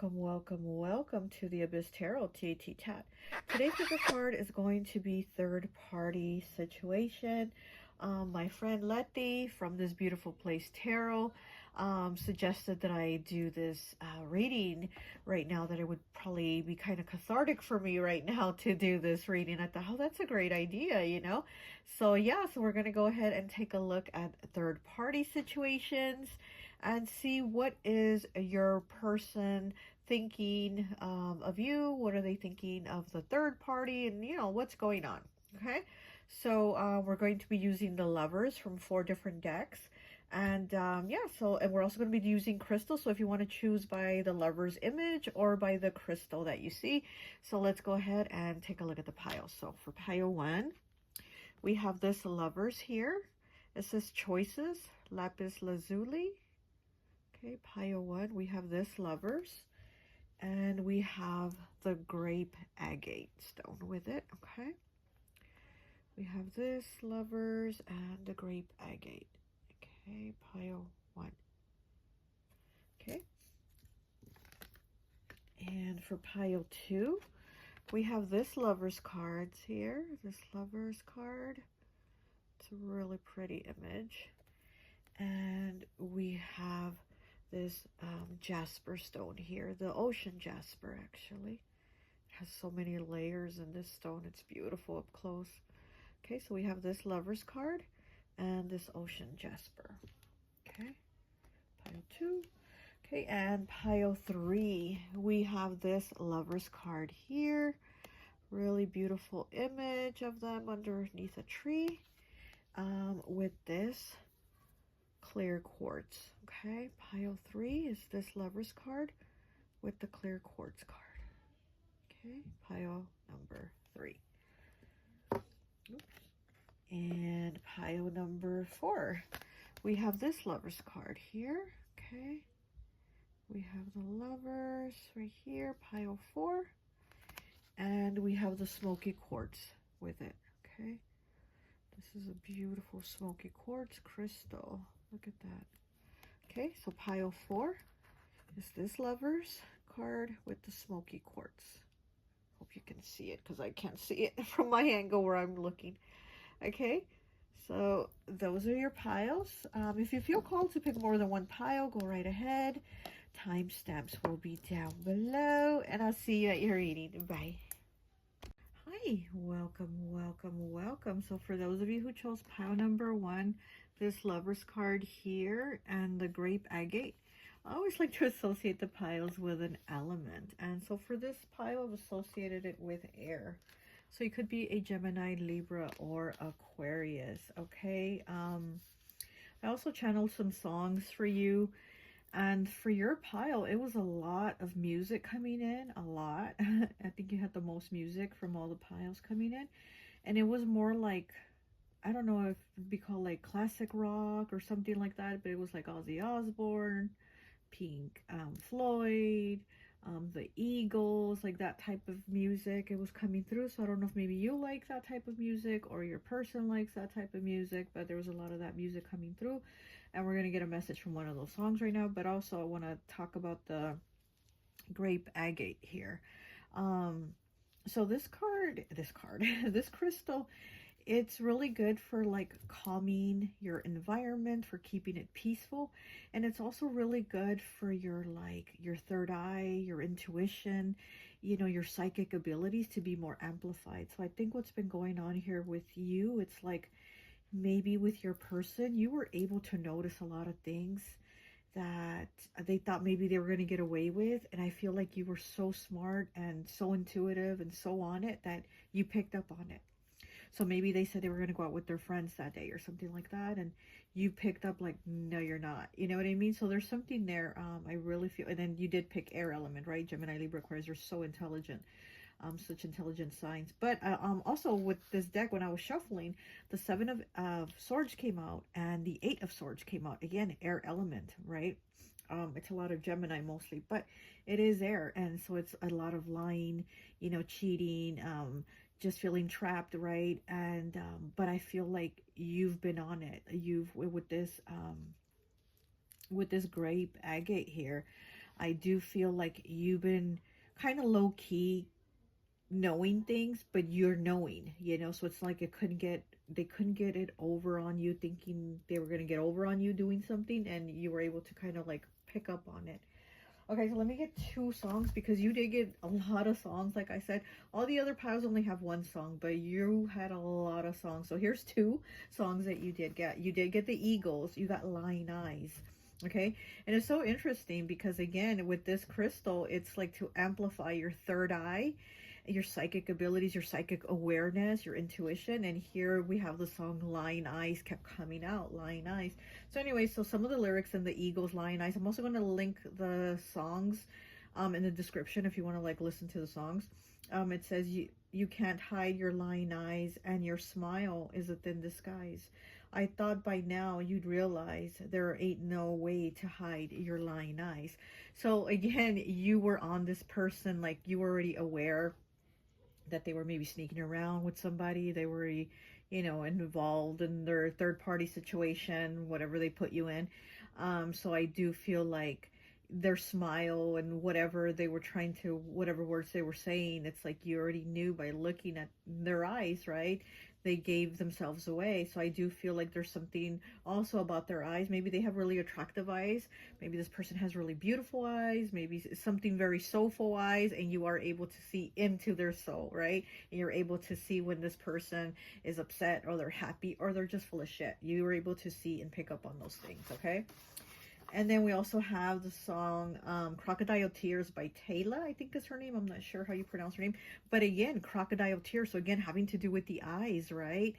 welcome to the Abyss Tarot T.A.T. Today's picker card is going to be third party situation. My friend Letty from This Beautiful Place Tarot suggested that I do this reading right now, that it would probably be kind of cathartic for me right now to do this reading. I thought, oh, that's a great idea, you know? So yeah, so we're going to go ahead and take a look at third party situations and see what is your person thinking of you. What are they thinking of the third party, and you know what's going on. Okay, so we're going to be using the Lovers from 4 different decks, and yeah, so and we're also going to be using crystals, so if you want to choose by the Lovers image or by the crystal that you see. So let's go ahead and take a look at the pile. So for pile 1, we have this Lovers here. It says choices, lapis lazuli. Okay, pile 1, we have this Lovers, and we have the grape agate stone with it. Okay, we have this Lovers and the grape agate. Okay, pile 1. Okay, and for pile 2, we have this Lovers cards here. This Lovers card, it's a really pretty image, and we have this jasper stone here, the ocean jasper. Actually, it has so many layers in this stone. It's beautiful up close. Okay, so we have this Lovers card and this ocean jasper. Okay, pile 2. Okay, and pile 3, we have this Lovers card here. Really beautiful image of them underneath a tree with this clear quartz. Okay, pile 3 is this Lovers card with the clear quartz card. Okay, pile number 3. Oops. And pile number 4, we have this Lovers card here. Okay, we have the Lovers right here, pile 4, and we have the smoky quartz with it. Okay, this is a beautiful smoky quartz crystal. Look at that. Okay, so pile 4 is this Lovers card with the smoky quartz. Hope you can see it, because I can't see it from my angle where I'm looking. Okay, so those are your piles. If you feel called to pick more than one pile, go right ahead. Timestamps will be down below, and I'll see you at your reading. Bye. Hi, welcome. So for those of you who chose pile number 1, this Lovers card here and the grape agate, I always like to associate the piles with an element, and so for this pile I've associated it with air. So you could be a Gemini, Libra, or Aquarius. Okay, I also channeled some songs for you, and for your pile it was a lot of music coming in, a lot. I think you had the most music from all the piles coming in, and it was more like, I don't know if it'd be called like classic rock or something like that, but it was like Ozzy Osbourne, Pink Floyd, the Eagles, like that type of music. It was coming through. So I don't know if maybe you like that type of music or your person likes that type of music, but there was a lot of that music coming through, and we're going to get a message from one of those songs right now. But also I want to talk about the grape agate here. So this crystal, it's really good for like calming your environment, for keeping it peaceful, and it's also really good for your third eye, your intuition, you know, your psychic abilities to be more amplified. So I think what's been going on here with you, it's like maybe with your person, you were able to notice a lot of things that they thought maybe they were going to get away with, and I feel like you were so smart and so intuitive and so on it that you picked up on it. So maybe they said they were going to go out with their friends that day or something like that, and you picked up like, no, you're not. You know what I mean? So there's something there. I really feel, and then you did pick air element, right? Gemini, Libra, Aquarius are so intelligent, such intelligent signs. But also with this deck, when I was shuffling, the 7 of Swords came out and the 8 of Swords came out. Again, air element, right? It's a lot of Gemini mostly, but it is air, and so it's a lot of lying, you know, cheating, just feeling trapped, right? And but I feel like you've been on it. You've with this grape agate here, I do feel like you've been kind of low-key knowing things, but you're knowing, you know, so it's like they couldn't get it over on you, thinking they were going to get over on you doing something, and you were able to kind of like pick up on it. Okay, so let me get 2 songs, because you did get a lot of songs. Like I said, all the other piles only have 1 song, but you had a lot of songs. So here's 2 songs that you did get. You did get the Eagles. You got Lying Eyes. Okay, and it's so interesting because, again, with this crystal, it's like to amplify your third eye, your psychic abilities, your psychic awareness, your intuition. And here we have the song Lying Eyes kept coming out. Lying Eyes. So anyway, so some of the lyrics in the Eagles Lying Eyes, I'm also going to link the songs in the description if you want to like listen to the songs. It says, you can't hide your lying eyes, and your smile is a thin disguise. I thought by now you'd realize there ain't no way to hide your lying eyes. So again, you were on this person, like you were already aware that they were maybe sneaking around with somebody. They were, you know, involved in their third party situation, whatever they put you in. So I do feel like their smile and whatever they were trying to, whatever words they were saying, it's like you already knew by looking at their eyes, right? They gave themselves away. So I do feel like there's something also about their eyes. Maybe they have really attractive eyes. Maybe this person has really beautiful eyes. Maybe something very soulful eyes, and you are able to see into their soul, right? And you're able to see when this person is upset, or they're happy, or they're just full of shit. You were able to see and pick up on those things, okay? And then we also have the song Crocodile Tears by Taylor, I think is her name. I'm not sure how you pronounce her name. But again, Crocodile Tears. So again, having to do with the eyes, right?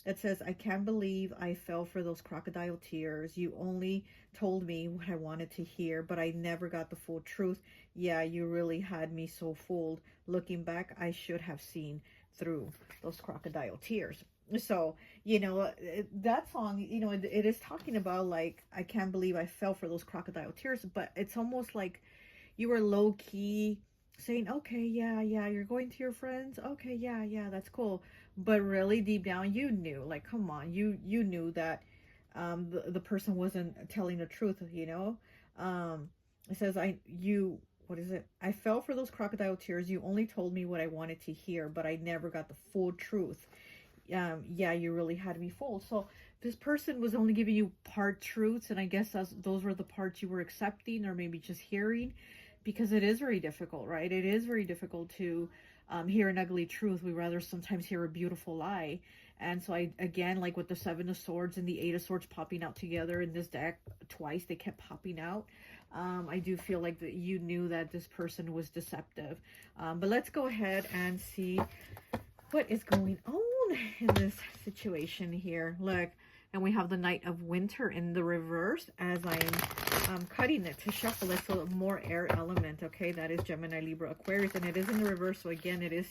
It says, I can't believe I fell for those crocodile tears. You only told me what I wanted to hear, but I never got the full truth. Yeah, you really had me so fooled. Looking back, I should have seen through those crocodile tears. So, you know, that song, you know, it is talking about like, I can't believe I fell for those crocodile tears, but it's almost like you were low key saying, okay, yeah, you're going to your friends. Okay, yeah, that's cool. But really deep down, you knew, like, come on, you knew that the person wasn't telling the truth, you know? It says, what is it? I fell for those crocodile tears. You only told me what I wanted to hear, but I never got the full truth. Yeah, you really had me fooled. So this person was only giving you part truths, and I guess those were the parts you were accepting, or maybe just hearing, because it is very difficult, right? It is very difficult to hear an ugly truth. We rather sometimes hear a beautiful lie. And so again, like with the 7 of Swords and the 8 of Swords popping out together in this deck twice, they kept popping out. I do feel like that you knew that this person was deceptive. But let's go ahead and see what is going on in this situation here. Look, and we have the Knight of Winter in the reverse as I'm cutting it to shuffle it. So more air element, okay? That is Gemini, Libra, Aquarius, and it is in the reverse. So again, it is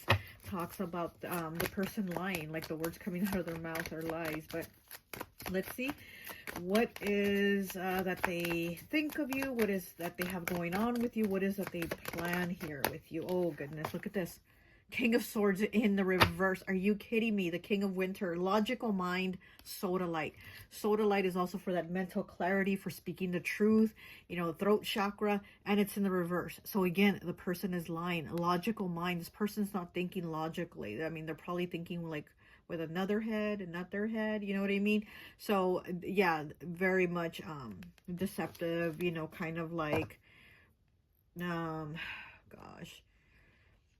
talks about the person lying, like the words coming out of their mouth are lies. But let's see what is that they think of you, what is that they have going on with you, what is that they plan here with you. Oh goodness, look at this. King of Swords in the reverse. Are you kidding me? The King of Winter. Logical mind, sodalite. Sodalite is also for that mental clarity, for speaking the truth, you know, throat chakra, and it's in the reverse. So again, the person is lying. Logical mind. This person's not thinking logically. I mean, they're probably thinking like with another head and not their head. You know what I mean? So yeah, very much deceptive, you know, kind of like, gosh.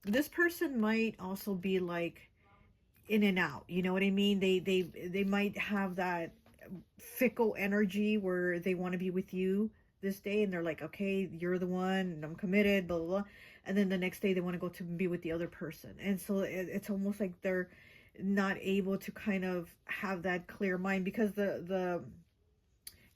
This person might also be like in and out, you know what I mean? They might have that fickle energy where they want to be with you this day, and they're like, okay, you're the one, and I'm committed, blah, blah, blah. And then the next day they want to go to be with the other person. And so it's almost like they're not able to kind of have that clear mind, because the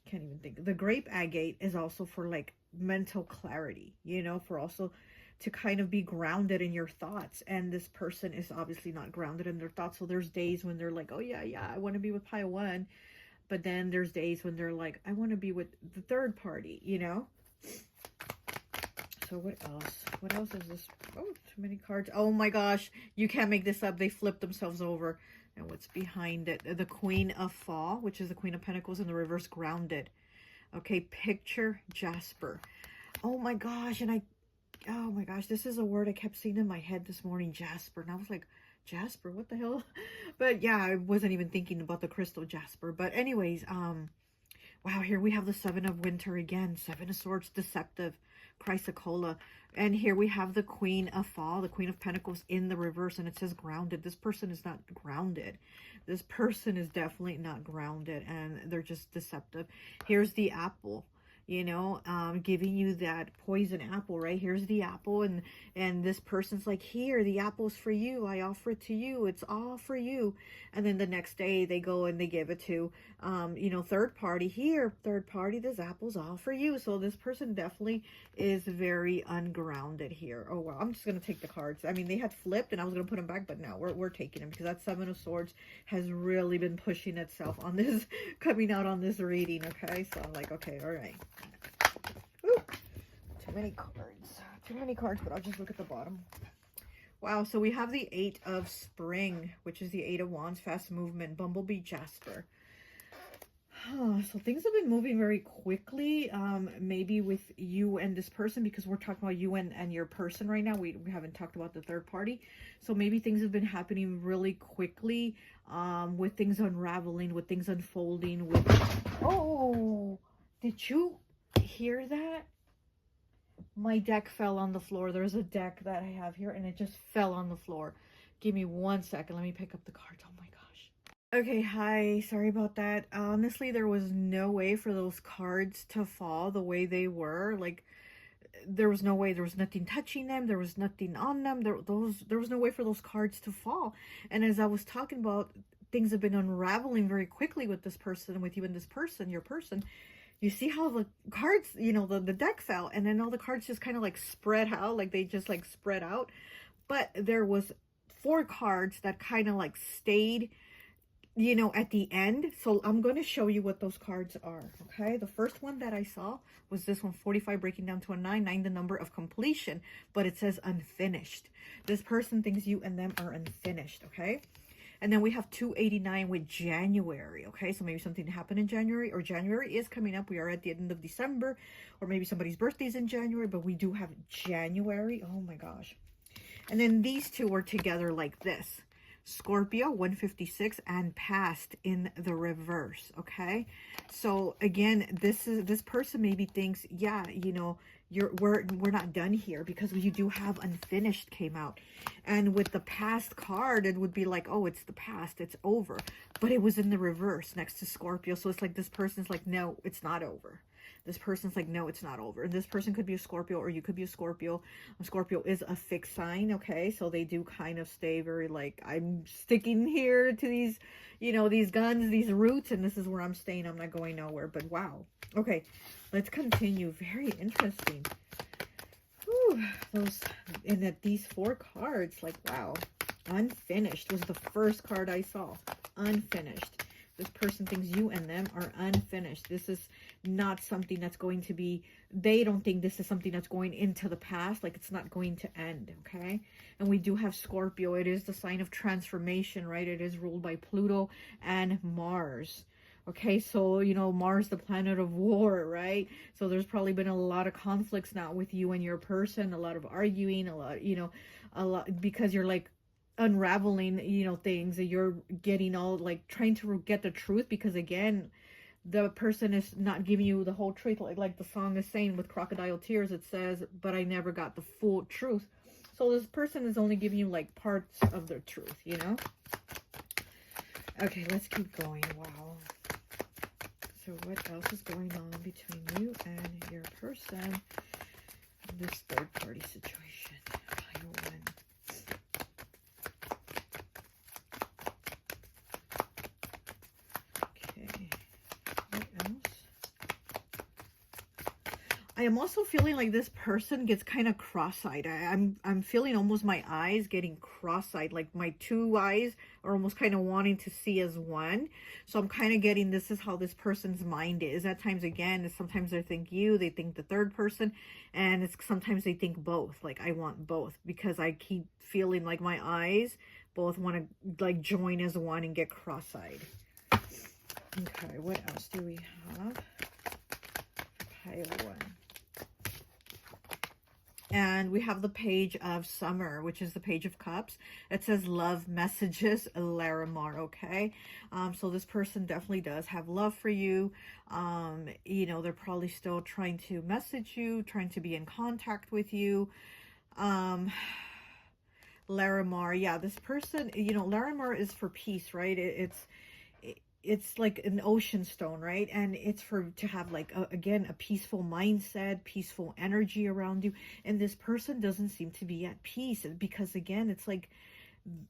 can't even think. The grape agate is also for like mental clarity, you know, for also to kind of be grounded in your thoughts. And this person is obviously not grounded in their thoughts. So there's days when they're like, oh yeah, I want to be with pile 1. But then there's days when they're like, I want to be with the third party, you know? So what else? What else is this? Oh, too many cards. Oh my gosh. You can't make this up. They flipped themselves over. And what's behind it? The Queen of Fall, which is the Queen of Pentacles in the reverse, grounded. Okay, picture Jasper. Oh my gosh, oh my gosh, this is a word I kept seeing in my head this morning, jasper. And I was like, jasper, what the hell? But yeah, I wasn't even thinking about the crystal jasper. But anyways, wow, here we have the Seven of Winter again. Seven of Swords, deceptive, chrysocolla. And here we have the Queen of Fall, the Queen of Pentacles in the reverse. And it says grounded. This person is not grounded. This person is definitely not grounded. And they're just deceptive. Here's the apple. You know, giving you that poison apple, right? Here's the apple, and this person's like, here, the apple's for you. I offer it to you. It's all for you. And then the next day they go and they give it to, you know, third party. Here, third party, this apple's all for you. So this person definitely is very ungrounded here. Oh, wow. I'm just going to take the cards. I mean, they had flipped and I was going to put them back, but no, we're taking them because that Seven of Swords has really been pushing itself on this, coming out on this reading, okay? So I'm like, okay, all right. Ooh, too many cards, but I'll just look at the bottom. Wow, so we have the Eight of Spring, which is the Eight of Wands, fast movement, bumblebee, jasper. So things have been moving very quickly, maybe with you and this person, because we're talking about you and your person right now. We haven't talked about the third party. So maybe things have been happening really quickly, with things unraveling, with things unfolding, with... Oh, did you hear that? My deck fell on the floor. There's a deck that I have here and it just fell on the floor. Give me 1 second. Let me pick up the cards. Oh my gosh. Okay, hi. Sorry about that. Honestly, there was no way for those cards to fall the way they were. Like, there was no way. There was nothing touching them. There was nothing on them. There was no way for those cards to fall. And as I was talking about, things have been unraveling very quickly with this person, with you and this person, your person. You see how the cards, you know, the deck fell, and then all the cards just kind of like spread out, like they just like spread out. But there was 4 cards that kind of like stayed, you know, at the end. So I'm going to show you what those cards are, okay? The first one that I saw was this one, 45 breaking down to a 9, 9 the number of completion, but it says unfinished. This person thinks you and them are unfinished, okay? And then we have 289 with January, okay? So maybe something happened in January, or January is coming up. We are at the end of December, or maybe somebody's birthday is in January, but we do have January. Oh my gosh. And then these two were together like this. Scorpio, 156, and past in the reverse, okay? So again, this person maybe thinks, yeah, you know, we're not done here, because you do have unfinished came out. And with the past card, it would be like, oh, it's the past, it's over. But it was in the reverse next to Scorpio. So it's like this person's like, no, it's not over. This person's like, no, it's not over. And this person could be a Scorpio, or you could be a Scorpio. A Scorpio is a fixed sign, okay? So they do kind of stay very like, I'm sticking here to these, you know, these guns, these roots, and this is where I'm staying. I'm not going nowhere. But wow. Okay, let's continue. Very interesting. Whew, and that these 4 cards, like, wow. Unfinished was the first card I saw. Unfinished. This person thinks you and them are unfinished. This is not something that's going to be, they don't think this is something that's going into the past, like it's not going to end, okay? And we do have Scorpio. It is the sign of transformation, right? It is ruled by Pluto and Mars. Okay, so, you know, Mars, the planet of war, right? So there's probably been a lot of conflicts now with you and your person, a lot of arguing, a lot, you know, a lot, because you're like, unraveling, you know, things that you're getting all like trying to get the truth, because again, the person is not giving you the whole truth, like the song is saying with Crocodile Tears. It says, but I never got the full truth. So this person is only giving you like parts of the truth, you know. Okay, let's keep going. Wow. So what else is going on between you and your person in this third party situation? Pile 1. I am also feeling like this person gets kind of cross-eyed. I'm feeling almost my eyes getting cross-eyed, like my 2 eyes are almost kind of wanting to see as one. So I'm kind of getting, this is how this person's mind is. At times, again, sometimes they think you, they think the third person, and it's sometimes they think both. Like, I want both, because I keep feeling like my eyes both want to like join as one and get cross-eyed. Okay, what else do we have? Pile 1. And we have the page of summer, which is the page of cups. It says love messages, Larimar. Okay. So this person definitely does have love for you. You know, they're probably still trying to message you, trying to be in contact with you. Larimar, yeah, this person, you know, Larimar is for peace, right? It's like an ocean stone, right? And it's for to have like again a peaceful mindset, peaceful energy around you. And this person doesn't seem to be at peace, because again, it's like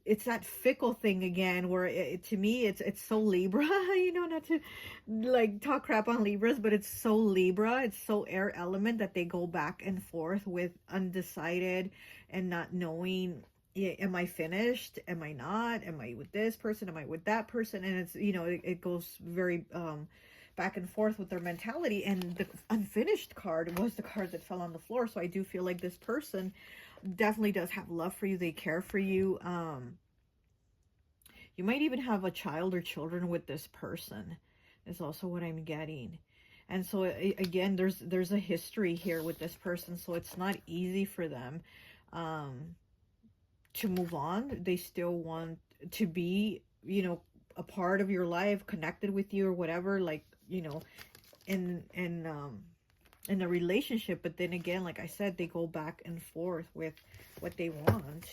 it's that fickle thing again, where to me it's so Libra. You know, not to like talk crap on Libras, but it's so Libra, it's so air element, that they go back and forth with undecided and not knowing, yeah, am I finished? Am I not? Am I with this person? Am I with that person? And it's, you know, it goes very back and forth with their mentality. And the unfinished card was the card that fell on the floor. So I do feel like this person definitely does have love for you. They care for you. You might even have a child or children with this person, is also what I'm getting. And so again, there's a history here with this person. So it's not easy for them to move on. They still want to be, you know, a part of your life, connected with you or whatever, like, you know, in a relationship. But then again, like I said, they go back and forth with what they want.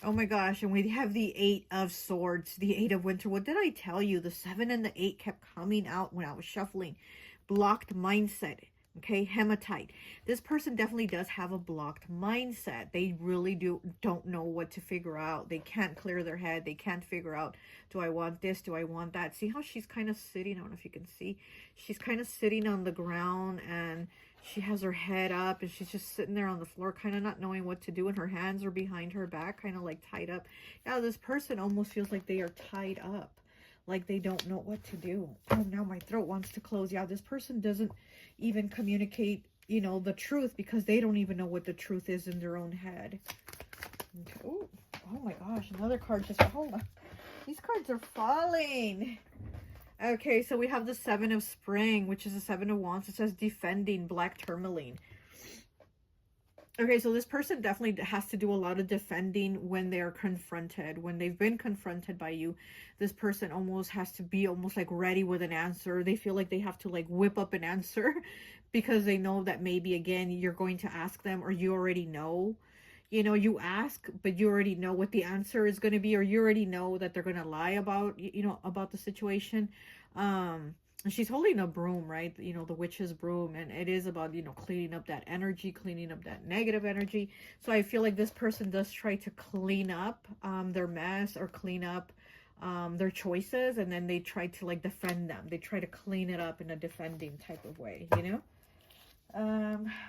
Oh my gosh, and we have the 8 of Swords, the 8 of Winter. What did I tell you? The 7 and the 8 kept coming out when I was shuffling. Blocked mindset, okay? Hematite. This person definitely does have a blocked mindset. They really don't know what to figure out. They can't clear their head. They can't figure out, do I want this? Do I want that? See how she's kind of sitting? I don't know if you can see. She's kind of sitting on the ground, and she has her head up, and she's just sitting there on the floor, kind of not knowing what to do, and her hands are behind her back, kind of like tied up. Yeah, this person almost feels like they are tied up, like they don't know what to do. Oh, now my throat wants to close. Yeah, this person doesn't even communicate, you know, the truth, because they don't even know what the truth is in their own head. Okay. Oh my gosh, another card just, hold on. These cards are falling. Okay, so we have the 7 of Spring, which is the 7 of Wands. It says defending, black tourmaline. Okay, so this person definitely has to do a lot of defending when they're confronted. When they've been confronted by you, this person almost has to be almost like ready with an answer. They feel like they have to like whip up an answer because they know that maybe, again, you're going to ask them, or you already know. You know, you ask, but you already know what the answer is going to be, or you already know that they're going to lie about, you know, about the situation. And she's holding a broom, right? You know, the witch's broom, and it is about, you know, cleaning up that energy, cleaning up that negative energy. So I feel like this person does try to clean up their mess, or clean up their choices, and then they try to like defend them. They try to clean it up in a defending type of way, you know?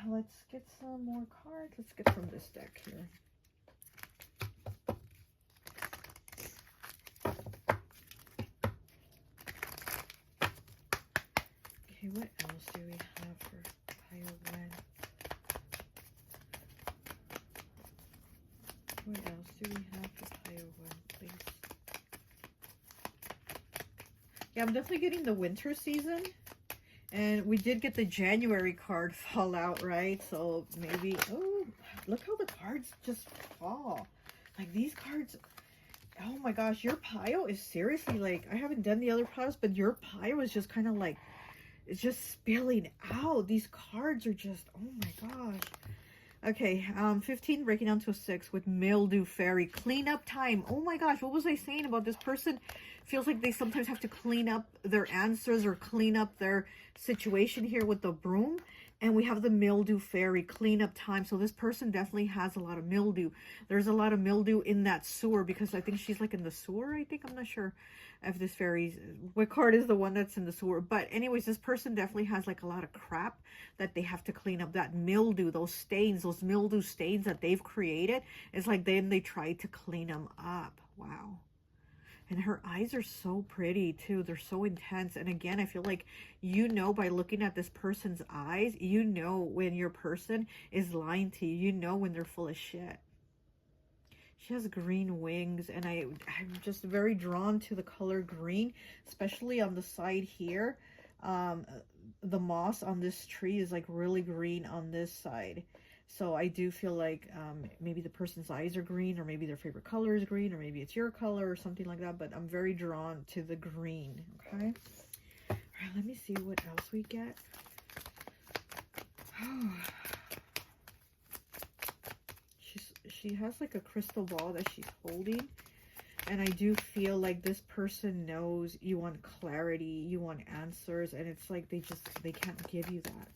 Let's get some more cards. Let's get from this deck here. Okay, what else do we have for pile 1? What else do we have for pile 1, please? Yeah, I'm definitely getting the winter season. And we did get the January card fall out, right? So maybe, oh, look how the cards just fall. Like these cards, oh my gosh, your pile is seriously like, I haven't done the other piles, but your pile is just kind of like, it's just spilling out. These cards are just, oh my gosh. Okay, 15 breaking down to a 6 with mildew fairy. Cleanup time. Oh my gosh, what was I saying about this person? Feels like they sometimes have to clean up their answers or clean up their situation here with the broom. And we have the mildew fairy, cleanup time. So this person definitely has a lot of mildew. There's a lot of mildew in that sewer, because I think she's like in the sewer, I think. I'm not sure if this fairy's, what card is the one that's in the sewer. But anyways, this person definitely has like a lot of crap that they have to clean up. That mildew, those stains, those mildew stains that they've created. It's like then they try to clean them up. Wow. And her eyes are so pretty too. They're so intense. And again, I feel like, you know, by looking at this person's eyes, you know when your person is lying to you. You know when they're full of shit. She has green wings, and I'm just very drawn to the color green, especially on the side here. The moss on this tree is like really green on this side. So I do feel like maybe the person's eyes are green, or maybe their favorite color is green, or maybe it's your color or something like that. But I'm very drawn to the green, okay? All right, let me see what else we get. She has like a crystal ball that she's holding. And I do feel like this person knows you want clarity, you want answers, and it's like they can't give you that.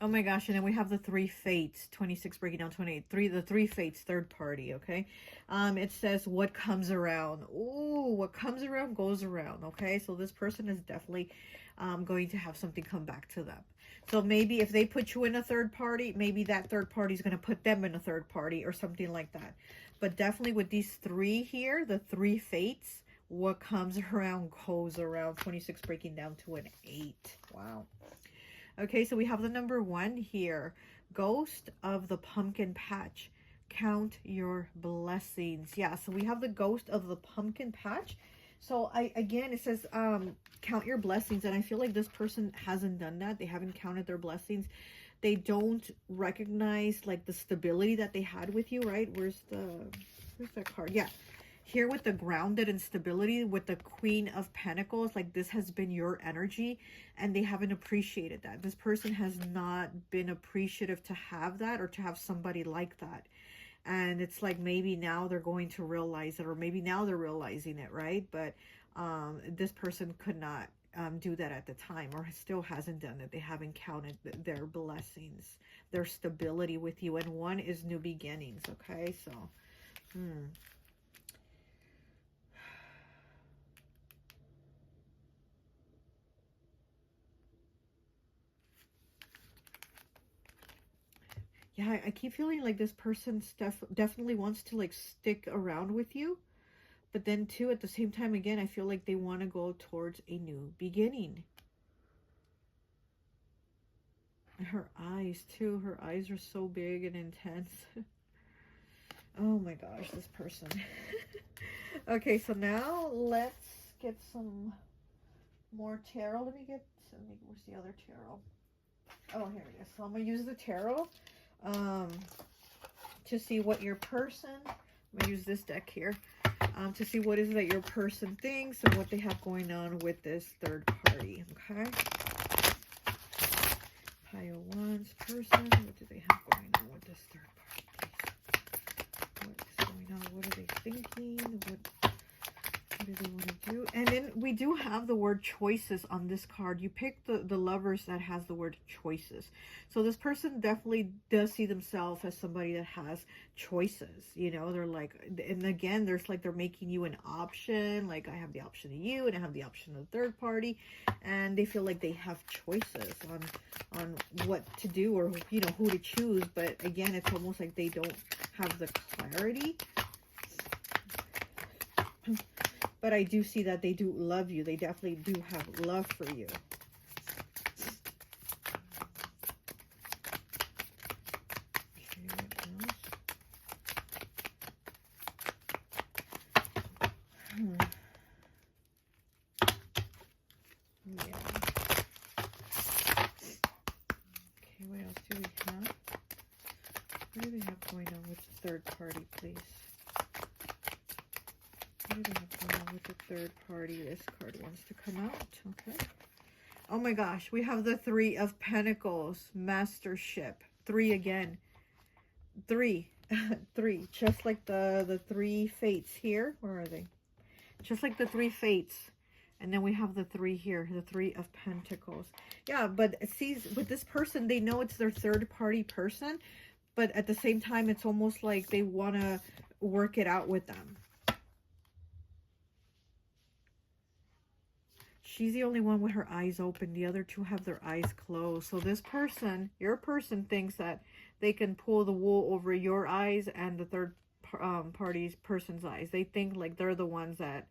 Oh my gosh, and then we have the 3 fates, 26 breaking down 28. The 3 fates, third party, okay? It says what comes around. Ooh, what comes around goes around, okay? So this person is definitely going to have something come back to them. So maybe if they put you in a third party, maybe that third party is going to put them in a third party or something like that. But definitely with these 3 here, the 3 fates, what comes around goes around. 26 breaking down to an 8. Wow. Okay, so we have the number 1 here. Ghost of the pumpkin patch. Count your blessings. Yeah, so we have the ghost of the pumpkin patch. So again, it says count your blessings. And I feel like this person hasn't done that. They haven't counted their blessings. They don't recognize like the stability that they had with you, right? Where's that card? Yeah. Here with the grounded and stability, with the Queen of Pentacles, like this has been your energy and they haven't appreciated that. This person has not been appreciative to have that or to have somebody like that. And it's like maybe now they're going to realize it, or maybe now they're realizing it, right? But this person could not do that at the time, or still hasn't done it. They haven't counted their blessings, their stability with you. And 1 is new beginnings, okay? So, yeah, I keep feeling like this person definitely wants to like stick around with you. But then too, at the same time, again, I feel like they want to go towards a new beginning. And her eyes too. Her eyes are so big and intense. Oh my gosh, this person. Okay, so now let's get some more tarot. Where's the other tarot? Oh, here it is. So I'm going to use the tarot to see what your person, I'm going to use this deck here, to see what is it that your person thinks and what they have going on with this third party, okay? Pile Wands person, what do they have going on with this third party, please? What is going on? What are they thinking? What do they want to do? And then we do have the word choices on this card. You pick the lovers that has the word choices. So this person definitely does see themselves as somebody that has choices. You know, they're like, and again, there's like they're making you an option. Like I have the option of you and I have the option of the third party. And they feel like they have choices on what to do, or, you know, who to choose. But again, it's almost like they don't have the clarity. But I do see that they do love you. They definitely do have love for you. Okay, what else? Yeah. Okay, what else do we have? What do they have going on with the third party, please? What do they have going on with the third party? This card wants to come out. Okay. Oh my gosh. We have the 3 of Pentacles. Mastership. 3 again. 3. 3. Just like the 3 fates here. Where are they? Just like the 3 fates. And then we have the 3 here. The 3 of Pentacles. Yeah, but see, with this person, they know it's their third party person. But at the same time, it's almost like they want to work it out with them. She's the only one with her eyes open. The other 2 have their eyes closed. So this person, your person, thinks that they can pull the wool over your eyes and the third person's eyes. They think like they're the ones that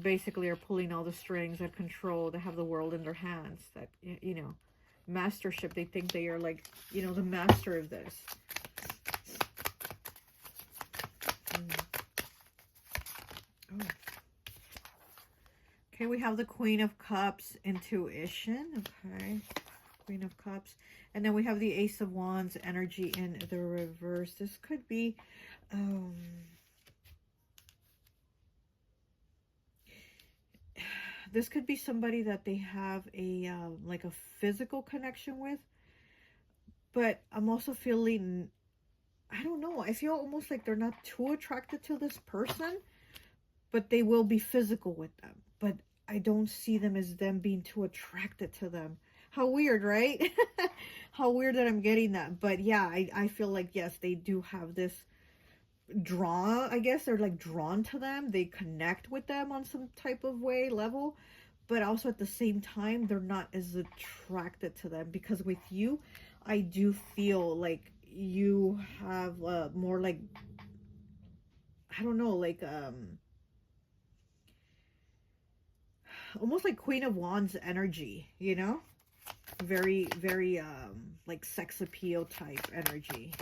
basically are pulling all the strings, that control, that have the world in their hands, that, you know, mastership. They think they are like, you know, the master of this. Oh. Okay, we have the Queen of Cups, intuition. Okay, Queen of Cups. And then we have the Ace of Wands, energy in the reverse. This could be... this could be somebody that they have a like a physical connection with, but I'm also feeling, I don't know, I feel almost like they're not too attracted to this person, but they will be physical with them, but I don't see them as them being too attracted to them. How weird, right? How weird that I'm getting that. But yeah, I feel like, yes, they do have this draw, I guess they're like drawn to them, they connect with them on some type of way, level, but also at the same time they're not as attracted to them, because with you I do feel like you have more like, I don't know, like almost like Queen of Wands energy, you know, very like sex appeal type energy.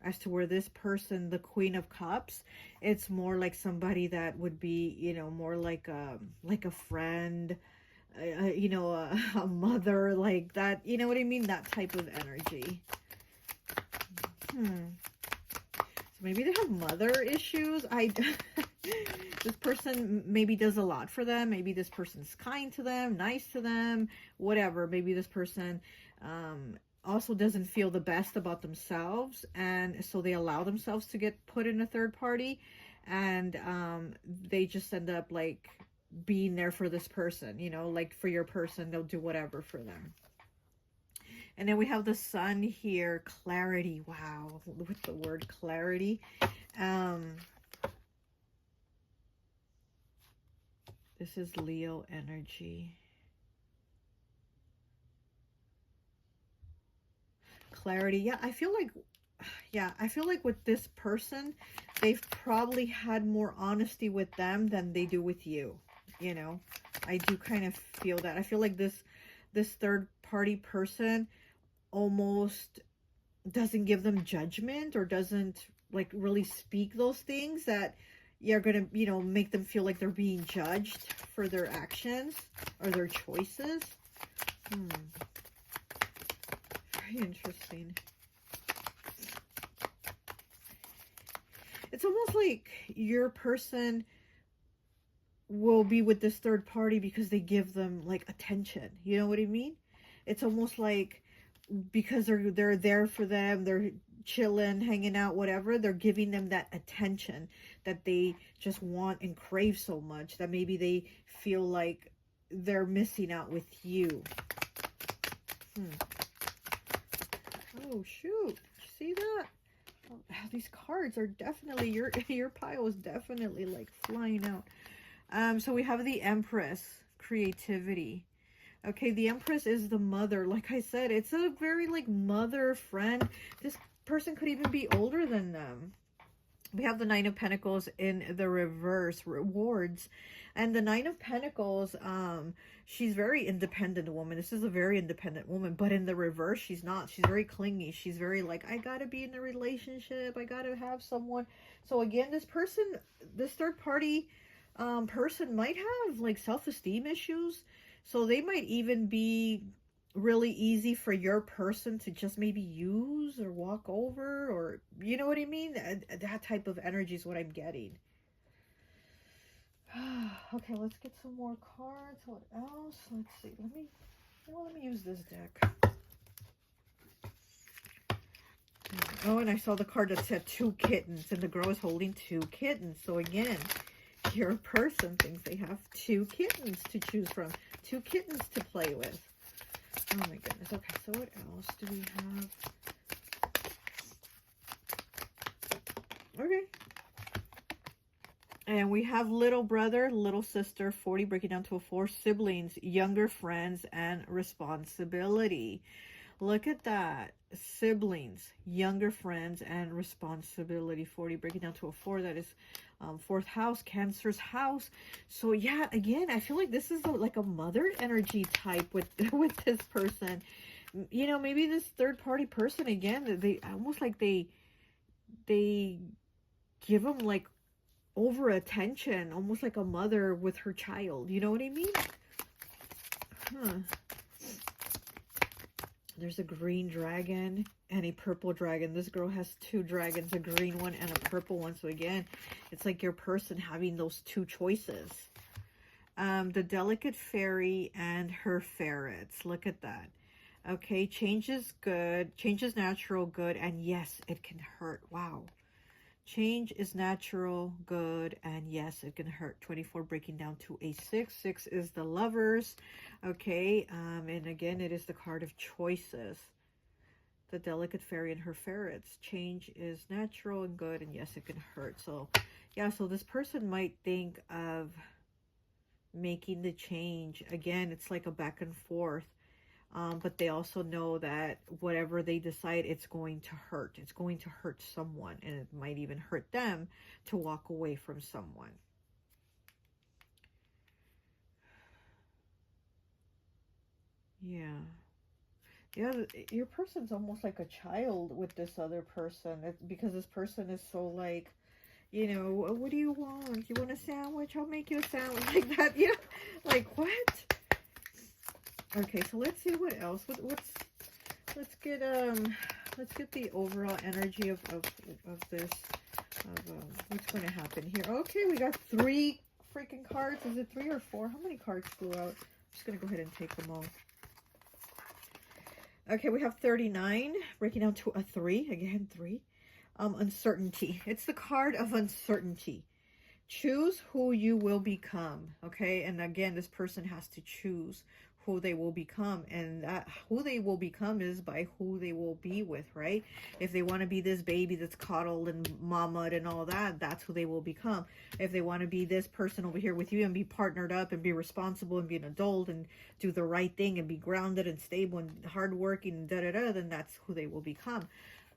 As to where this person, the Queen of Cups, it's more like somebody that would be, you know, more like a friend, you know, a mother, like that, you know what I mean? That type of energy. So maybe they have mother issues. This person maybe does a lot for them. Maybe this person's kind to them, nice to them, whatever. Maybe this person, also doesn't feel the best about themselves, and so they allow themselves to get put in a third party, and they just end up like being there for this person, you know, like for your person, they'll do whatever for them. And then we have the Sun here, clarity. Wow, with the word clarity. This is Leo energy. Clarity. Yeah, I feel like with this person, they've probably had more honesty with them than they do with you, you know. I do kind of feel that. I feel like this third party person almost doesn't give them judgment, or doesn't like really speak those things that you're gonna, you know, make them feel like they're being judged for their actions or their choices. Very interesting. It's almost like your person will be with this third party because they give them like attention. You know what I mean? It's almost like because they're there for them, they're chilling, hanging out, whatever, they're giving them that attention that they just want and crave so much that maybe they feel like they're missing out with you. Oh shoot, see that? Oh, these cards are definitely, your pile is definitely like flying out. So we have the Empress, creativity. Okay, the Empress is the mother. Like I said, it's a very like mother friend. This person could even be older than them. We have the Nine of Pentacles in the reverse, rewards. And the Nine of Pentacles, she's very independent woman. This is a very independent woman, but in the reverse, she's not. She's very clingy. She's very like, I gotta be in a relationship. I gotta have someone. So again, this person, this third party person might have like self-esteem issues. So they might even be really easy for your person to just maybe use or walk over, or you know what I mean? That type of energy is what I'm getting. Okay, let's get some more cards. What else? Let's see. Let me use this deck. Oh, and I saw the card that said 2 kittens, and the girl is holding 2 kittens. So again, your person thinks they have 2 kittens to choose from, 2 kittens to play with. Oh my goodness. Okay, so what else do we have? Okay. And we have little brother, little sister, 40 breaking down to a 4, siblings, younger friends, and responsibility. Look at that. Siblings, younger friends, and responsibility. 40 breaking down to a 4. That is 4th house, Cancer's house. So yeah, again, I feel like this is like a mother energy type with this person. you know, maybe this third party person, again, they almost like they give them like over attention, almost like a mother with her child. You know what I mean? Huh. There's a green dragon and a purple dragon. This girl has two dragons, a green one and a purple one. So again, it's like your person having those two choices. The delicate fairy and her ferrets. Look at that. Okay, change is good. Change is natural, good, and yes, it can hurt. Wow. Change is natural, good, and yes, it can hurt. 24 breaking down to a 6. 6 is the lovers. Okay, and again, it is the card of choices. The delicate fairy and her ferrets. Change is natural and good, and yes, it can hurt. So, yeah, so this person might think of making the change. Again, it's like a back and forth. But they also know that whatever they decide, it's going to hurt. It's going to hurt someone, and it might even hurt them to walk away from someone. Yeah. Yeah, your person's almost like a child with this other person. Because this person is so like, you know, what do you want? You want a sandwich? I'll make you a sandwich. Like that, yeah. Like, what? Okay, so let's see what else. Let's get the overall energy of this, what's going to happen here. Okay, we got 3 freaking cards. Is it 3 or 4? How many cards flew out? I'm just going to go ahead and take them all. Okay, we have 39 breaking down to a 3. Again, 3. Uncertainty. It's the card of uncertainty. Choose who you will become. Okay, and again, this person has to choose who they will become, and that who they will become is by who they will be with, right? If they want to be this baby that's coddled and mamaed and all that, that's who they will become. If they want to be this person over here with you and be partnered up and be responsible and be an adult and do the right thing and be grounded and stable and hardworking and da-da-da, then that's who they will become.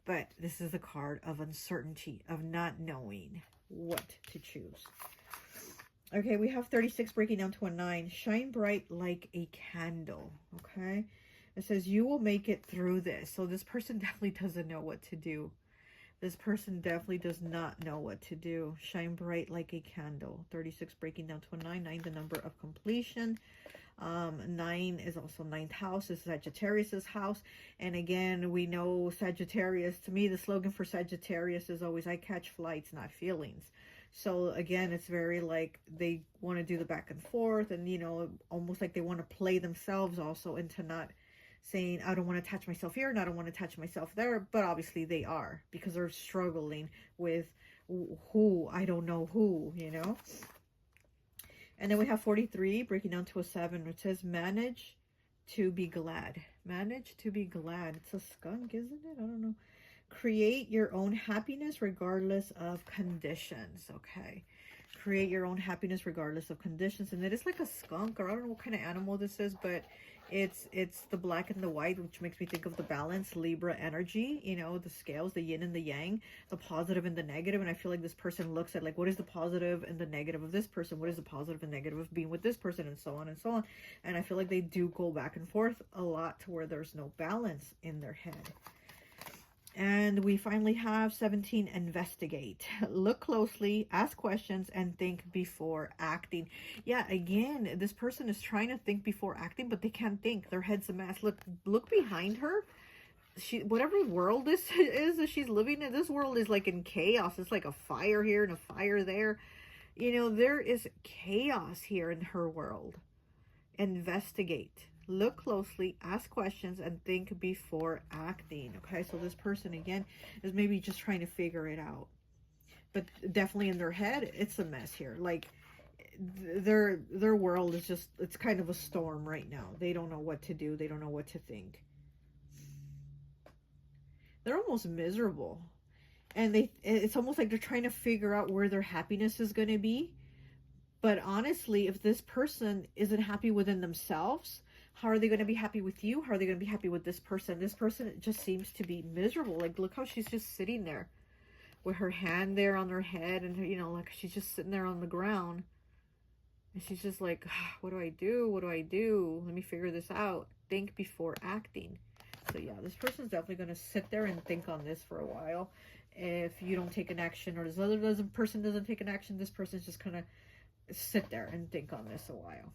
But this is the card of uncertainty, of not knowing what to choose. Okay, we have 36 breaking down to a 9. Shine bright like a candle. Okay, it says you will make it through this. So this person definitely doesn't know what to do. This person definitely does not know what to do. Shine bright like a candle. 36 breaking down to a 9. 9, the number of completion. 9 is also 9th house. Is Sagittarius's house. And again, we know Sagittarius, to me, the slogan for Sagittarius is always, I catch flights, not feelings. So again, it's very like they want to do the back and forth, and you know, almost like they want to play themselves also into not saying, I don't want to attach myself here and I don't want to attach myself there. But obviously they are, because they're struggling with who, I don't know who, you know. And then we have 43 breaking down to a 7, which says manage to be glad. Manage to be glad. It's a skunk, isn't it? I don't know. Create your own happiness regardless of conditions. Okay. Create your own happiness regardless of conditions. And it is like a skunk, or I don't know what kind of animal this is, but it's the black and the white, which makes me think of the balance, Libra energy, you know, the scales, the yin and the yang, the positive and the negative. And I feel like this person looks at like, what is the positive and the negative of this person? What is the positive and negative of being with this person? And so on and so on. And I feel like they do go back and forth a lot to where there's no balance in their head. And we finally have 17, investigate. Look closely, ask questions, and think before acting. Yeah, again, this person is trying to think before acting, but they can't think. Their head's a mess. Look behind her. Whatever world this is that she's living in, this world is like in chaos. It's like a fire here and a fire there. You know, there is chaos here in her world. Investigate. Look closely, ask questions, and think before acting. Okay, so this person, again, is maybe just trying to figure it out. But definitely in their head, it's a mess here. Like, their world is just, it's kind of a storm right now. They don't know what to do. They don't know what to think. They're almost miserable. And it's almost like they're trying to figure out where their happiness is going to be. But honestly, if this person isn't happy within themselves, how are they going to be happy with you? How are they going to be happy with this person? This person just seems to be miserable. Like, look how she's just sitting there with her hand there on her head. And, you know, like she's just sitting there on the ground. And she's just like, what do I do? What do I do? Let me figure this out. Think before acting. So yeah, this person's definitely going to sit there and think on this for a while. If you don't take an action, or this other person doesn't take an action, this person's just going to sit there and think on this a while.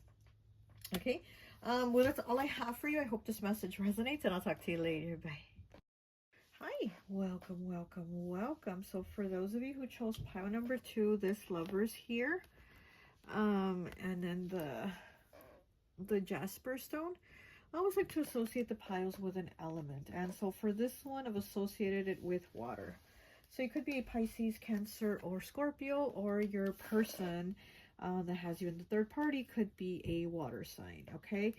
Okay, well, that's all I have for you. I hope this message resonates, and I'll talk to you later. Bye. Hi, welcome, welcome, welcome. So for those of you who chose pile number 2, this Lover's here, and then the jasper stone. I always like to associate the piles with an element, and so for this one, I've associated it with water. So it could be a Pisces, Cancer, or Scorpio, or your person that has you in the third party could be a water sign, okay?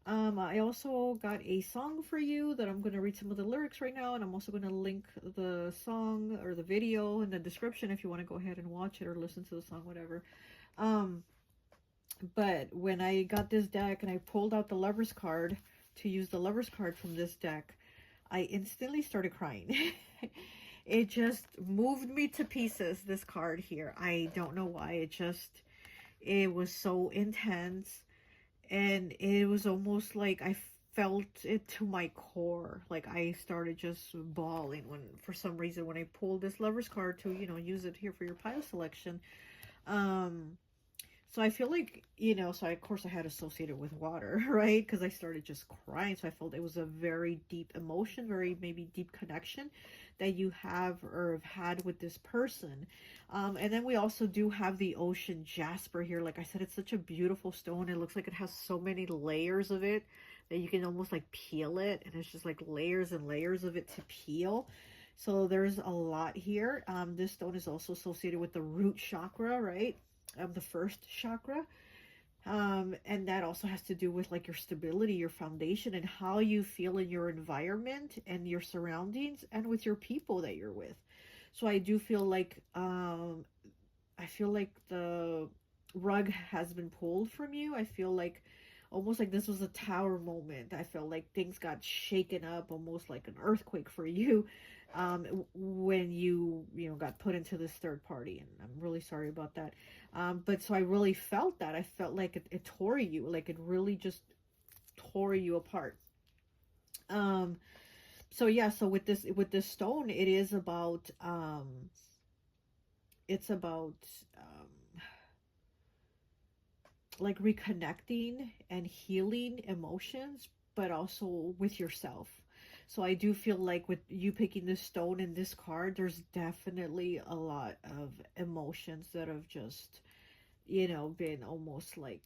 I also got a song for you that I'm going to read some of the lyrics right now, and I'm also going to link the song or the video in the description if you want to go ahead and watch it or listen to the song, whatever. But when I got this deck and I pulled out the Lover's card to use the Lover's card from this deck, I instantly started crying. It just moved me to pieces, this card here. I don't know why. It was so intense. And it was almost like I felt it to my core. Like I started just bawling for some reason, when I pulled this Lover's card to, use it here for your pile selection. So I feel like, so of course I had associated with water, right? Because I started just crying. So I felt it was a very deep emotion, very maybe deep connection that you have or have had with this person. And then we also do have the ocean jasper here. Like I said, it's such a beautiful stone. It looks like it has so many layers of it that you can almost like peel it. And it's just like layers and layers of it to peel. So there's a lot here. This stone is also associated with the root chakra, right? Of the first chakra, and that also has to do with like your stability, your foundation, and how you feel in your environment and your surroundings and with your people that you're with. So I do feel like the rug has been pulled from you. I feel like almost like this was a tower moment. I felt like things got shaken up, almost like an earthquake for you, when you got put into this third party. And I'm really sorry about that. But so I really felt that. I felt like it tore you, like it really just tore you apart. So yeah, so with this stone, it is about like reconnecting and healing emotions, but also with yourself. So I do feel like with you picking this stone in this card, there's definitely a lot of emotions that have just, been almost like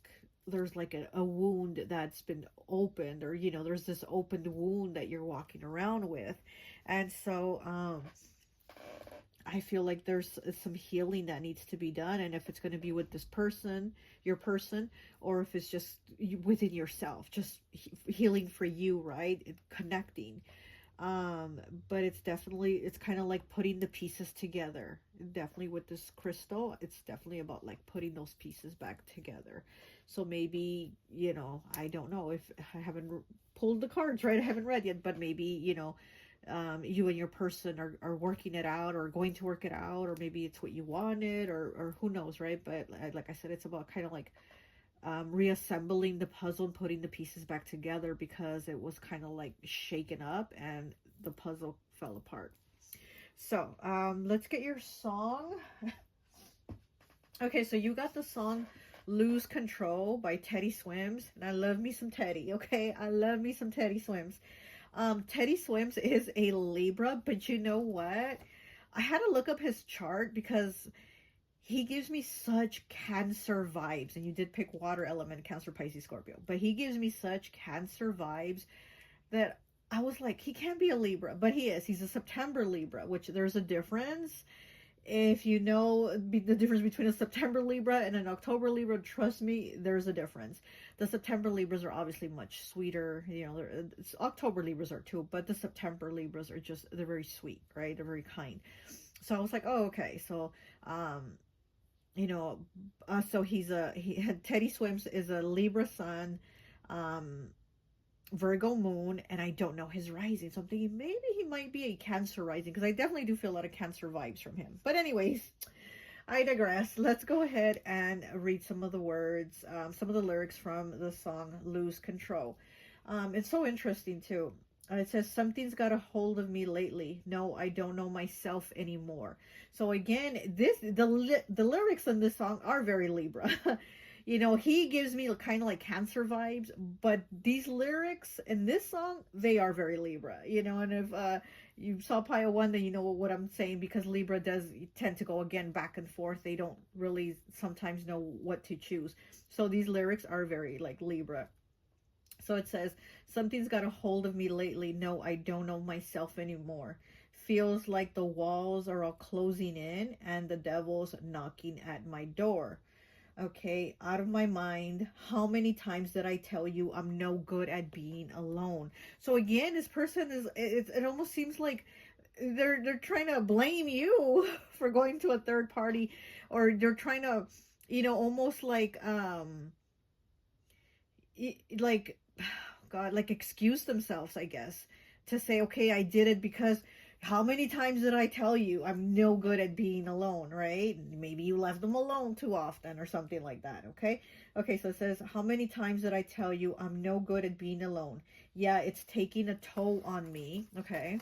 there's like a wound that's been opened, or, there's this opened wound that you're walking around with. And so, I feel like there's some healing that needs to be done. And if it's going to be with this person, your person, or if it's just within yourself, just healing for you, right? Connecting. But it's kind of like putting the pieces together. Definitely with this crystal, it's definitely about like putting those pieces back together. So maybe, I don't know, if I haven't pulled the cards, right? I haven't read yet, but maybe, you and your person are working it out, or going to work it out, or maybe it's what you wanted, or who knows, right? But like I said, it's about kind of like reassembling the puzzle and putting the pieces back together, because it was kind of like shaken up and the puzzle fell apart. So let's get your song. Okay, so you got the song Lose Control by Teddy Swims, and I love me some Teddy. Okay, I love me some Teddy Swims. Teddy Swims is a Libra, but you know what? I had to look up his chart because he gives me such Cancer vibes. And you did pick water element, Cancer, Pisces, Scorpio. But he gives me such Cancer vibes that I was like, he can't be a Libra, but he is. He's a September Libra, which there's a difference. If you know the difference between a September Libra and an October Libra, trust me, there's a difference. The September Libras are obviously much sweeter. October Libras are too, but the September Libras are they're very sweet, right? They're very kind. So I was like, oh, okay. So, so Teddy Swims is a Libra sun, Virgo moon, and I don't know his rising, so I'm thinking maybe he might be a Cancer rising, because I definitely do feel a lot of Cancer vibes from him. But anyways, I digress. Let's go ahead and read some of the words, some of the lyrics from the song Lose Control. It's so interesting too. It says, something's got a hold of me lately. No, I don't know myself anymore. So again, the lyrics in this song are very Libra. You know, he gives me kind of like Cancer vibes, but these lyrics in this song, they are very Libra. You know, and if you saw Pile 1, then you know what I'm saying, because Libra does tend to go again back and forth. They don't really sometimes know what to choose. So these lyrics are very like Libra. So it says, something's got a hold of me lately. No, I don't know myself anymore. Feels like the walls are all closing in and the devil's knocking at my door. Okay, out of my mind. How many times did I tell you I'm no good at being alone? So again, this person is, it almost seems like they're trying to blame you for going to a third party, or they're trying to, you know, almost like God, like excuse themselves, I guess, to say, okay, I did it because how many times did I tell you I'm no good at being alone, right? Maybe you left them alone too often or something like that, okay? Okay, so it says, how many times did I tell you I'm no good at being alone? Yeah, it's taking a toll on me, okay?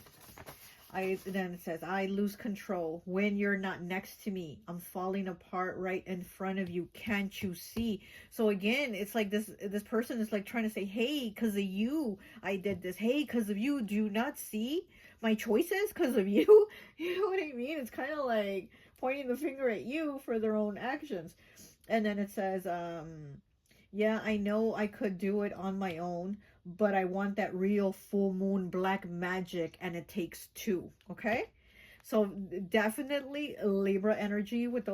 Then it says, I lose control when you're not next to me. I'm falling apart right in front of you. Can't you see? So again, it's like this person is like trying to say, hey, because of you, I did this. Hey, because of you, do you not see my choices because of you? You know what I mean? It's kind of like pointing the finger at you for their own actions. And then it says, yeah, I know I could do it on my own, but I want that real full moon black magic, and it takes two. Okay, so definitely Libra energy with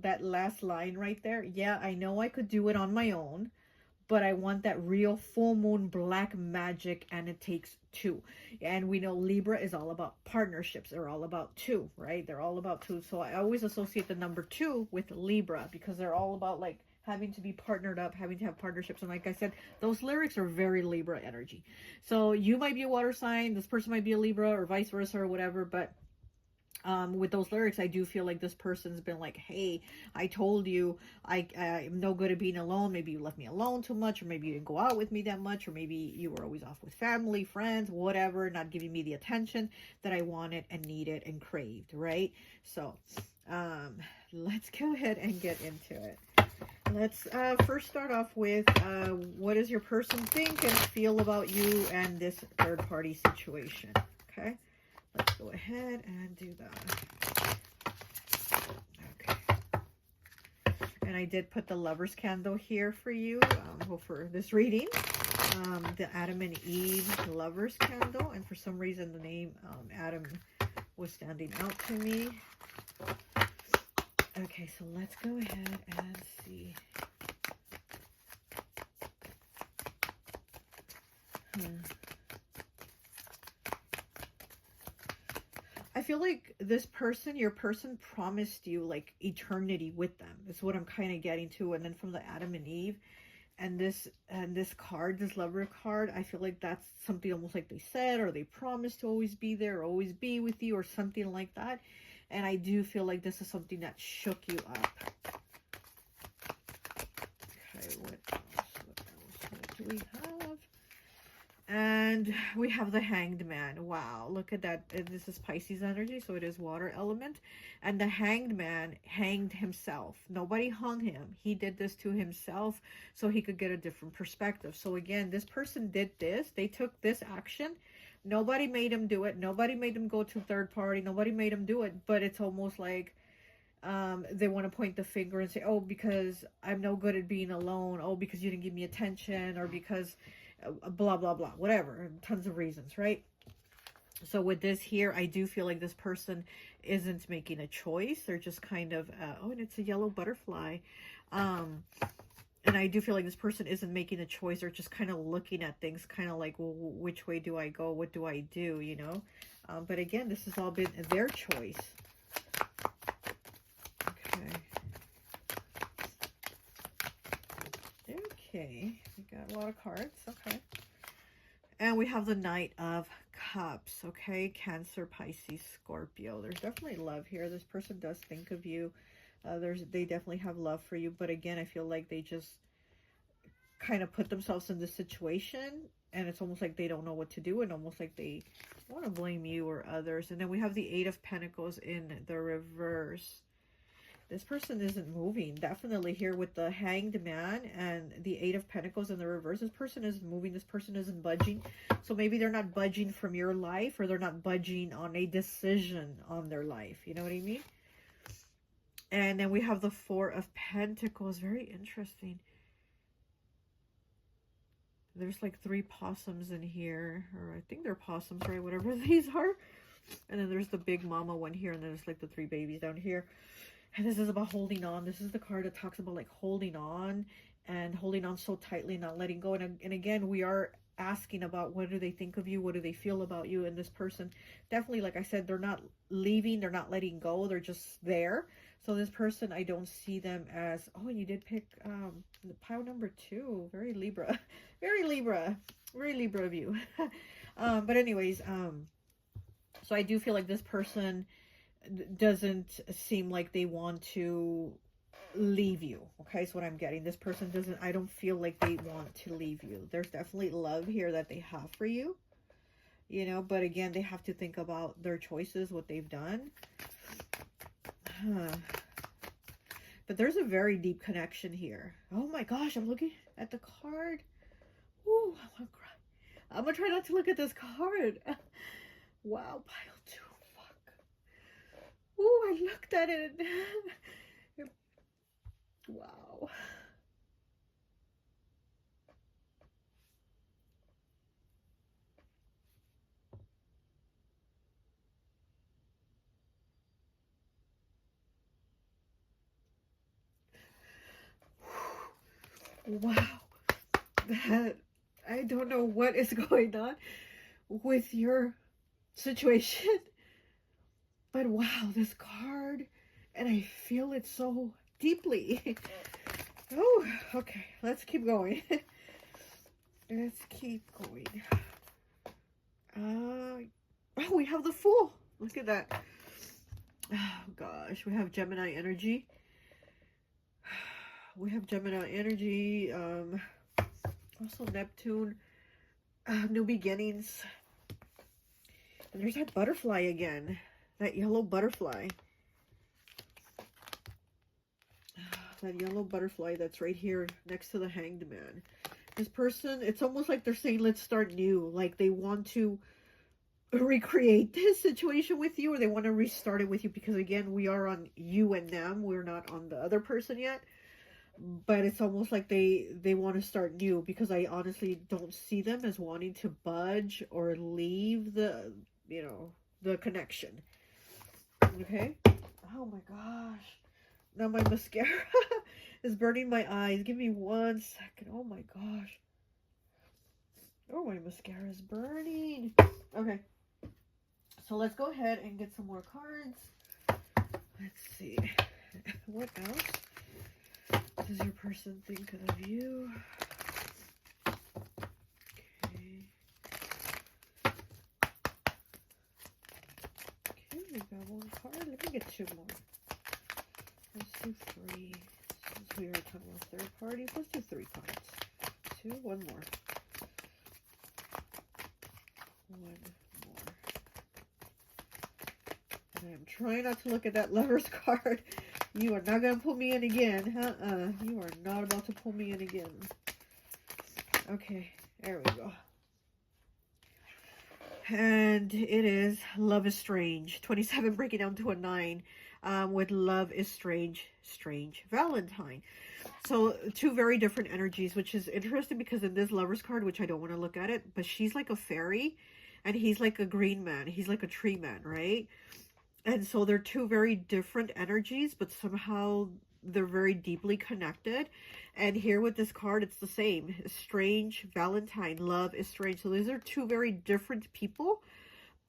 that last line right there. Yeah, I know I could do it on my own, but I want that real full moon black magic, and it takes two. And we know Libra is all about partnerships. They're all about two, right? They're all about two. So I always associate the number 2 with Libra, because they're all about like having to be partnered up, having to have partnerships. And like I said, those lyrics are very Libra energy. So you might be a water sign, this person might be a Libra, or vice versa, or whatever, but with those lyrics, I do feel like this person's been like, hey, I told you I'm no good at being alone. Maybe you left me alone too much, or maybe you didn't go out with me that much, or maybe you were always off with family, friends, whatever, not giving me the attention that I wanted and needed and craved, right? So let's go ahead and get into it. Let's first start off with what does your person think and feel about you and this third party situation? Okay, let's go ahead and do that. Okay, and I did put the Lover's candle here for you for this reading. The Adam and Eve Lover's candle, and for some reason the name Adam was standing out to me. Okay, so let's go ahead and see. I feel like this person, your person, promised you like eternity with them. Is what I'm kind of getting to. And then from the Adam and Eve, and this card, this lover card, I feel like that's something almost like they said, or they promised to always be there, or always be with you, or something like that. And I do feel like this is something that shook you up. Okay, what else? What do we have? And we have the Hanged Man. Wow, look at that. This is Pisces energy, so it is water element. And the Hanged Man hanged himself. Nobody hung him. He did this to himself so he could get a different perspective. So again, this person did this. They took this action. Nobody made him do it. Nobody made him go to third party. Nobody made him do it. But it's almost like they want to point the finger and say, oh, because I'm no good at being alone. Oh, because you didn't give me attention, or because blah, blah, blah, whatever. Tons of reasons, right? So with this here, I do feel like this person isn't making a choice. They're just kind of, oh, and it's a yellow butterfly. And I do feel like this person isn't making a choice. They're just kind of looking at things, kind of like, well, which way do I go? What do I do? You know? But again, this has all been their choice. Okay. Okay. We got a lot of cards. Okay. And we have the Knight of Cups. Okay. Cancer, Pisces, Scorpio. There's definitely love here. This person does think of you. They definitely have love for you, but again, I feel like they just kind of put themselves in this situation, and it's almost like they don't know what to do, and almost like they want to blame you or others. And then we have the Eight of Pentacles in the reverse. This person isn't moving. Definitely here with the Hanged Man and the Eight of Pentacles in the reverse. This person isn't moving. This person isn't budging. So maybe they're not budging from your life, or they're not budging on a decision on their life. You know what I mean? And then we have the Four of Pentacles. Very interesting. There's like 3 possums in here. Or I think they're possums, right? Whatever these are. And then there's the big mama one here. And then there's like the 3 babies down here. And this is about holding on. This is the card that talks about like holding on, and holding on so tightly, not letting go. And again, we are asking about what do they think of you? What do they feel about you? And this person, definitely, like I said, they're not leaving. They're not letting go. They're just there. So this person, I don't see them as, oh, you did pick the pile number 2. Very Libra. Very Libra. Very Libra of you. But anyways, so I do feel like this person doesn't seem like they want to leave you. Okay, is what I'm getting. This person doesn't, I don't feel like they want to leave you. There's definitely love here that they have for you, you know, but again, they have to think about their choices, what they've done. But there's a very deep connection here. Oh my gosh, I'm looking at the card. Ooh, I want to cry. I'm gonna try not to look at this card. Wow, pile 2. Ooh, I looked at it. Wow. Wow. That, I don't know what is going on with your situation. But wow, this card, and I feel it so deeply. Oh, okay, let's keep going. Let's keep going. Oh, we have the Fool. Look at that. Oh gosh, we have Gemini energy. We have Gemini energy. Also Neptune. New beginnings. And there's that butterfly again. That yellow butterfly. That yellow butterfly that's right here next to the Hanged Man. This person, it's almost like they're saying, let's start new. Like they want to recreate this situation with you, or they want to restart it with you, because again, we are on you and them. We're not on the other person yet. But it's almost like they want to start new, because I honestly don't see them as wanting to budge or leave the, you know, the connection. Okay. Oh my gosh. Now my mascara is burning my eyes. Give me 1 second. Oh my gosh. Oh, my mascara is burning. Okay. So let's go ahead and get some more cards. Let's see. What else does your person think of you? We got 1 card. Let me get 2 more. Let's do 3. Since we are talking about third parties, let's do 3 cards. 2, 1 more. 1 more. And I'm trying not to look at that Lover's card. You are not going to pull me in again. You are not about to pull me in again. Okay, there we go. And it is Love is Strange. 27 breaking down to a 9 with Love is Strange, Strange Valentine. So 2 very different energies, which is interesting because in this Lover's card, which I don't want to look at it, but she's like a fairy and he's like a green man. He's like a tree man, right? And so they're 2 very different energies, but somehow they're very deeply connected. And here with this card, it's the same. Strange Valentine. Love is strange. So these are 2 very different people,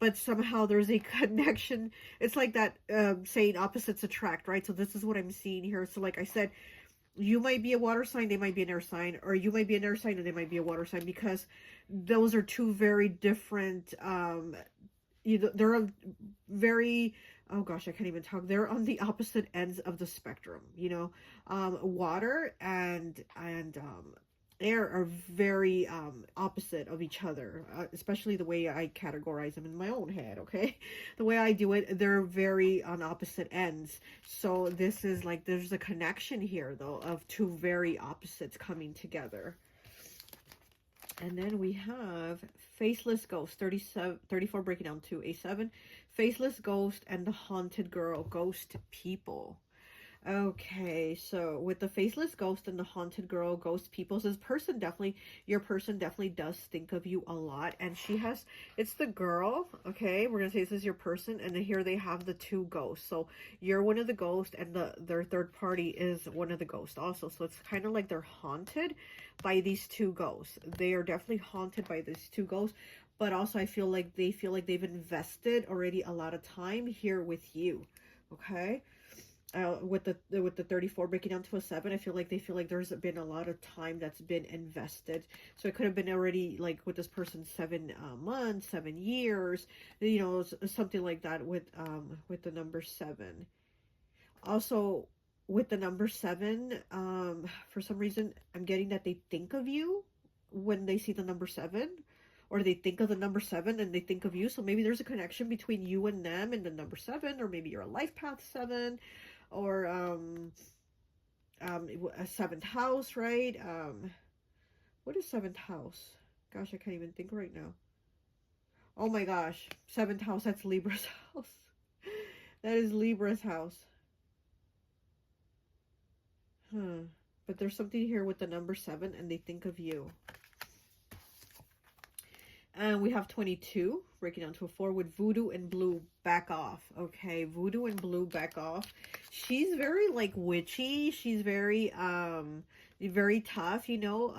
but somehow there's a connection. It's like that saying opposites attract, right? So this is what I'm seeing here. So like I said, you might be a water sign, they might be an air sign, or you might be an air sign and they might be a water sign, because those are 2 very different, they're very, oh gosh, I can't even talk. They're on the opposite ends of the spectrum, you know, water and air are very opposite of each other, especially the way I categorize them in my own head, okay? The way I do it, they're very on opposite ends. So this is like, there's a connection here, though, of two very opposites coming together. And then we have Faceless Ghost, 34 breaking down to a 7. Faceless Ghost and the Haunted Girl, Ghost People. Okay, so with the Faceless Ghost and the Haunted Girl, Ghost People, this person definitely, your person definitely does think of you a lot. And she has, it's the girl, okay? We're going to say this is your person. And then here they have the two ghosts. So you're one of the ghosts and their third party is one of the ghosts also. So it's kind of like they're haunted by these two ghosts. They are definitely haunted by these two ghosts. But also I feel like they've invested already a lot of time here with you, okay? With the 34 breaking down to a 7, I feel like they feel like there's been a lot of time that's been invested. So it could have been already like with this person 7 months, 7 years, you know, something like that with the number 7. Also with the number 7, for some reason I'm getting that they think of you when they see the number 7. Or they think of the number 7 and they think of you. So maybe there's a connection between you and them and the number 7. Or maybe you're a life path 7. Or a 7th house, right? What is 7th house? Gosh, I can't even think right now. Oh my gosh. 7th house, that's Libra's house. That is Libra's house. But there's something here with the number 7 and they think of you. And we have 22, breaking down to a 4 with Voodoo and Blue, back off. Okay, Voodoo and Blue, back off. She's very, like, witchy. She's very, very tough, you know.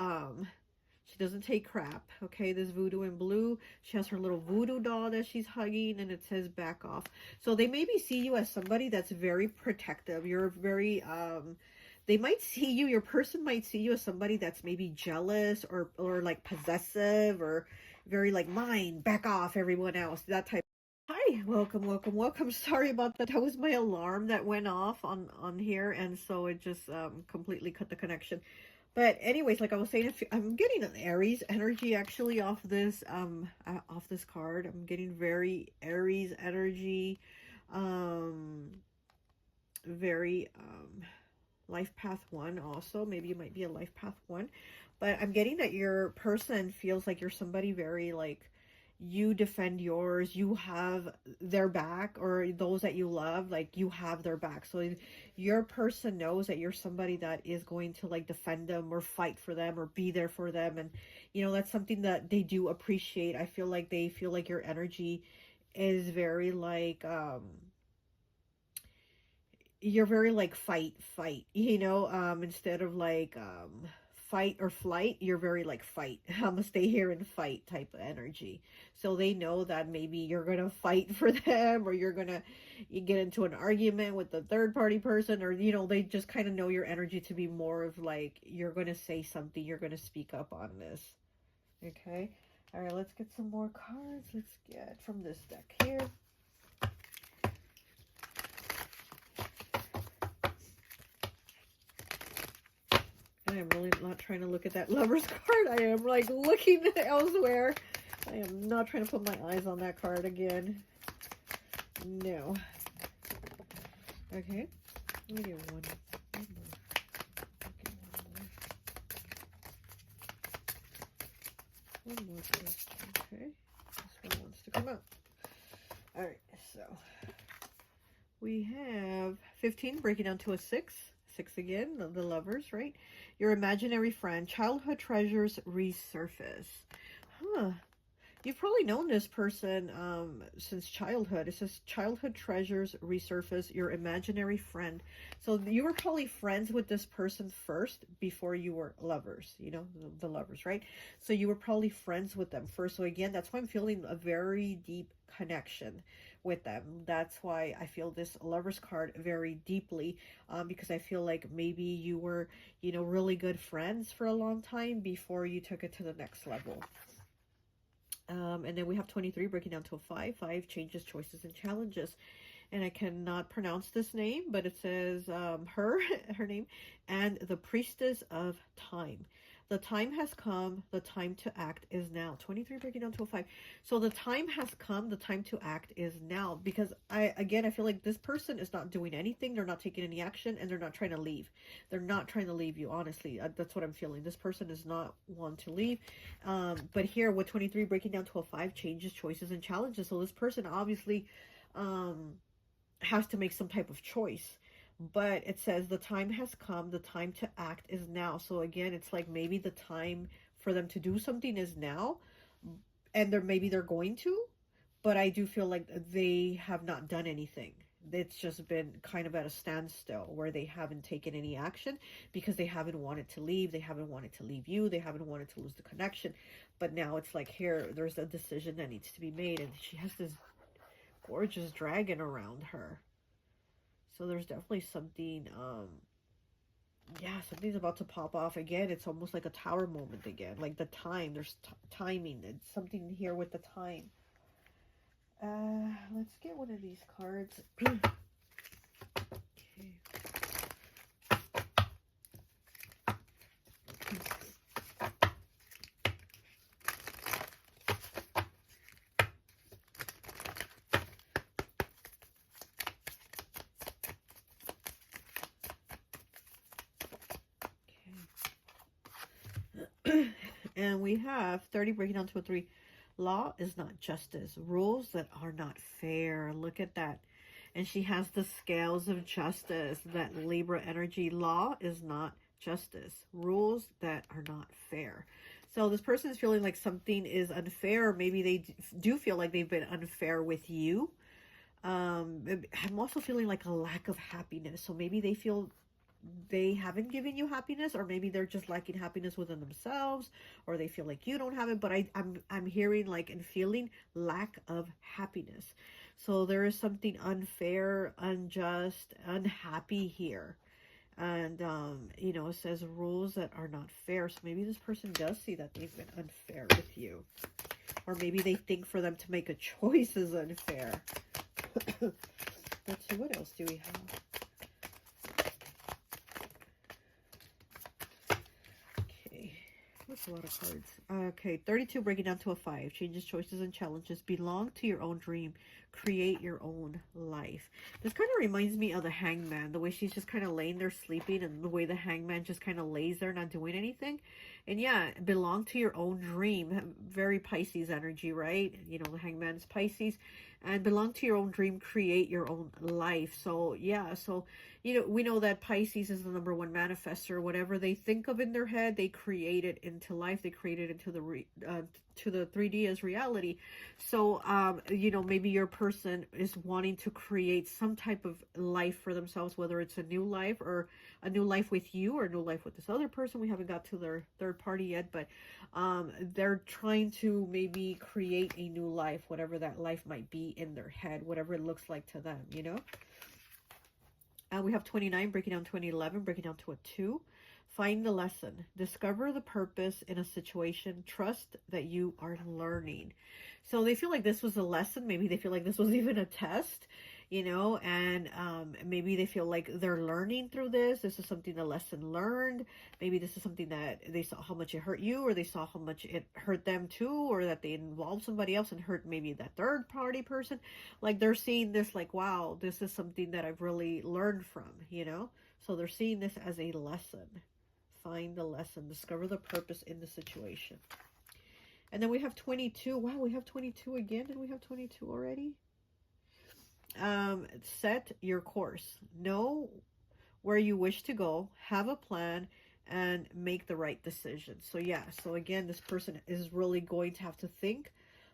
She doesn't take crap, okay? This Voodoo and Blue, she has her little voodoo doll that she's hugging, and it says back off. So they maybe see you as somebody that's very protective. You're very, they might see you, your person might see you as somebody that's maybe jealous or like possessive or very like mine, back off everyone else, that type. Hi, welcome, welcome, welcome. Sorry about that. That was my alarm that went off on here, and so it just completely cut the connection. But anyways, like I was saying, I'm getting an Aries energy actually off this card. I'm getting very Aries energy, very life path 1 also. Maybe you might be a life path 1. But I'm getting that your person feels like you're somebody very, like, you defend yours, you have their back, or those that you love, like, you have their back. So your person knows that you're somebody that is going to, like, defend them or fight for them or be there for them. And, you know, that's something that they do appreciate. I feel like they feel like your energy is very, like, you're very, like, fight, you know, instead of, like, fight or flight, you're very like fight. I'm gonna stay here and fight type of energy. So they know that maybe you're gonna fight for them, or you get into an argument with the third party person, or, you know, they just kind of know your energy to be more of like, you're gonna say something, you're gonna speak up on this. Okay. All right, let's get some more cards. Let's get from this deck here. I am really not trying to look at that Lover's card. I am like looking elsewhere. I am not trying to put my eyes on that card again. No. Okay. Let me get one more. One more. Okay. This one wants to come out. Alright, so we have 15 breaking down to a 6. 6 again, the Lovers, right? Your imaginary friend, childhood treasures resurface. You've probably known this person since childhood. It says childhood treasures resurface, your imaginary friend. So you were probably friends with this person first before you were lovers, you know, the Lovers, right? So you were probably friends with them first. So again, that's why I'm feeling a very deep connection with them. That's why I feel this Lovers card very deeply, because I feel like maybe you were, you know, really good friends for a long time before you took it to the next level. And then we have 23 breaking down to a 5. 5 changes, choices, and challenges. And I cannot pronounce this name, but it says her name, and the Priestess of Time. The time has come. The time to act is now. 23 breaking down to a 5. So the time has come. The time to act is now. Because I feel like this person is not doing anything. They're not taking any action, and they're not trying to leave. They're not trying to leave you, honestly. That's what I'm feeling. This person is not one to leave. But here with 23 breaking down to a 5, changes, choices, and challenges. So this person obviously has to make some type of choice. But it says the time has come, the time to act is now. So again, it's like maybe the time for them to do something is now, and maybe they're going to, but I do feel like they have not done anything. It's just been kind of at a standstill where they haven't taken any action because they haven't wanted to leave. They haven't wanted to leave you. They haven't wanted to lose the connection. But now it's like here, there's a decision that needs to be made, and she has this gorgeous dragon around her. So there's definitely something, yeah, something's about to pop off again. It's almost like a tower moment again. Like the time, there's timing. It's something here with the time. Let's get one of these cards. Okay. And we have 30 breaking down to a 3. Law is not justice. Rules that are not fair. Look at that. And she has the scales of justice. That Libra energy. Law is not justice. Rules that are not fair. So this person is feeling like something is unfair. Or maybe they do feel like they've been unfair with you. I'm also feeling like a lack of happiness. So maybe they feel they haven't given you happiness, or maybe they're just lacking happiness within themselves, or they feel like you don't have it. But I'm hearing like and feeling lack of happiness. So there is something unfair, unjust, unhappy here. And you know, it says rules that are not fair. So maybe this person does see that they've been unfair with you, or maybe they think for them to make a choice is unfair. Let's see, what else do we have? That's a lot of cards. Okay, 32 breaking down to a 5. Changes, choices, and challenges. Belong to your own dream. Create your own life. This kind of reminds me of the Hangman. The way she's just kind of laying there sleeping, and the way the Hangman just kind of lays there not doing anything. And yeah, belong to your own dream. Very Pisces energy, right? You know, the Hangman's Pisces. And belong to your own dream. Create your own life. So yeah, so you know, we know that Pisces is the #1 manifestor. Whatever they think of in their head, they create it into life. They create it into the 3D as reality. So, you know, maybe your person is wanting to create some type of life for themselves, whether it's a new life or a new life with you or a new life with this other person. We haven't got to their third party yet, but they're trying to maybe create a new life, whatever that life might be in their head, whatever it looks like to them, you know? We have 29, breaking down to an 11, breaking down to a 2. Find the lesson. Discover the purpose in a situation. Trust that you are learning. So they feel like this was a lesson. Maybe they feel like this was even a test, you know, and maybe they feel like they're learning through this. This is something, a lesson learned. Maybe this is something that they saw how much it hurt you, or they saw how much it hurt them too, or that they involved somebody else and hurt maybe that third party person. Like they're seeing this like, wow, this is something that I've really learned from, you know? So they're seeing this as a lesson. Find the lesson. Discover the purpose in the situation. And then we have 22. Wow, we have 22 again. Did we have 22 already? Set your course. Know where you wish to go. Have a plan and make the right decision. So yeah, so again, this person is really going to have to think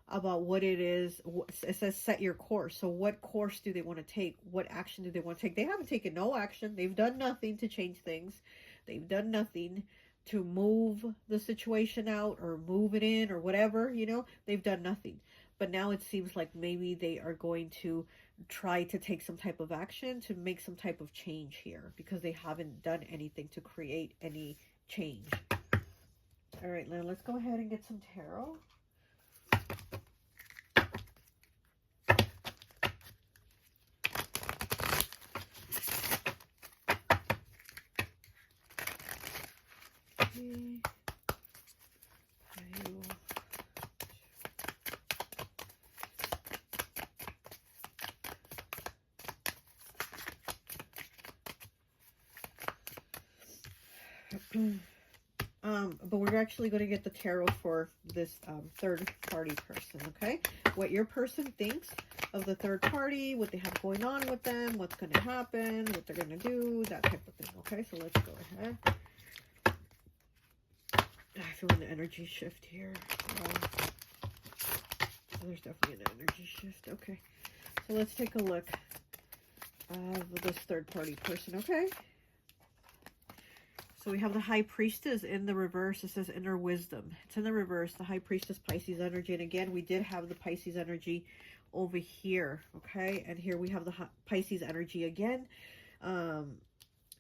about what it is. It says set your course. So what course do they want to take? What action do they want to take? They haven't taken no action. They've done nothing to change things. They've done nothing to move the situation out or move it in or whatever, you know, they've done nothing. But now it seems like maybe they are going to try to take some type of action to make some type of change here, because they haven't done anything to create any change. All right, now let's go ahead and get some tarot. Okay. But we're actually going to get the tarot for this third party person, okay? What your person thinks of the third party, what they have going on with them, what's going to happen, what they're going to do, that type of thing, okay? So let's go ahead. I feel an energy shift here. There's definitely an energy shift. Okay. So let's take a look at this third party person, okay? So we have the High Priestess in the reverse. It says inner wisdom. It's in the reverse. The High Priestess, Pisces energy. And again, we did have the Pisces energy over here, okay? And here we have the Pisces energy again.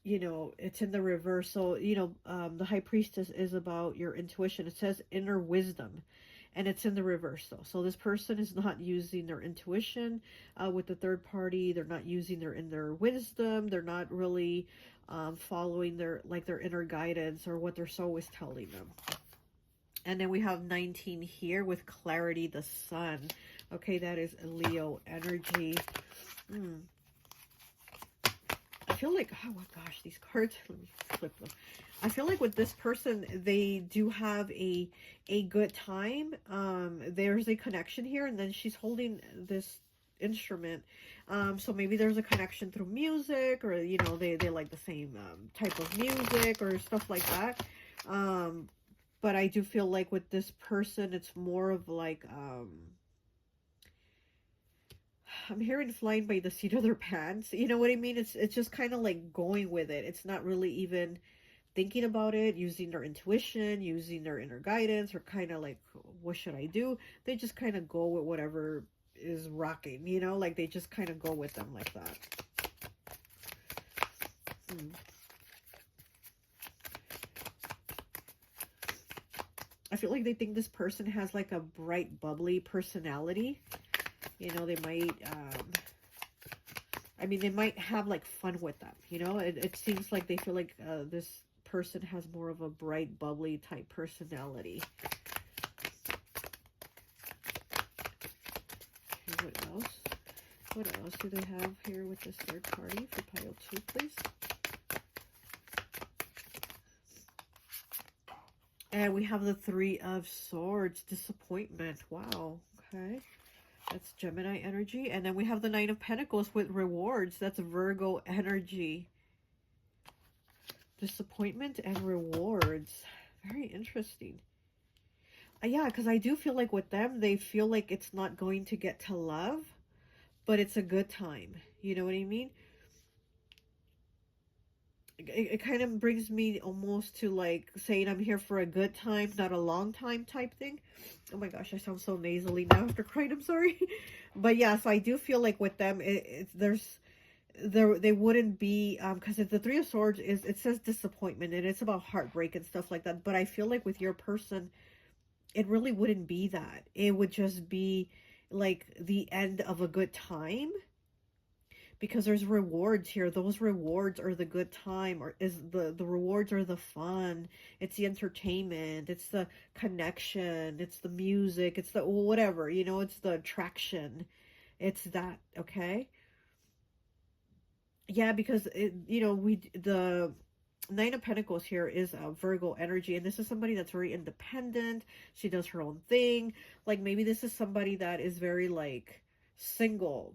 You know, it's in the reverse. So, you know, the High Priestess is about your intuition. It says inner wisdom. And it's in the reverse, though. So this person is not using their intuition with the third party. They're not using their inner wisdom. They're not really following their inner guidance or what their soul is telling them. And then we have 19 here with clarity, the sun. Okay, that is Leo energy. I feel like, oh my gosh, these cards, let me flip them. I feel like with this person, they do have a good time. There's a connection here, and then she's holding this instrument. So maybe there's a connection through music, or, you know, they like the same type of music or stuff like that. But I do feel like with this person, it's more of like, I'm hearing flying by the seat of their pants. You know what I mean? It's just kind of like going with it. It's not really even thinking about it, using their intuition, using their inner guidance, or kind of like, what should I do? They just kind of go with whatever is rocking, you know, like they just kind of go with them like that. I feel like they think this person has like a bright, bubbly personality. You know, they might, I mean, they might have like fun with them, you know. It seems like they feel like this person has more of a bright, bubbly type personality. Okay, what else? What else do they have here with this third party for pile 2, please? And we have the 3 of Swords, disappointment. Wow, okay. That's Gemini energy. And then we have the 9 of Pentacles with rewards. That's Virgo energy. Disappointment and rewards. Very interesting. Yeah, because I do feel like with them, they feel like it's not going to get to love, but it's a good time. You know what I mean? It kind of brings me almost to like saying I'm here for a good time, not a long time type thing. Oh my gosh, I sound so nasally now after crying. I'm sorry. But yeah, so I do feel like with them, they wouldn't be, because the 3 of Swords it says disappointment, and it's about heartbreak and stuff like that. But I feel like with your person, it really wouldn't be that. It would just be like the end of a good time. Because there's rewards here. Those rewards are the good time, or is the rewards are the fun. It's the entertainment. It's the connection. It's the music. It's the whatever, you know, it's the attraction. It's that, okay? Yeah, because, you know, the 9 of Pentacles here is Virgo energy. And this is somebody that's very independent. She does her own thing. Like maybe this is somebody that is very like,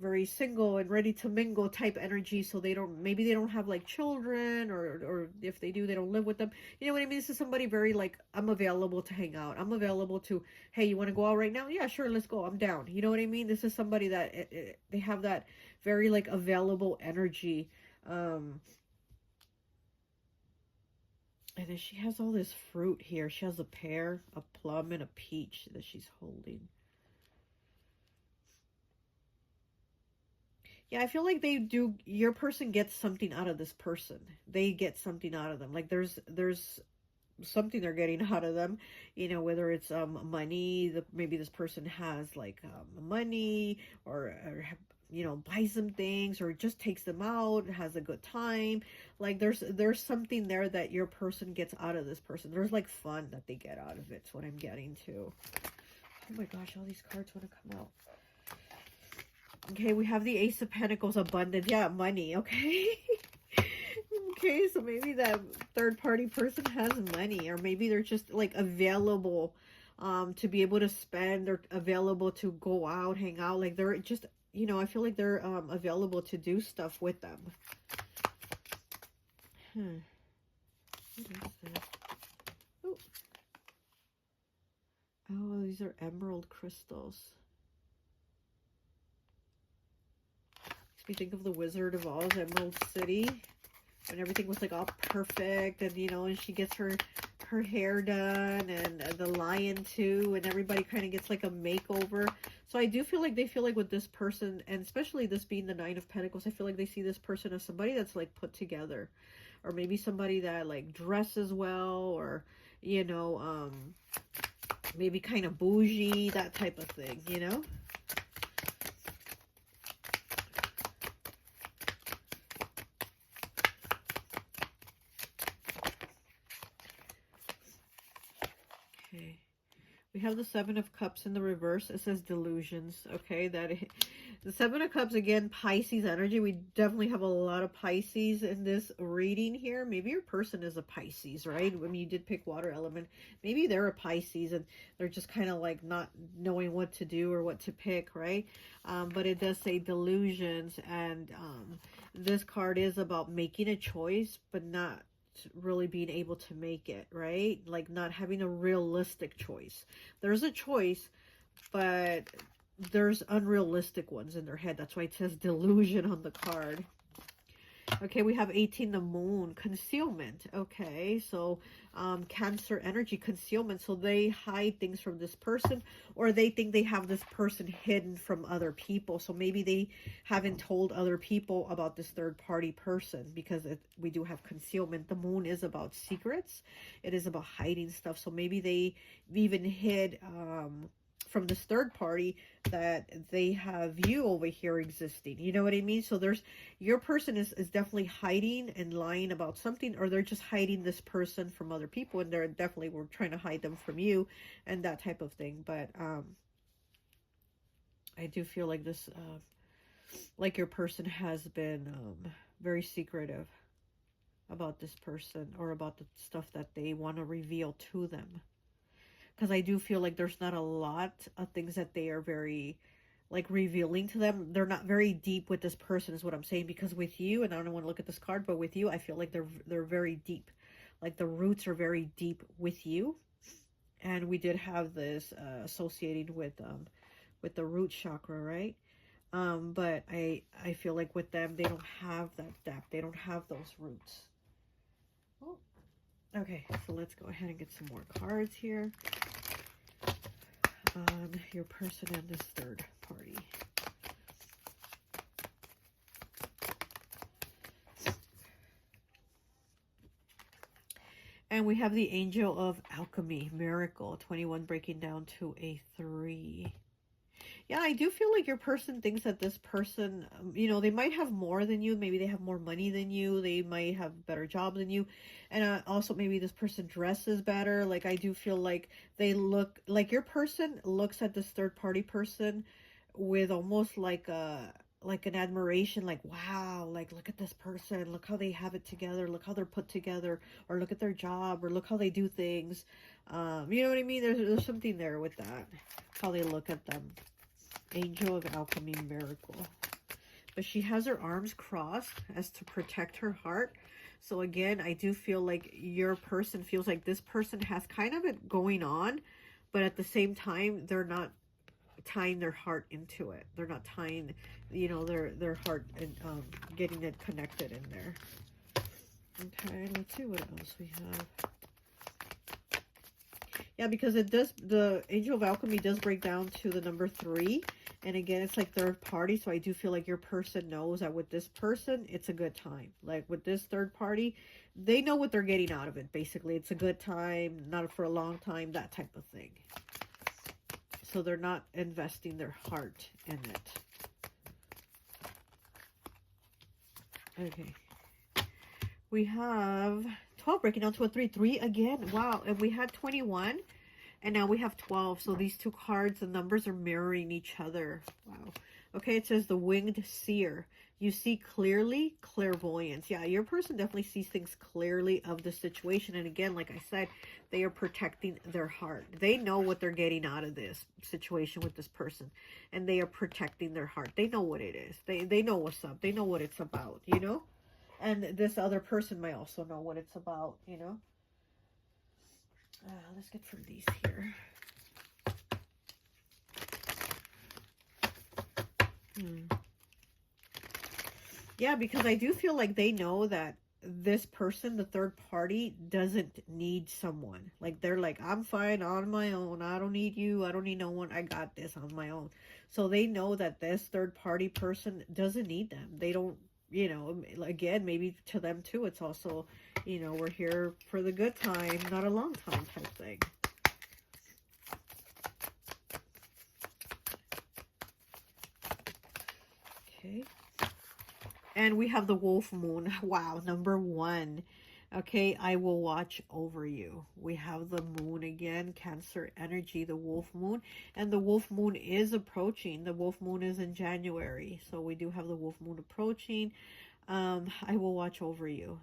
very single and ready to mingle type energy. So maybe they don't have like children, or if they do, they don't live with them. You know what I mean? This is somebody very like, I'm available to hang out. I'm available to, hey, you want to go out right now? Yeah, sure, let's go. I'm down. You know what I mean? This is somebody that they have that very like available energy. And then she has all this fruit here. She has a pear, a plum, and a peach that she's holding. Yeah, I feel like your person gets something out of this person. They get something out of them. Like there's something they're getting out of them, you know, whether it's money, maybe this person has like money, or you know, buys them things, or just takes them out, has a good time. Like there's something there that your person gets out of this person. There's like fun that they get out of it. It's what I'm getting to. Oh my gosh, all these cards want to come out. Okay, we have the Ace of Pentacles, abundance. Yeah, money, okay? Okay, so maybe that third party person has money, or maybe they're just like available to be able to spend, or available to go out, hang out. Like they're just, you know, I feel like they're available to do stuff with them. What is this? Oh. Oh, these are emerald crystals. Makes me think of the Wizard of Oz, Emerald City, when everything was like all perfect, and you know, and she gets her hair done, and the lion too, and everybody kind of gets like a makeover. So I do feel like they feel like with this person, and especially this being the Nine of Pentacles, I feel like they see this person as somebody that's like put together, or maybe somebody that like dresses well, or you know, maybe kind of bougie, that type of thing, you know. Okay, we have the Seven of Cups in the reverse. It says delusions. Okay, the Seven of Cups, again, Pisces energy. We definitely have a lot of Pisces in this reading here. Maybe your person is a Pisces, right? When you did pick water element, maybe they're a Pisces and they're just kind of like not knowing what to do or what to pick, right? But it does say delusions, and this card is about making a choice, but not really being able to make it, right? Like not having a realistic choice. There's a choice, but there's unrealistic ones in their head. That's why it says delusion on the card. Okay, we have 18, the moon, concealment. Okay, so Cancer energy, concealment. So they hide things from this person, or they think they have this person hidden from other people. So maybe they haven't told other people about this third party person, because we do have concealment. The moon is about secrets. It is about hiding stuff. So maybe they even hid from this third party that they have you over here existing. You know what I mean? So there's, your person is definitely hiding and lying about something, or they're just hiding this person from other people, and they're definitely, we're trying to hide them from you and that type of thing. But I do feel like this, like your person has been very secretive about this person, or about the stuff that they want to reveal to them. Because I do feel like there's not a lot of things that they are very, like, revealing to them. They're not very deep with this person, is what I'm saying. Because with you, and I don't want to look at this card, but with you, I feel like they're very deep. Like, the roots are very deep with you. And we did have this associated with the root chakra, right? But I feel like with them, they don't have that depth. They don't have those roots. Oh. Okay, so let's go ahead and get some more cards here on your person and this third party. And we have the Angel of Alchemy, Miracle, 21 breaking down to a 3. Yeah, I do feel like your person thinks that this person, you know, they might have more than you. Maybe they have more money than you. They might have a better job than you. And also maybe this person dresses better. Like, I do feel like they look, like your person looks at this third party person with almost like an admiration, like, wow, like, look at this person. Look how they have it together. Look how they're put together. Or look at their job. Or look how they do things. You know what I mean? There's something there with that. How they look at them. Angel of Alchemy, Miracle. But she has her arms crossed as to protect her heart. So again, I do feel like your person feels like this person has kind of it going on, but at the same time, they're not tying their heart into it. They're not tying, you know, their heart and getting it connected in there. Okay, let's see what else we have. Yeah, because it does, the Angel of Alchemy does break down to the number 3. And again, it's like third party. So I do feel like your person knows that with this person, it's a good time. Like with this third party, they know what they're getting out of it. Basically, it's a good time, not for a long time, that type of thing. So they're not investing their heart in it. Okay. We have 12 breaking down to a 3. 3 again. Wow. And we had 21. And now we have 12. So these two cards, the numbers are mirroring each other. Wow. Okay, it says the Winged Seer. You see clearly, clairvoyance. Yeah, your person definitely sees things clearly of the situation. And again, like I said, they are protecting their heart. They know what they're getting out of this situation with this person. And they are protecting their heart. They know what it is. They know what's up. They know what it's about, you know? And this other person might also know what it's about, you know? Let's get from these here. Yeah, because I do feel like they know that this person, the third party, doesn't need someone. Like, they're like, I'm fine on my own. I don't need you. I don't need no one. I got this on my own. So they know that this third party person doesn't need them. They don't, you know, again, maybe to them too, it's also, you know, we're here for the good time, not a long time type thing. Okay. And we have the wolf moon. Wow, number 1. Okay, I will watch over you. We have the moon again, Cancer energy, the wolf moon. And the wolf moon is approaching. The wolf moon is in January. So we do have the wolf moon approaching. I will watch over you.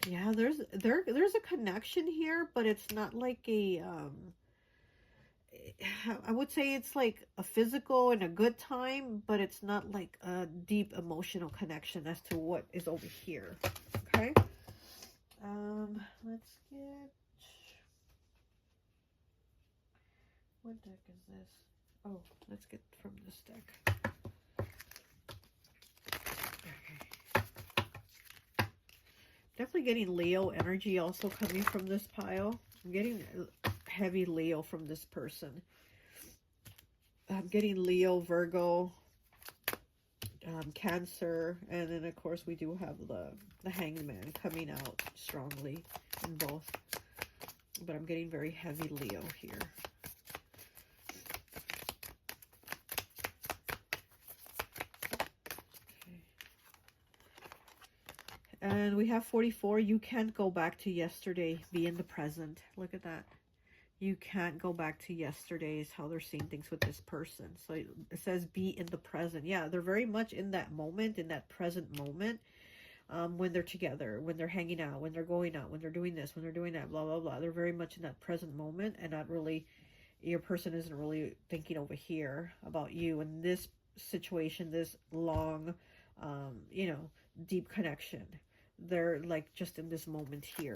Yeah, there's a connection here, but it's not like a I would say it's like a physical and a good time, but it's not like a deep emotional connection as to what is over here. Okay. Let's get, what deck is this? Oh, let's get from this deck. Okay. Definitely getting Leo energy also coming from this pile. I'm getting heavy Leo from this person. I'm getting Leo, Virgo, Cancer, and then of course we do have the Hangman coming out strongly in both. But I'm getting very heavy Leo here. Okay. And we have 44. You can't go back to yesterday. Be in the present. Look at that. You can't go back to yesterday is how they're seeing things with this person. So it says be in the present. Yeah, they're very much in that moment, in that present moment, when they're together, when they're hanging out, when they're going out, when they're doing this, when they're doing that, blah, blah, blah. They're very much in that present moment and not really, your person isn't really thinking over here about you in this situation, this long, you know, deep connection. They're like just in this moment here.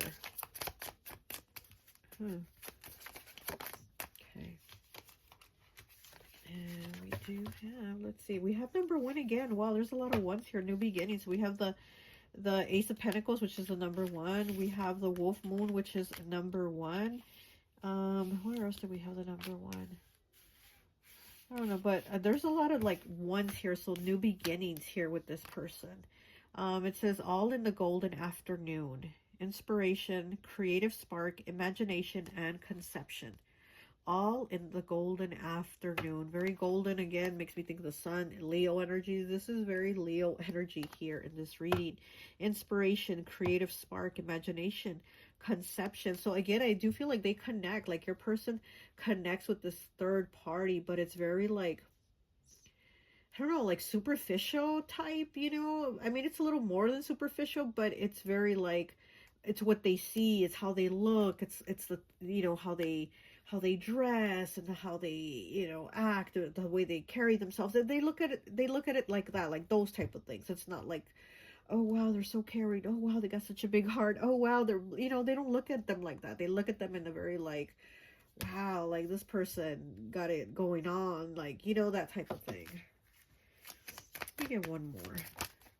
And we do have, let's see, we have number 1 again. Wow, there's a lot of ones here. New beginnings. We have the Ace of Pentacles, which is the number 1. We have the Wolf Moon, which is number 1. Where else do we have the number 1? I don't know, but there's a lot of like ones here. So new beginnings here with this person. It says all in the golden afternoon. Inspiration, creative spark, imagination, and conception. All in the golden afternoon. Very golden again, makes me think of the sun. Leo energy. This is very Leo energy here in this reading. Inspiration, creative spark, imagination, conception. So again, I do feel like they connect, like your person connects with this third party, but it's very like, I don't know, like superficial type, you know? I mean, it's a little more than superficial, but it's very like, it's what they see, it's how they look, it's the, you know, how they dress and how they, you know, act, the way they carry themselves. They look at it like that, like those type of things. It's not like, oh wow, they're so carried, oh wow, they got such a big heart, oh wow, they're, you know, they don't look at them like that. They look at them in a very like, wow, like this person got it going on, like, you know, that type of thing. Let me get one more.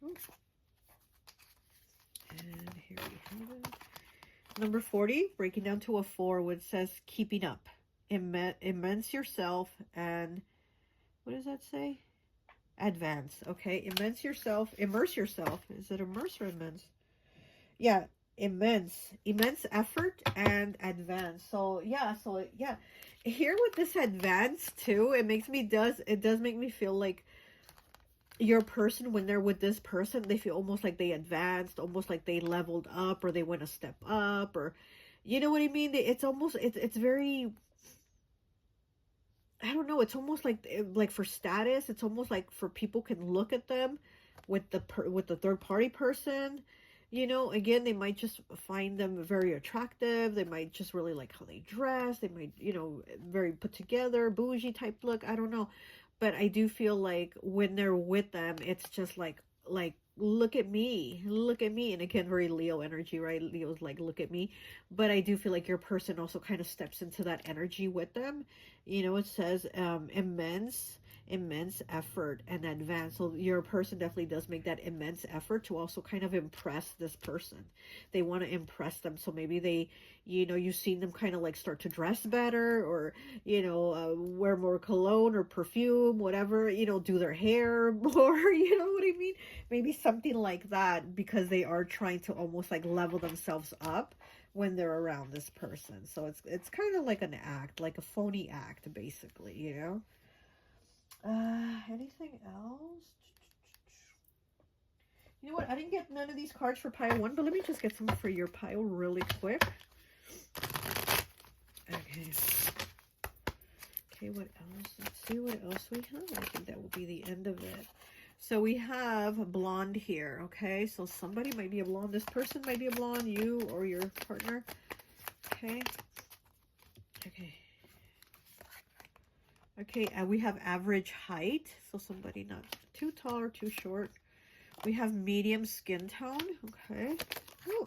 Ooh. And here we have it. Number 40, breaking down to a 4, which says keeping up. Immense yourself and, what does that say? Advance. Okay, immerse yourself. Is it immerse or immense? Yeah, immense effort and advance. So yeah, here with this advance too, it does make me feel like your person, when they're with this person, they feel almost like they advanced, almost like they leveled up, or they went a step up, or you know what I mean? It's almost, it's very, I don't know, it's almost like for status, it's almost like for people can look at them with the third party person. You know, again, they might just find them very attractive. They might just really like how they dress. They might, you know, very put together, bougie type look. I don't know. But I do feel like when they're with them, it's just like, look at me, look at me. And again, very Leo energy, right? Leo's like, look at me. But I do feel like your person also kind of steps into that energy with them. You know, it says immense effort and advance. So your person definitely does make that immense effort to also kind of impress this person. They want to impress them. So maybe they, you know, you've seen them kind of like start to dress better, or, you know, wear more cologne or perfume, whatever, you know, do their hair more, you know what I mean? Maybe something like that, because they are trying to almost like level themselves up when they're around this person. So it's kind of like an act, like a phony act, basically, you know? Anything else? You know what? I didn't get none of these cards for pile 1, but let me just get some for your pile really quick. Okay. Okay, what else? Let's see what else we have. I think that will be the end of it. So we have blonde here, okay? So somebody might be a blonde. This person might be a blonde, you or your partner. Okay. Okay. Okay, we have average height. So somebody not too tall or too short. We have medium skin tone. Okay. Ooh.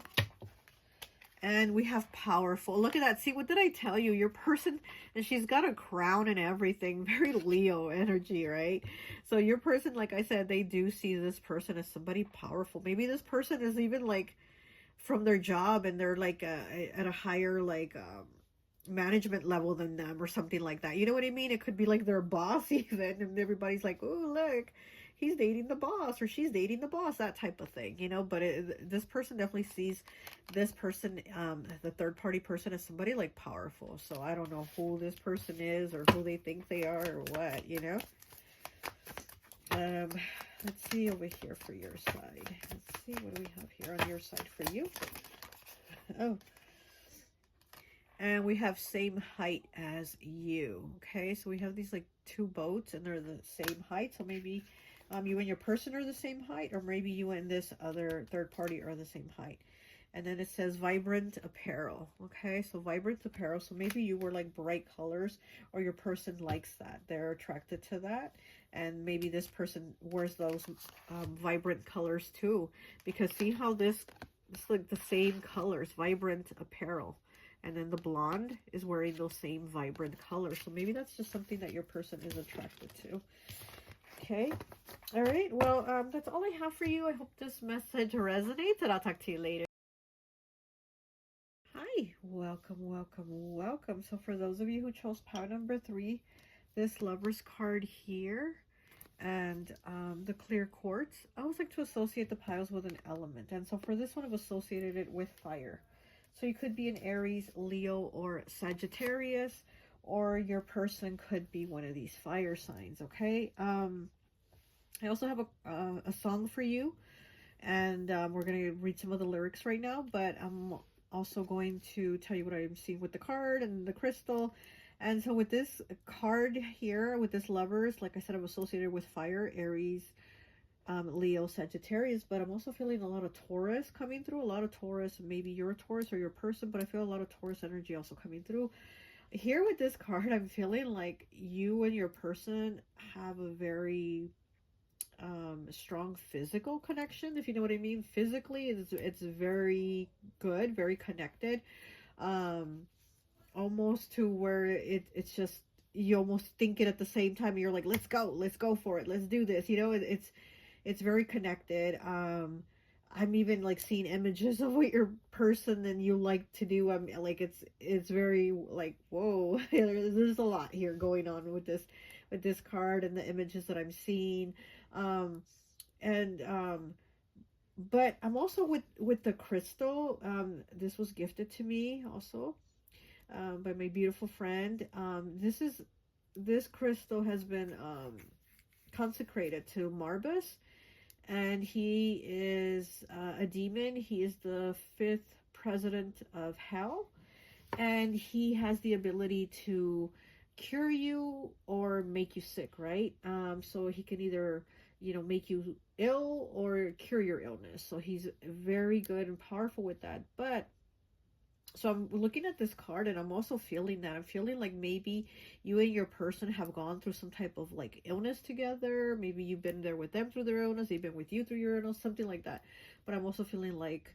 And we have powerful. Look at that. See, what did I tell you? Your person, and she's got a crown and everything. Very Leo energy, right? So your person, like I said, they do see this person as somebody powerful. Maybe this person is even like from their job, and they're like at a higher like management level than them or something like that. You know what I mean? It could be like their boss even, and everybody's like, oh, look, he's dating the boss, or she's dating the boss, that type of thing, you know? But this person definitely sees this person, the third party person, as somebody like powerful. So I don't know who this person is or who they think they are or what, you know? Let's see over here for your side. Let's see, what do we have here on your side for you? Oh, and we have same height as you. Okay, so we have these like two boats, and they're the same height. So maybe you and your person are the same height, or maybe you and this other third party are the same height. And then it says vibrant apparel. Okay, so vibrant apparel. So maybe you were like bright colors, or your person likes that. They're attracted to that. And maybe this person wears those vibrant colors too. Because see how it's like the same colors, vibrant apparel. And then the blonde is wearing those same vibrant colors. So maybe that's just something that your person is attracted to. Okay. All right. Well, that's all I have for you. I hope this message resonates, and I'll talk to you later. Hi. Welcome, welcome, welcome. So for those of you who chose pile number 3, this Lover's card here, and the clear quartz, I always like to associate the piles with an element. And so for this one, I've associated it with fire. So you could be an Aries, Leo, or Sagittarius, or your person could be one of these fire signs, okay? I also have a song for you, and we're going to read some of the lyrics right now, but I'm also going to tell you what I'm seeing with the card and the crystal. And so with this card here, with this Lovers, like I said, I'm associated with fire, Aries, Leo, Sagittarius, but I'm also feeling a lot of Taurus coming through, a lot of Taurus. Maybe you're a Taurus or your person, but I feel a lot of Taurus energy also coming through. Here with this card, I'm feeling like you and your person have a very strong physical connection, if you know what I mean. Physically, it's very good, very connected, almost to where it's just, you almost think it at the same time, and you're like, let's go for it, let's do this, you know. It's very connected. I'm even like seeing images of what your person and you like to do. I'm like, it's very like, whoa, there's a lot here going on with this card and the images that I'm seeing. But I'm also with the crystal. This was gifted to me also by my beautiful friend. This crystal has been consecrated to Marbus, and he is a demon. He is the 5th president of hell, and he has the ability to cure you or make you sick, right? So he can either, you know, make you ill or cure your illness. So he's very good and powerful with that. But so I'm looking at this card and I'm also feeling that. I'm feeling like maybe you and your person have gone through some type of like illness together. Maybe you've been there with them through their illness. They've been with you through your illness, something like that. But I'm also feeling like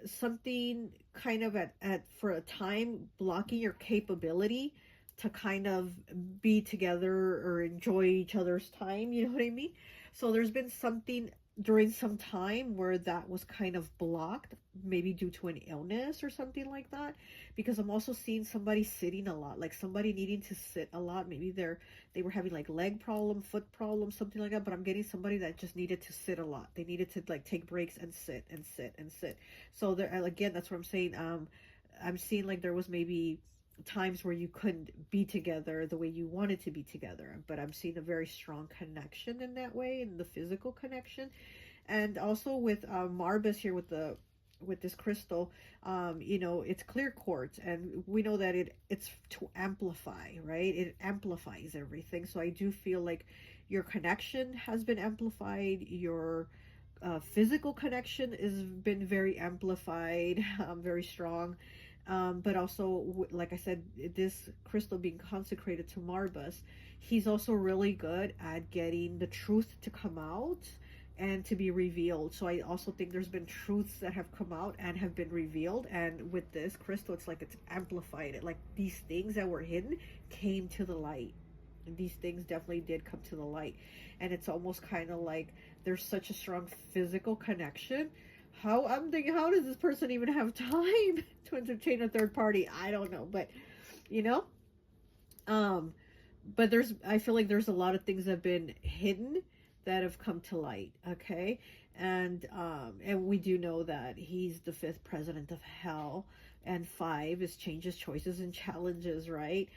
something kind of at for a time blocking your capability to kind of be together or enjoy each other's time, you know what I mean? So there's been something during some time where that was kind of blocked, maybe due to an illness or something like that, because I'm also seeing somebody sitting a lot, like somebody needing to sit a lot. Maybe they were having like leg problem, foot problem, something like that, but I'm getting somebody that just needed to sit a lot. They needed to like take breaks and sit and sit and sit. So there again, that's what I'm saying. I'm seeing like there was maybe times where you couldn't be together the way you wanted to be together, but I'm seeing a very strong connection in that way, in the physical connection. And also with Marbus here with this crystal, you know, it's clear quartz, and we know that it's to amplify, right? It amplifies everything. So I do feel like your connection has been amplified, your physical connection has been very amplified, very strong. But also, like I said, this crystal being consecrated to Marbus, he's also really good at getting the truth to come out and to be revealed. So I also think there's been truths that have come out and have been revealed. And with this crystal, it's like it's amplified it. Like these things that were hidden came to the light. And these things definitely did come to the light. And it's almost kind of like there's such a strong physical connection. How I'm thinking, how does this person even have time to entertain a third party? I don't know, but you know, but I feel like there's a lot of things that have been hidden that have come to light. Okay, and we do know that he's the 5th president of hell, and 5 is changes, choices, and challenges, right?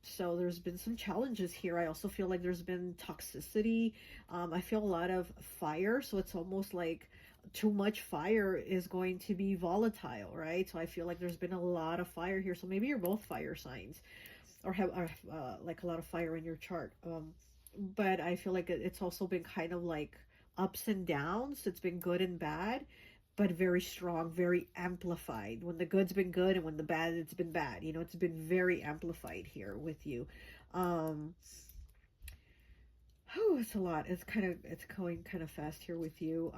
So there's been some challenges here. I also feel like there's been toxicity. I feel a lot of fire, so it's almost like too much fire is going to be volatile, right? So I feel like there's been a lot of fire here. So maybe you're both fire signs, or have like a lot of fire in your chart. But I feel like it's also been kind of like ups and downs. It's been good and bad, but very strong, very amplified. When the good's been good and when the bad, it's been bad. You know, it's been very amplified here with you. It's a lot. It's going kind of fast here with you.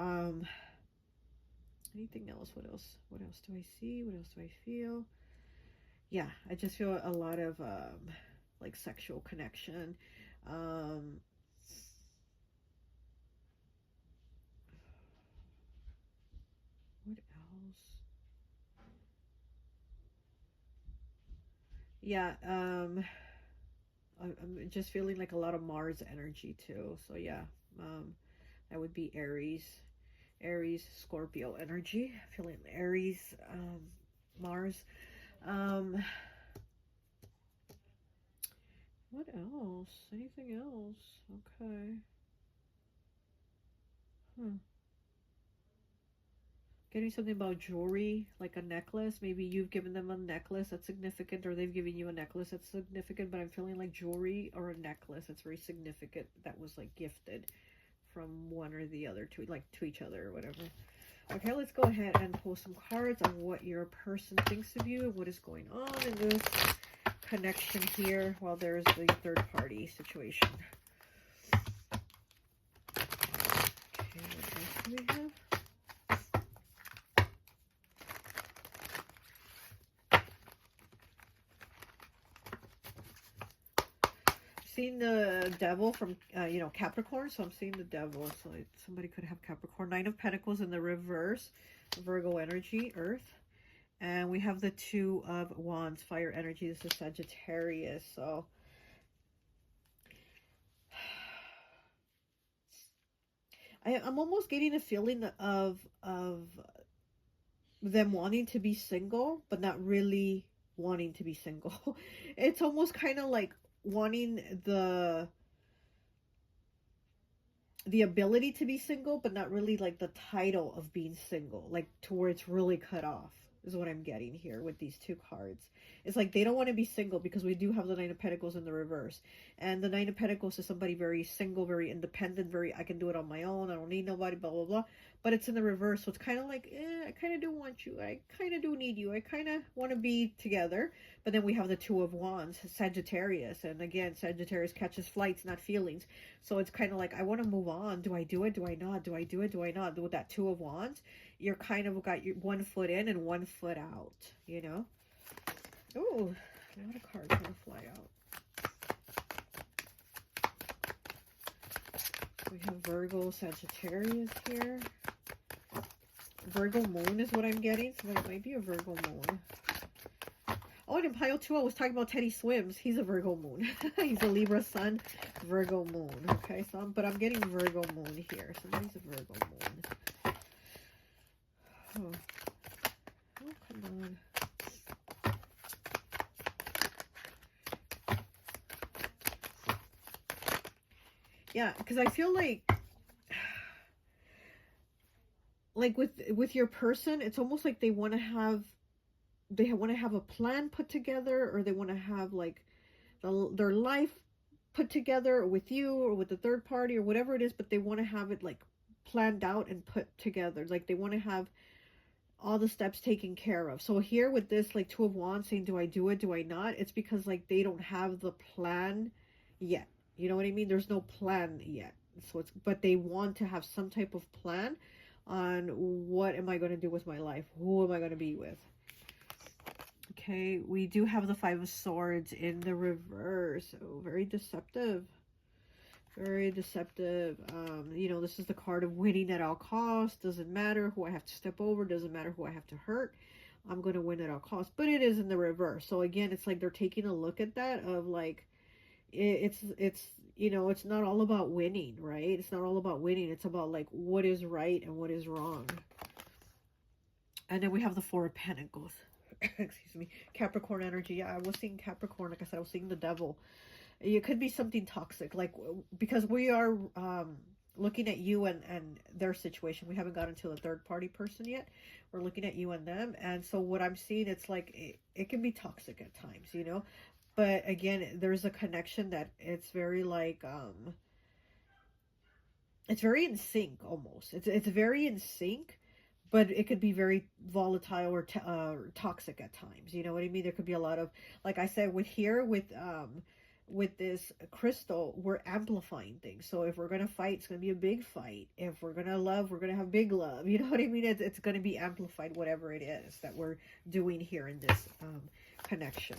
Anything else? What else? What else do I see? What else do I feel? Yeah, I just feel a lot of like sexual connection. What else? Yeah, I'm just feeling like a lot of Mars energy too. So yeah, that would be Aries, Scorpio energy. Feeling Aries, Mars. What else? Anything else? Okay. Getting something about jewelry, like a necklace. Maybe you've given them a necklace that's significant, or they've given you a necklace that's significant, but I'm feeling like jewelry or a necklace that's very significant that was like gifted from one or the other to each other or whatever. Okay, let's go ahead and pull some cards on what your person thinks of you and what is going on in this connection here while there's the third party situation. Okay, what else do we have? Seeing the devil from Capricorn, so I'm seeing the devil, so somebody could have Capricorn. 9 of Pentacles in the reverse, Virgo energy, Earth, and we have the 2 of Wands, fire energy. This is Sagittarius. So I'm almost getting a feeling of them wanting to be single but not really wanting to be single. It's almost kind of like wanting the ability to be single, but not really like the title of being single, like to where it's really cut off. is what I'm getting here with these two cards. It's like they don't want to be single because we do have the Nine of Pentacles in the reverse. And the Nine of Pentacles is somebody very single, very independent, very, I can do it on my own, I don't need nobody, blah, blah, blah. But it's in the reverse, so it's kind of like, I kind of do want you, I kind of do need you, I kind of want to be together. But then we have the Two of Wands, Sagittarius, and again, Sagittarius catches flights, not feelings. So it's kind of like, I want to move on. Do I do it? Do I not? Do I do it? Do I not? With that Two of Wands, you're kind of got your one foot in and one foot out, you know? Oh, a lot of cards want to fly out. We have Virgo, Sagittarius here. Virgo moon is what I'm getting, so it might be a Virgo moon. Oh, and in pile 2, I was talking about Teddy Swims. He's a Virgo moon. He's a Libra sun, Virgo moon. Okay, so but I'm getting Virgo moon here. Somebody's a Virgo moon. Oh, come on. Yeah, because I feel like with your person, it's almost like they want to have a plan put together, or they want to have like their life put together with you or with the third party or whatever it is, but they want to have it like planned out and put together. Like they want to have all the steps taken care of. So here with this like Two of Wands saying, do I do it? Do I not? It's because like they don't have the plan yet. You know what I mean? There's no plan yet. So it's, but they want to have some type of plan on what am I going to do with my life? Who am I going to be with? Okay, we do have the Five of Swords in the reverse. So very deceptive. Very deceptive. You know, this is the card of winning at all costs. Doesn't matter who I have to step over. Doesn't matter who I have to hurt. I'm going to win at all costs. But it is in the reverse. So again, it's like they're taking a look at that of like, it's you know, it's not all about winning, right? It's not all about winning. It's about like what is right and what is wrong. And then we have the Four of Pentacles. Excuse me. Capricorn energy. Yeah, I was seeing Capricorn. Like I said, I was seeing the devil. It could be something toxic, like because we are looking at you and their situation. We haven't gotten to the third party person yet. We're looking at you and them. And so what I'm seeing, it's like it can be toxic at times, you know. But again, there's a connection that it's very like it's very in sync almost. It's very in sync, but it could be very volatile or toxic at times. You know what I mean? There could be a lot of, like I said, with this crystal, we're amplifying things. So if we're going to fight, it's going to be a big fight. If we're going to love, we're going to have big love. You know what I mean? It's going to be amplified, whatever it is that we're doing here in this connection.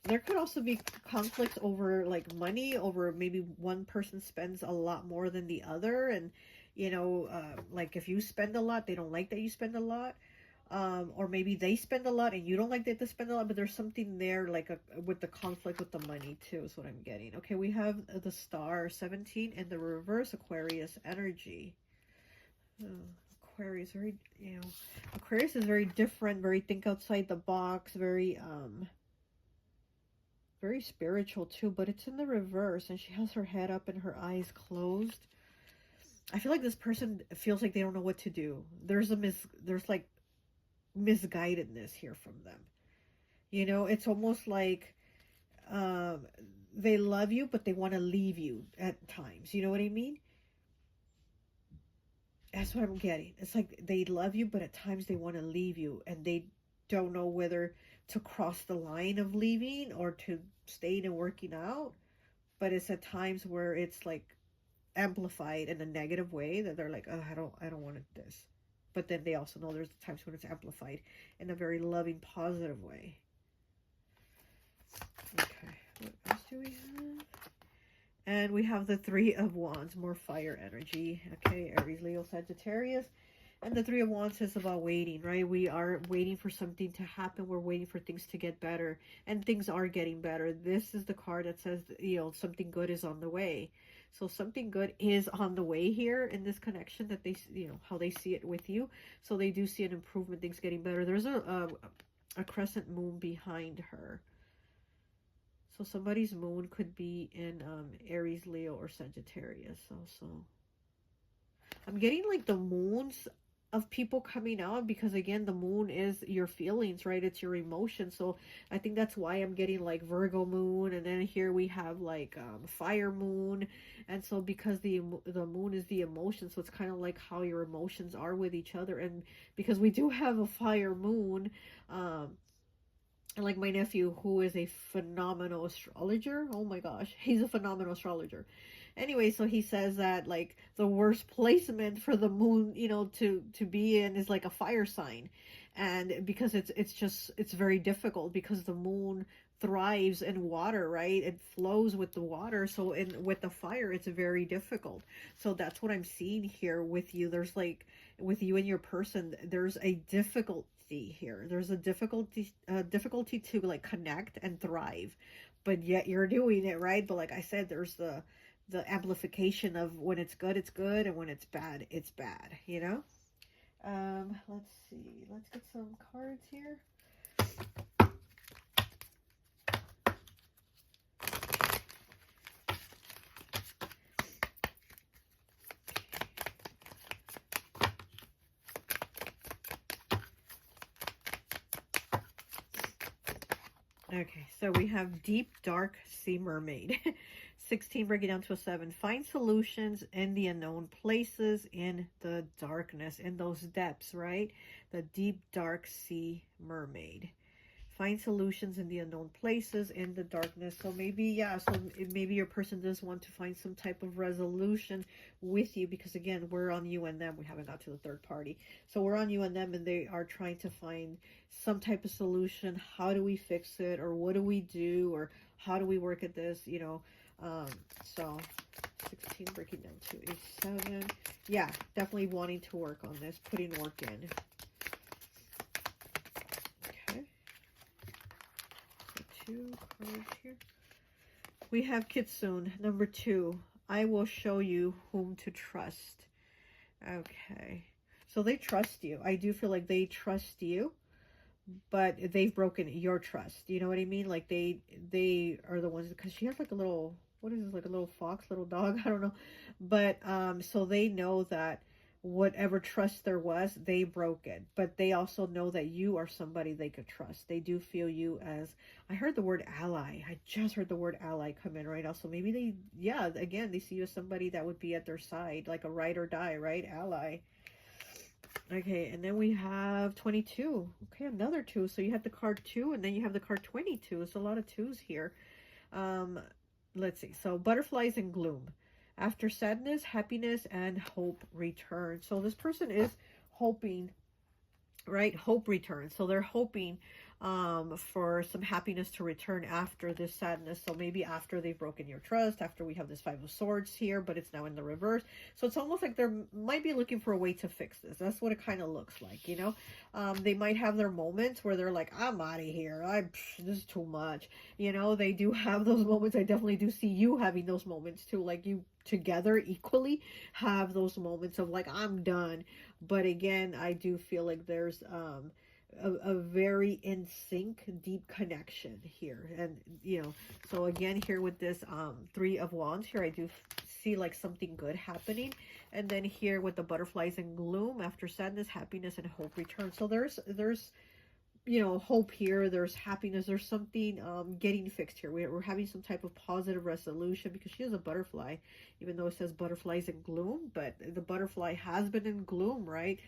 There could also be conflict over like money, over maybe one person spends a lot more than the other. And, you know, like if you spend a lot, they don't like that you spend a lot. Or maybe they spend a lot and you don't like that they spend a lot, but there's something there like with the conflict with the money too is what I'm getting. Okay, we have the Star 17 in the reverse, Aquarius energy. Aquarius, very, you know, Aquarius is very different, very think outside the box, very spiritual too, but it's in the reverse and she has her head up and her eyes closed. I feel like this person feels like they don't know what to do. There's like misguidedness here from them. You know, it's almost like they love you, but they want to leave you at times. You know what I mean? That's what I'm getting. It's like they love you, but at times they want to leave you and they don't know whether to cross the line of leaving or to stay and working out. But it's at times where it's like amplified in a negative way that they're like, oh, I don't want this. But then they also know there's times when it's amplified in a very loving, positive way. Okay, what else do we have? And we have the Three of Wands, more fire energy. Okay, Aries, Leo, Sagittarius. And the Three of Wands is about waiting, right? We are waiting for something to happen. We're waiting for things to get better. And things are getting better. This is the card that says, you know, something good is on the way. So something good is on the way here in this connection that they, you know, how they see it with you. So they do see an improvement, things getting better. There's a crescent moon behind her. So somebody's moon could be in Aries, Leo, or Sagittarius also. I'm getting like the moons of people coming out, because again, the moon is your feelings, right? It's your emotions. So I think that's why I'm getting like Virgo moon, and then here we have like fire moon. And so because the moon is the emotion, so it's kind of like how your emotions are with each other. And because we do have a fire moon, like my nephew, who is a phenomenal astrologer. Oh my gosh, he's a phenomenal astrologer. Anyway, so he says that like the worst placement for the moon, you know, to be in is like a fire sign. And because it's very difficult, because the moon thrives in water, right? It flows with the water. So with the fire, it's very difficult. So that's what I'm seeing here with you. There's like, with you and your person, there's a difficulty here. There's a difficulty to like connect and thrive, but yet you're doing it, right? But like I said, there's the amplification of when it's good, and when it's bad, you know. Let's see, let's get some cards here. Okay, so we have Deep Dark Sea Mermaid. 16, break it down to a 7. Find solutions in the unknown places, in the darkness, in those depths, right? The Deep Dark Sea Mermaid. Find solutions in the unknown places, in the darkness. So maybe, yeah, so maybe your person does want to find some type of resolution with you, because again, we're on you and them. We haven't got to the third party. So we're on you and them, and they are trying to find some type of solution. How do we fix it? Or what do we do? Or how do we work at this? You know, so 16, breaking down to a 7. Yeah, definitely wanting to work on this, putting work in. Two cards here. We have Kitsune, number 2. I will show you whom to trust. Okay. So they trust you. I do feel like they trust you, but they've broken your trust. You know what I mean? Like they are the ones, because she has like a little, what is this, like a little fox, little dog? I don't know. But so they know that whatever trust there was, they broke it. But they also know that you are somebody they could trust. They do feel you as, I heard the word ally. I just heard the word ally come in right now. So maybe they, yeah, again, they see you as somebody that would be at their side, like a ride or die, right? Ally. Okay, and then we have 22. Okay, another 2. So you have the card 2, and then you have the card 22. It's a lot of 2s here. Let's see. So butterflies and gloom. After sadness, happiness and hope return. So this person is hoping, right? Hope returns. So they're hoping for some happiness to return after this sadness. So maybe after they've broken your trust, after we have this 5 of Swords here, but it's now in the reverse. So it's almost like they might be looking for a way to fix this. That's what it kind of looks like, you know. They might have their moments where they're like, I'm out of here. This is too much. You know, they do have those moments. I definitely do see you having those moments too. Like you together equally have those moments of like, I'm done. But again, I do feel like there's a very in sync, deep connection here. And, you know, so again, here with this 3 of Wands here, I do see like something good happening. And then here with the butterflies and gloom, after sadness, happiness and hope return. So there's you know, hope here, there's happiness, there's something getting fixed here. We're having some type of positive resolution, because she is a butterfly, even though it says butterflies in gloom, but the butterfly has been in gloom, right?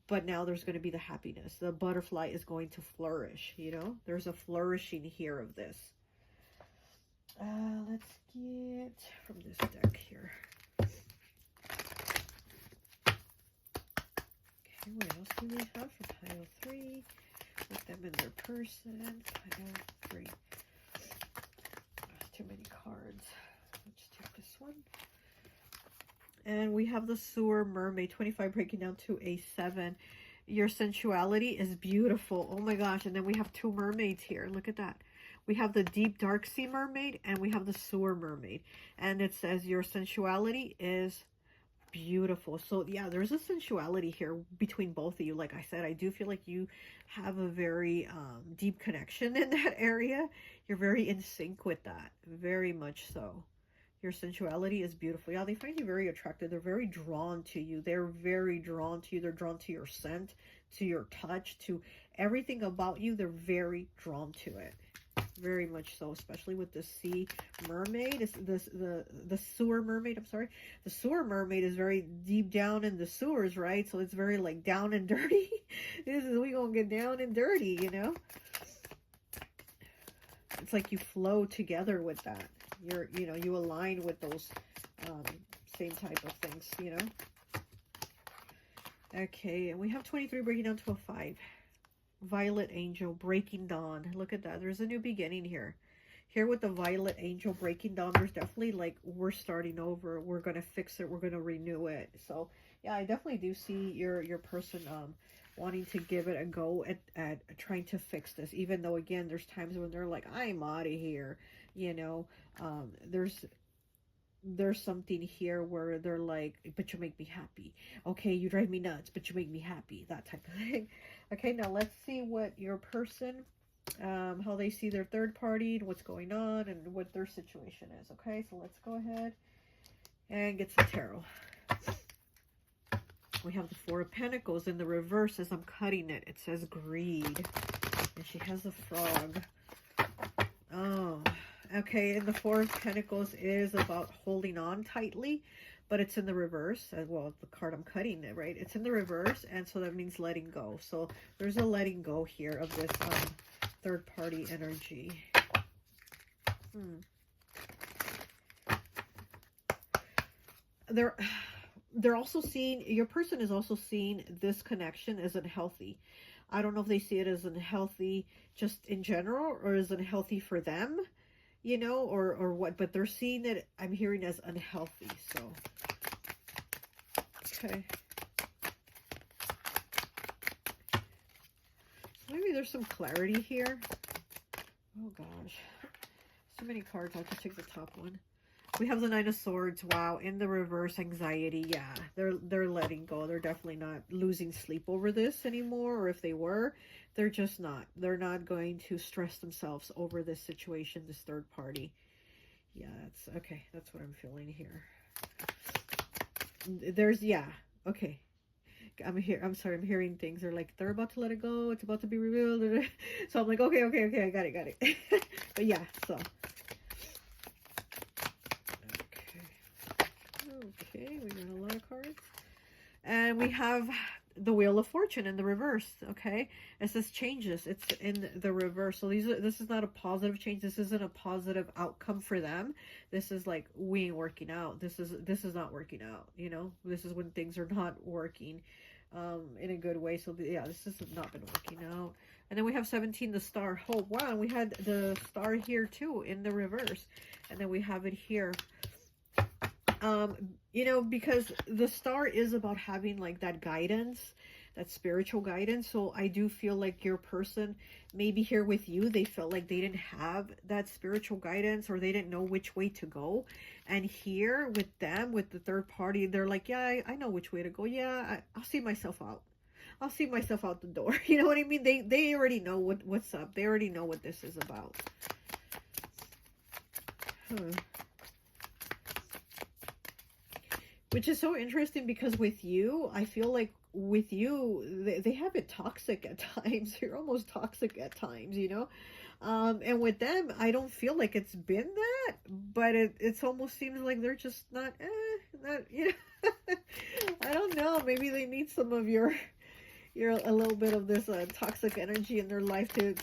But now there's going to be the happiness. The butterfly is going to flourish, you know? There's a flourishing here of this. Let's get from this deck here. Okay, what else do we have for pile 3? With them in their person. Pile 3. Too many cards. Let's take this one. And we have the Sewer Mermaid, 25, breaking down to a 7. Your sensuality is beautiful. Oh my gosh. And then we have 2 mermaids here. Look at that. We have the Deep Dark Sea Mermaid, and we have the Sewer Mermaid. And it says your sensuality is beautiful. So yeah, there's a sensuality here between both of you. Like I said, I do feel like you have a very deep connection in that area. You're very in sync with that. Very much so. Your sensuality is beautiful. Yeah, they find you very attractive. They're very drawn to you. They're very drawn to you. They're drawn to your scent, to your touch, to everything about you. They're very drawn to it. Very much so, especially with the sea mermaid. The sewer mermaid, I'm sorry. The sewer mermaid is very deep down in the sewers, right? So it's very like down and dirty. We gonna get down and dirty, you know? It's like you flow together with that. You align with those same type of things, you know? Okay, and we have 23 breaking down to a 5. Violet Angel, Breaking Dawn. Look at that. There's a new beginning here. Here with the Violet Angel, Breaking Dawn, there's definitely like, we're starting over. We're going to fix it. We're going to renew it. So, yeah, I definitely do see your person wanting to give it a go at trying to fix this. Even though, again, there's times when they're like, I'm out of here. You know, there's something here where they're like, but you make me happy. Okay, you drive me nuts, but you make me happy. That type of thing. Okay, now let's see what your person, how they see their third party, what's going on, and what their situation is. Okay, so let's go ahead and get some tarot. We have the Four of Pentacles in the reverse as I'm cutting it. It says greed. And she has a frog. Oh, okay, and the Four of Pentacles is about holding on tightly, but it's in the reverse. Well, the card I'm cutting it, right? It's in the reverse, and so that means letting go. So there's a letting go here of this third party energy. They're also seeing, your person is also seeing this connection as unhealthy. I don't know if they see it as unhealthy just in general, or is unhealthy for them, you know, or what, but they're seeing it, I'm hearing, as unhealthy. So, okay. So maybe there's some clarity here. Oh gosh. So many cards. I'll just take the top one. We have the Nine of Swords. Wow. In the reverse, anxiety. Yeah, they're letting go. They're definitely not losing sleep over this anymore. Or if they were, they're just not. They're not going to stress themselves over this situation, this third party. Yeah, that's okay. That's what I'm feeling here. There's, yeah. Okay. I'm sorry. I'm hearing things. They're like, they're about to let it go. It's about to be revealed. So I'm like, okay. I got it. But yeah, so. Okay, we got a lot of cards. And we have the Wheel of Fortune in the reverse, okay? It says changes. It's in the reverse. So this is not a positive change. This isn't a positive outcome for them. This is like, we ain't working out. This is not working out, you know? This is when things are not working in a good way. So yeah, this has not been working out. And then we have 17, the Star. Oh, wow. And we had the Star here too in the reverse. And then we have it here. You know, because the Star is about having like that guidance, that spiritual guidance. So I do feel like your person, maybe here with you, they felt like they didn't have that spiritual guidance, or they didn't know which way to go. And here with them, with the third party, they're like, yeah, I know which way to go. Yeah, I'll see myself out. I'll see myself out the door. You know what I mean? They already know what's up. They already know what this is about. Which is so interesting, because with you, I feel like with you, they have it toxic at times. You're almost toxic at times, you know? And with them, I don't feel like it's been that, but it's almost seems like they're just not, you know? I don't know. Maybe they need some of your a little bit of this toxic energy in their life to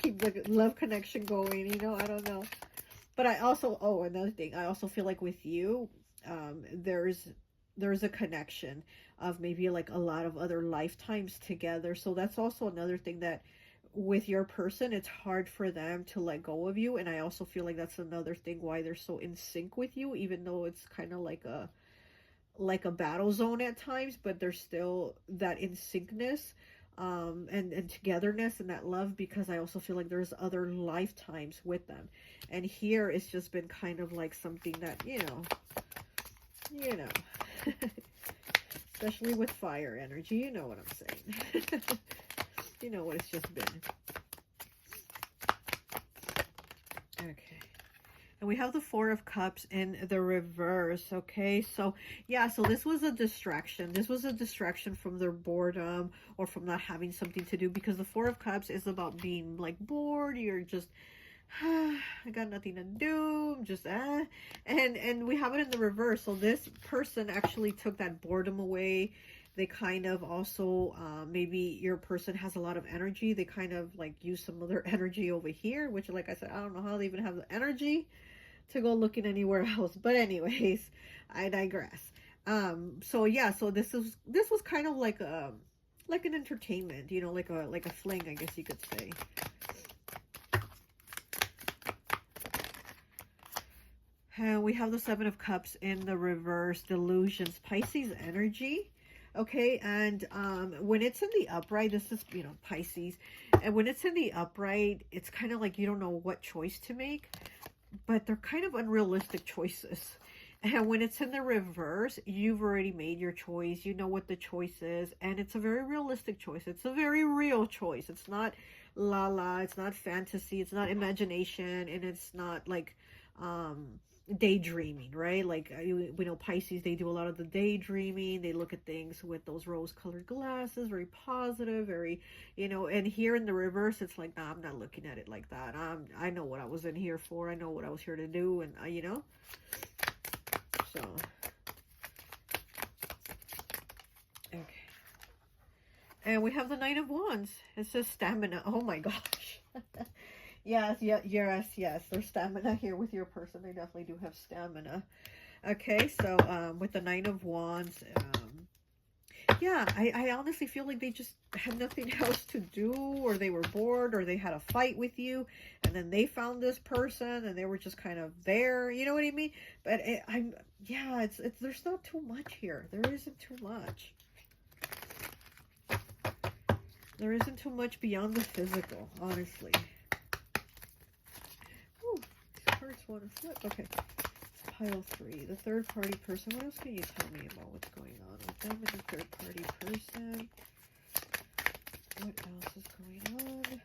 keep the love connection going, you know? I don't know. But I also, oh, another thing, I also feel like with you, there's a connection of maybe like a lot of other lifetimes together. So that's also another thing that with your person, it's hard for them to let go of you. And I also feel like that's another thing why they're so in sync with you, even though it's kind of like a battle zone at times, but there's still that in syncness and togetherness and that love, because I also feel like there's other lifetimes with them. And here it's just been kind of like something that, you know, especially with fire energy, you know what I'm saying. You know what it's just been. Okay. And we have the Four of Cups in the reverse, okay? So, yeah, so this was a distraction. This was a distraction from their boredom or from not having something to do, because the Four of Cups is about being, like, bored. You're just, I got nothing to do. I'm just, And we have it in the reverse. So this person actually took that boredom away. They kind of also, maybe your person has a lot of energy. They kind of, like, use some of their energy over here, which, like I said, I don't know how they even have the energy to go looking anywhere else. But anyways, I digress. So yeah, so this was kind of like an entertainment, you know, like a fling, I guess you could say. And we have the Seven of Cups in the reverse, delusions, Pisces energy. Okay, and when it's in the upright, this is, you know, Pisces, and when it's in the upright, it's kind of like you don't know what choice to make, but they're kind of unrealistic choices. And when it's in the reverse, you've already made your choice. You know what the choice is, and it's a very realistic choice. It's a very real choice. It's not la-la, it's not fantasy, it's not imagination, and it's not like daydreaming, right? Like we know Pisces, they do a lot of the daydreaming. They look at things with those rose-colored glasses, very positive, very, you know. And here in the reverse, it's like, nah, I'm not looking at it like that. I know what I was in here for. I know what I was here to do, and you know. So, okay. And we have the Knight of Wands. It says stamina. Oh my gosh. Yes, yes. There's stamina here with your person. They definitely do have stamina. Okay, so with the Knight of Wands, yeah, I honestly feel like they just had nothing else to do, or they were bored, or they had a fight with you, and then they found this person, and they were just kind of there. You know what I mean? But it's there's not too much here. There isn't too much. There isn't too much beyond the physical, honestly. Cards want to flip. Okay, it's pile 3. The third party person. What else can you tell me about what's going on with them and the third party person? What else is going on?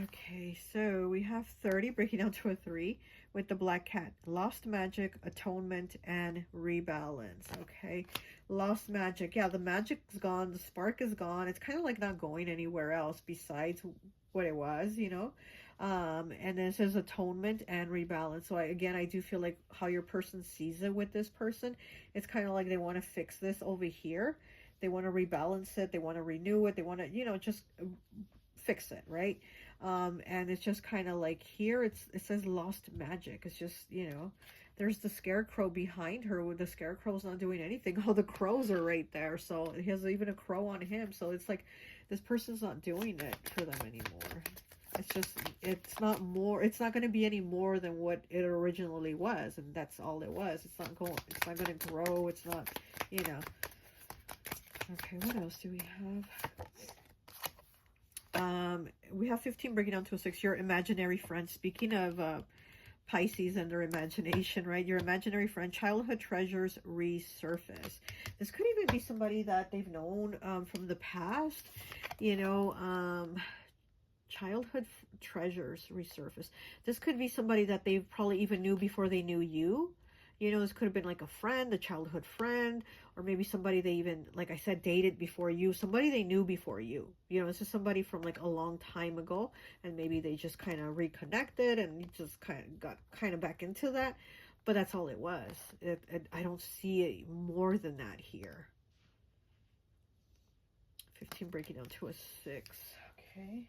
Okay, so we have 30 breaking down to a 3 with the black cat. Lost magic, atonement, and rebalance. Okay, lost magic. Yeah, the magic's gone. The spark is gone. It's kind of like not going anywhere else besides what it was, you know. And then it says atonement and rebalance. So I do feel like how your person sees it with this person, it's kind of like they want to fix this over here. They want to rebalance it. They want to renew it. They want to, you know, just fix it, right? And it's just kind of like here it says lost magic. It's just, you know, there's the scarecrow behind her. The scarecrow's not doing anything. Oh, the crows are right there. So he has even a crow on him. So it's like this person's not doing it for them anymore. It's just, it's not going to be any more than what it originally was, and that's all it was. It's not going to grow. It's not, you know. Okay, what else do we have? We have 15 breaking down to a 6. Your imaginary friend. Speaking of Pisces and their imagination, right? Your imaginary friend, childhood treasures resurface. This could even be somebody that they've known from the past, you know. Childhood treasures resurface. This could be somebody that they probably even knew before they knew you. You know, this could have been like a friend, a childhood friend, or maybe somebody they even, like I said, dated before you. Somebody they knew before you. You know, this is somebody from like a long time ago, and maybe they just kind of reconnected and just kind of got kind of back into that. But that's all it was. I don't see it more than that here. 15 breaking down to a 6. Okay.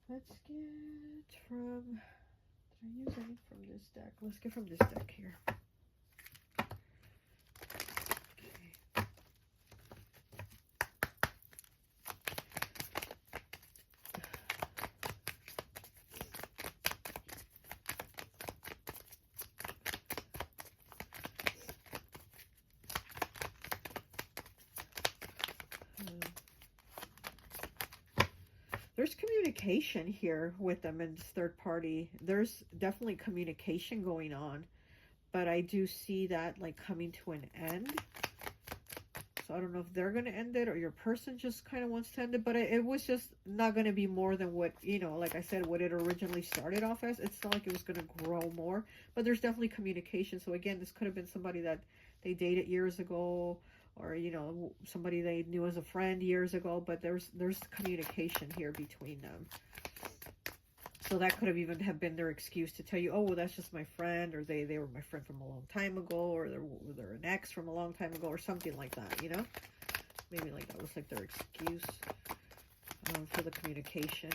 Let's get from... Did I use any from this deck? Let's get from this deck here. Okay. There's communication here with them in this third party. There's definitely communication going on, but I do see that like coming to an end. So I don't know if they're going to end it or your person just kind of wants to end it, but it was just not going to be more than what, you know, like I said, what it originally started off as. It's not like it was going to grow more, but there's definitely communication. So again, this could have been somebody that they dated years ago, or, you know, somebody they knew as a friend years ago, but there's communication here between them. So that could have even have been their excuse to tell you, oh, well, that's just my friend, or they were my friend from a long time ago, or they're an ex from a long time ago, or something like that, you know? Maybe like that was like their excuse for the communication.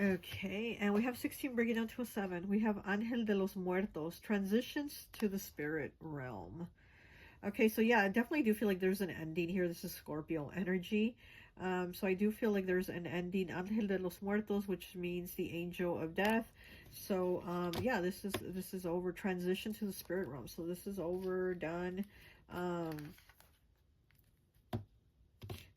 Okay, and we have 16 bringing down to a 7. We have Ángel de los Muertos, transitions to the spirit realm. Okay, so yeah, I definitely do feel like there's an ending here. This is Scorpio energy. So I do feel like there's an ending. Ángel de los Muertos, which means the angel of death. So yeah, this is over. Transition to the spirit realm. So this is over, done.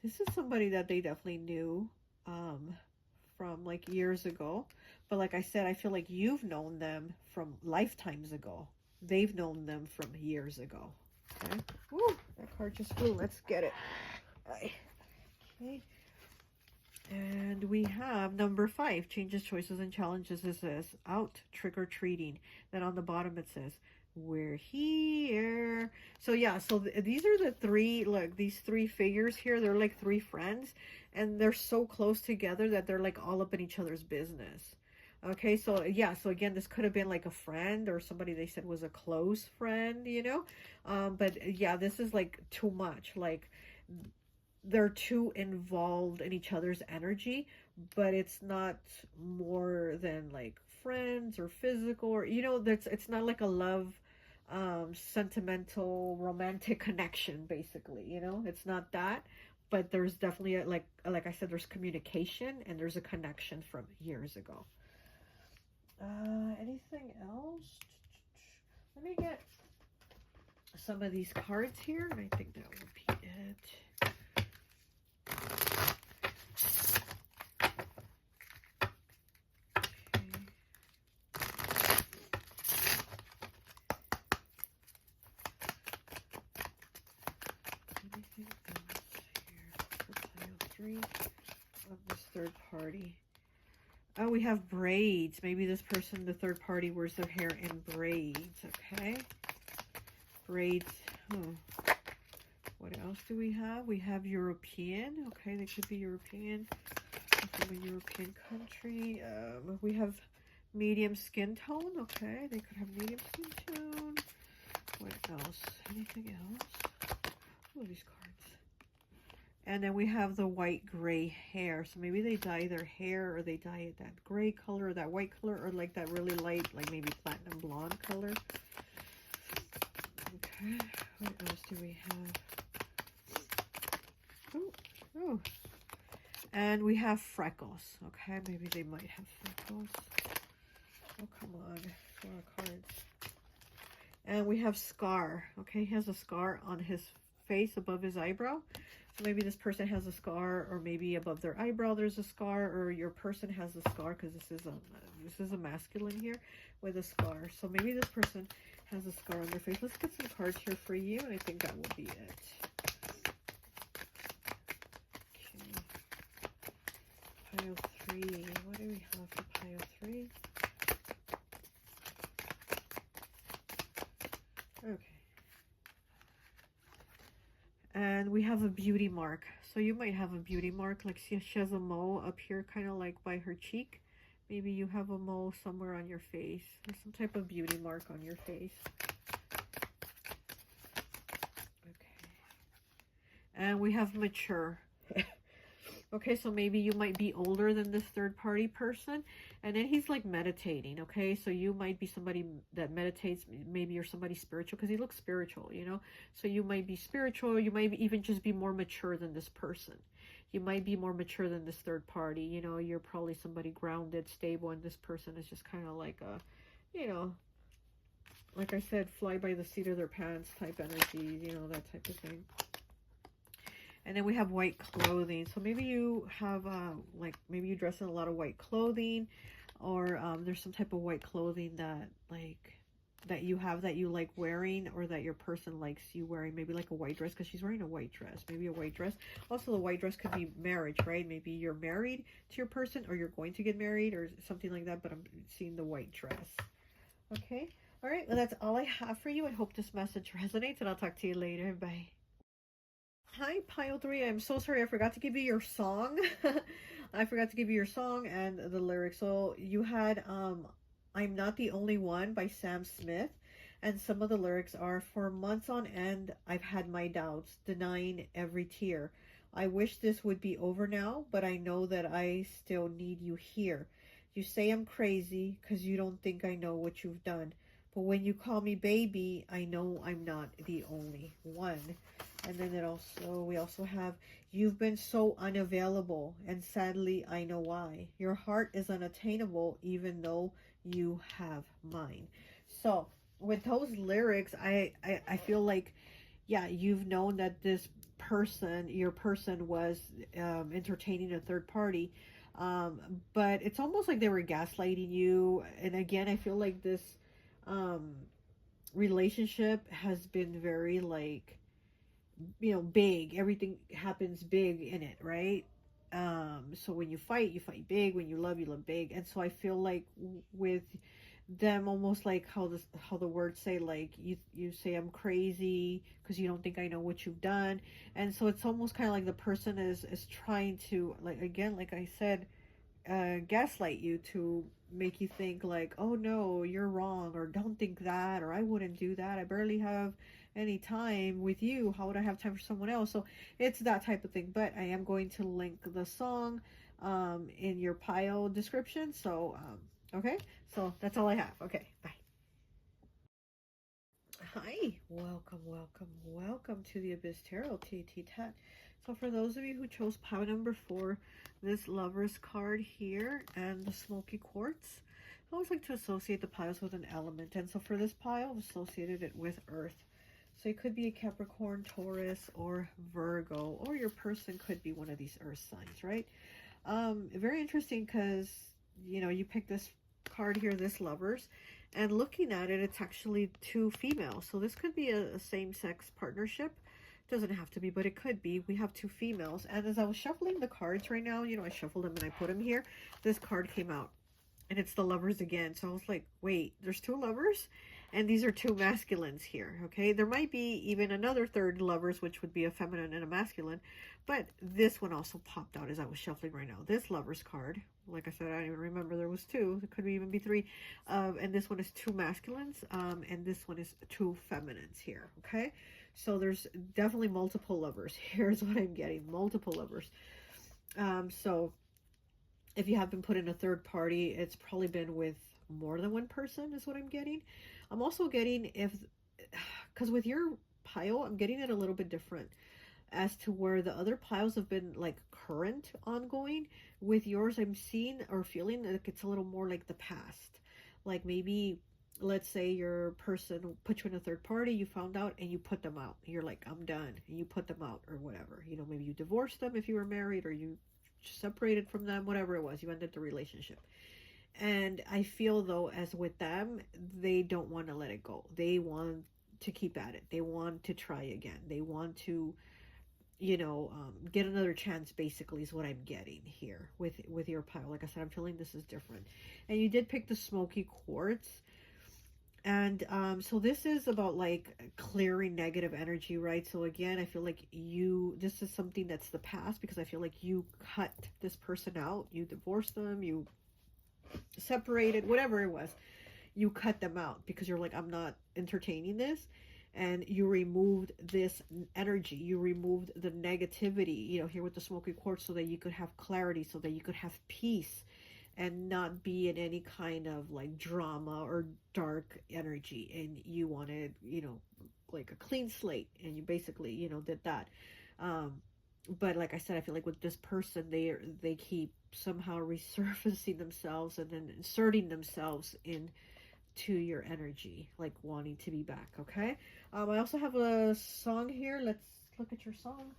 This is somebody that they definitely knew from like years ago. But like I said, I feel like you've known them from lifetimes ago. They've known them from years ago. Okay. Woo, that card just flew. Let's get it. Okay. And we have number 5, changes, choices, and challenges. It says out, trick-or-treating. Then on the bottom it says, we're here. So yeah, so these are the three, like these 3 figures here. They're like 3 friends, and they're so close together that they're like all up in each other's business. Okay, so yeah, so again, this could have been like a friend or somebody they said was a close friend, you know? But yeah, this is like too much. Like, they're too involved in each other's energy, but it's not more than like friends or physical, or, you know, it's not like a love, sentimental, romantic connection, basically, you know? It's not that. But there's definitely, like I said, there's communication and there's a connection from years ago. Anything else? Let me get some of these cards here, and I think that will be it. Okay. Anything else here for pile 3 of this third party? Oh, we have braids. Maybe this person, the third party, wears their hair in braids. Okay. Braids. What else do we have? We have European. Okay, they could be European. From a European country. We have medium skin tone. Okay, they could have medium skin tone. What else? Anything else? Oh, these cards. And then we have the white gray hair. So maybe they dye their hair, or they dye it that gray color, or that white color, or like that really light, like maybe platinum blonde color. Okay, what else do we have? Oh. And we have freckles. Okay, maybe they might have freckles. Oh, come on. Draw cards. And we have scar. Okay, he has a scar on his face above his eyebrow. So maybe this person has a scar, or maybe above their eyebrow there's a scar, or your person has a scar, because this is a masculine here with a scar. So maybe this person has a scar on their face. Let's get some cards here for you, and I think that will be it. Okay. Pile 3. What do we have for pile 3? Okay. And we have a beauty mark. So you might have a beauty mark, like she has a mole up here, kind of like by her cheek. Maybe you have a mole somewhere on your face. There's some type of beauty mark on your face. Okay. And we have mature. Okay, so maybe you might be older than this third party person, and then he's like meditating. Okay, so you might be somebody that meditates. Maybe you're somebody spiritual, because he looks spiritual, you know. So you might be spiritual. You might even just be more mature than this person. You might be more mature than this third party. You know, you're probably somebody grounded, stable, and this person is just kind of like a, you know, like I said, fly by the seat of their pants type energy, you know, that type of thing. And then we have white clothing. So maybe you have, like, maybe you dress in a lot of white clothing, or there's some type of white clothing that, like, that you have that you like wearing, or that your person likes you wearing. Maybe like a white dress, because she's wearing a white dress. Maybe a white dress. Also, the white dress could be marriage, right? Maybe you're married to your person, or you're going to get married, or something like that. But I'm seeing the white dress. Okay. All right. Well, that's all I have for you. I hope this message resonates, and I'll talk to you later. Bye. Hi, Pile 3. I'm so sorry. I forgot to give you your song. I forgot to give you your song and the lyrics. So you had I'm Not the Only One by Sam Smith. And some of the lyrics are, for months on end, I've had my doubts, denying every tear. I wish this would be over now, but I know that I still need you here. You say I'm crazy because you don't think I know what you've done. But when you call me baby, I know I'm not the only one. And then we also have, you've been so unavailable, and sadly I know why. Your heart is unattainable, even though you have mine. So with those lyrics, I feel like, yeah, you've known that this person, your person, was entertaining a third party, but it's almost like they were gaslighting you. And again, I feel like this relationship has been very, like, you know, big. Everything happens big in it, right? So when you fight big. When you love big. And so I feel like with them, almost like how the words say, like, you say I'm crazy because you don't think I know what you've done. And so it's almost kind of like the person is trying to, like, again, like I said, gaslight you, to make you think like, oh no, you're wrong, or don't think that, or I wouldn't do that, I barely have any time with you, how would I have time for someone else? So it's that type of thing. But I am going to link the song in your pile description. So okay, so that's all I have. Okay, bye. Hi, welcome to the Abyss Tarot T.A.T. So for those of you who chose pile number 4, this Lover's card here and the smoky quartz, I always like to associate the piles with an element. And so for this pile, I've associated it with earth. So it could be a Capricorn, Taurus, or Virgo, or your person could be one of these earth signs, right? Very interesting, because, you know, you pick this card here, this Lovers, and looking at it, it's actually 2 females. So this could be a same-sex partnership. Doesn't have to be, but it could be. We have 2 females. And as I was shuffling the cards right now, you know, I shuffled them and I put them here. This card came out, and it's the Lovers again. So I was like, wait, there's 2 Lovers? And these are 2 masculines here, okay? There might be even another third Lovers, which would be a feminine and a masculine. But this one also popped out as I was shuffling right now. This Lovers card, like I said, I don't even remember there was 2. There could even be 3. And this one is 2 masculines, and this one is 2 feminines here, okay? So there's definitely multiple Lovers. Here's what I'm getting, multiple Lovers. So if you have been put in a third party, it's probably been with more than one person, is what I'm getting. I'm also getting, because with your pile, I'm getting it a little bit different as to where the other piles have been like current, ongoing. With yours, I'm seeing or feeling like it's a little more like the past. Like maybe, let's say your person put you in a third party, you found out, and you put them out. You're like, I'm done. And you put them out, or whatever. You know, maybe you divorced them if you were married, or you separated from them, whatever it was. You ended the relationship. And I feel, though, as with them, they don't want to let it go. They want to keep at it. They want to try again. They want to, you know, get another chance, basically, is what I'm getting here with your pile. Like I said, I'm feeling this is different. And you did pick the smoky quartz. And so this is about, like, clearing negative energy, right? So again, I feel like this is something that's the past, because I feel like you cut this person out. You divorced them, you separated, whatever it was, you cut them out because you're like, I'm not entertaining this. And you removed this energy, you removed the negativity, you know, here with the smoky quartz, so that you could have clarity, so that you could have peace and not be in any kind of like drama or dark energy. And you wanted, you know, like a clean slate, and you basically, you know, did that. But like I said, I feel like with this person, they keep somehow resurfacing themselves and then inserting themselves into your energy, like wanting to be back. Okay. I also have a song here. Let's look at your song.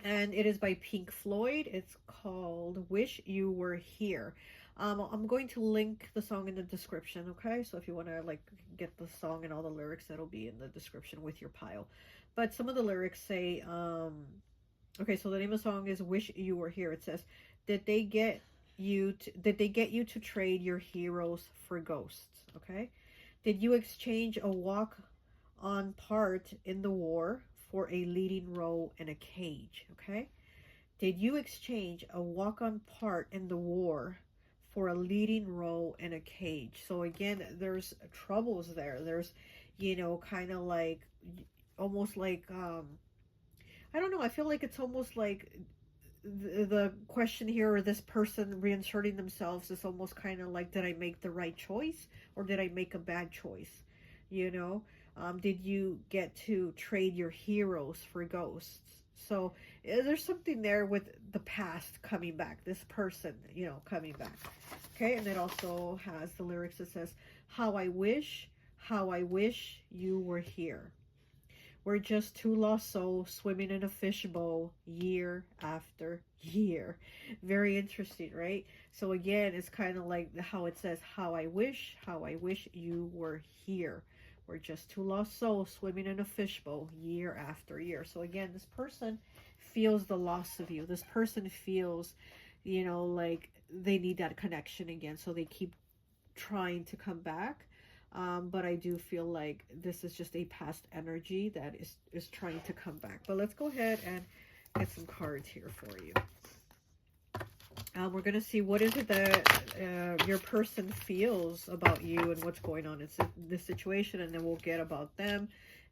And it is by Pink Floyd. It's called Wish You Were Here. I'm going to link the song in the description, okay? So if you want to like get the song and all the lyrics, that'll be in the description with your pile. But some of the lyrics say, okay, so the name of the song is "Wish You Were Here." It says, "Did they get you to trade your heroes for ghosts?" Okay, did you exchange a walk on part in the war for a leading role in a cage? Okay, did you exchange a walk on part in the war for a leading role in a cage? So again, there's troubles there. There's, you know, kind of like almost like I don't know. I feel like it's almost like the question here, or this person reinserting themselves, is almost kind of like, did I make the right choice or did I make a bad choice? You know, did you get to trade your heroes for ghosts? So there's something there with the past coming back, this person, you know, coming back. Okay, and it also has the lyrics that says, how I wish you were here. We're just two lost souls swimming in a fishbowl year after year. Very interesting, right? So again, it's kind of like how it says, how I wish you were here. We're just two lost souls swimming in a fishbowl year after year. So again, this person feels the loss of you. This person feels, you know, like they need that connection again. So they keep trying to come back. But I do feel like this is just a past energy that is trying to come back. But let's go ahead and get some cards here for you. We're going to see what is it that your person feels about you and what's going on in this situation. And then we'll get about them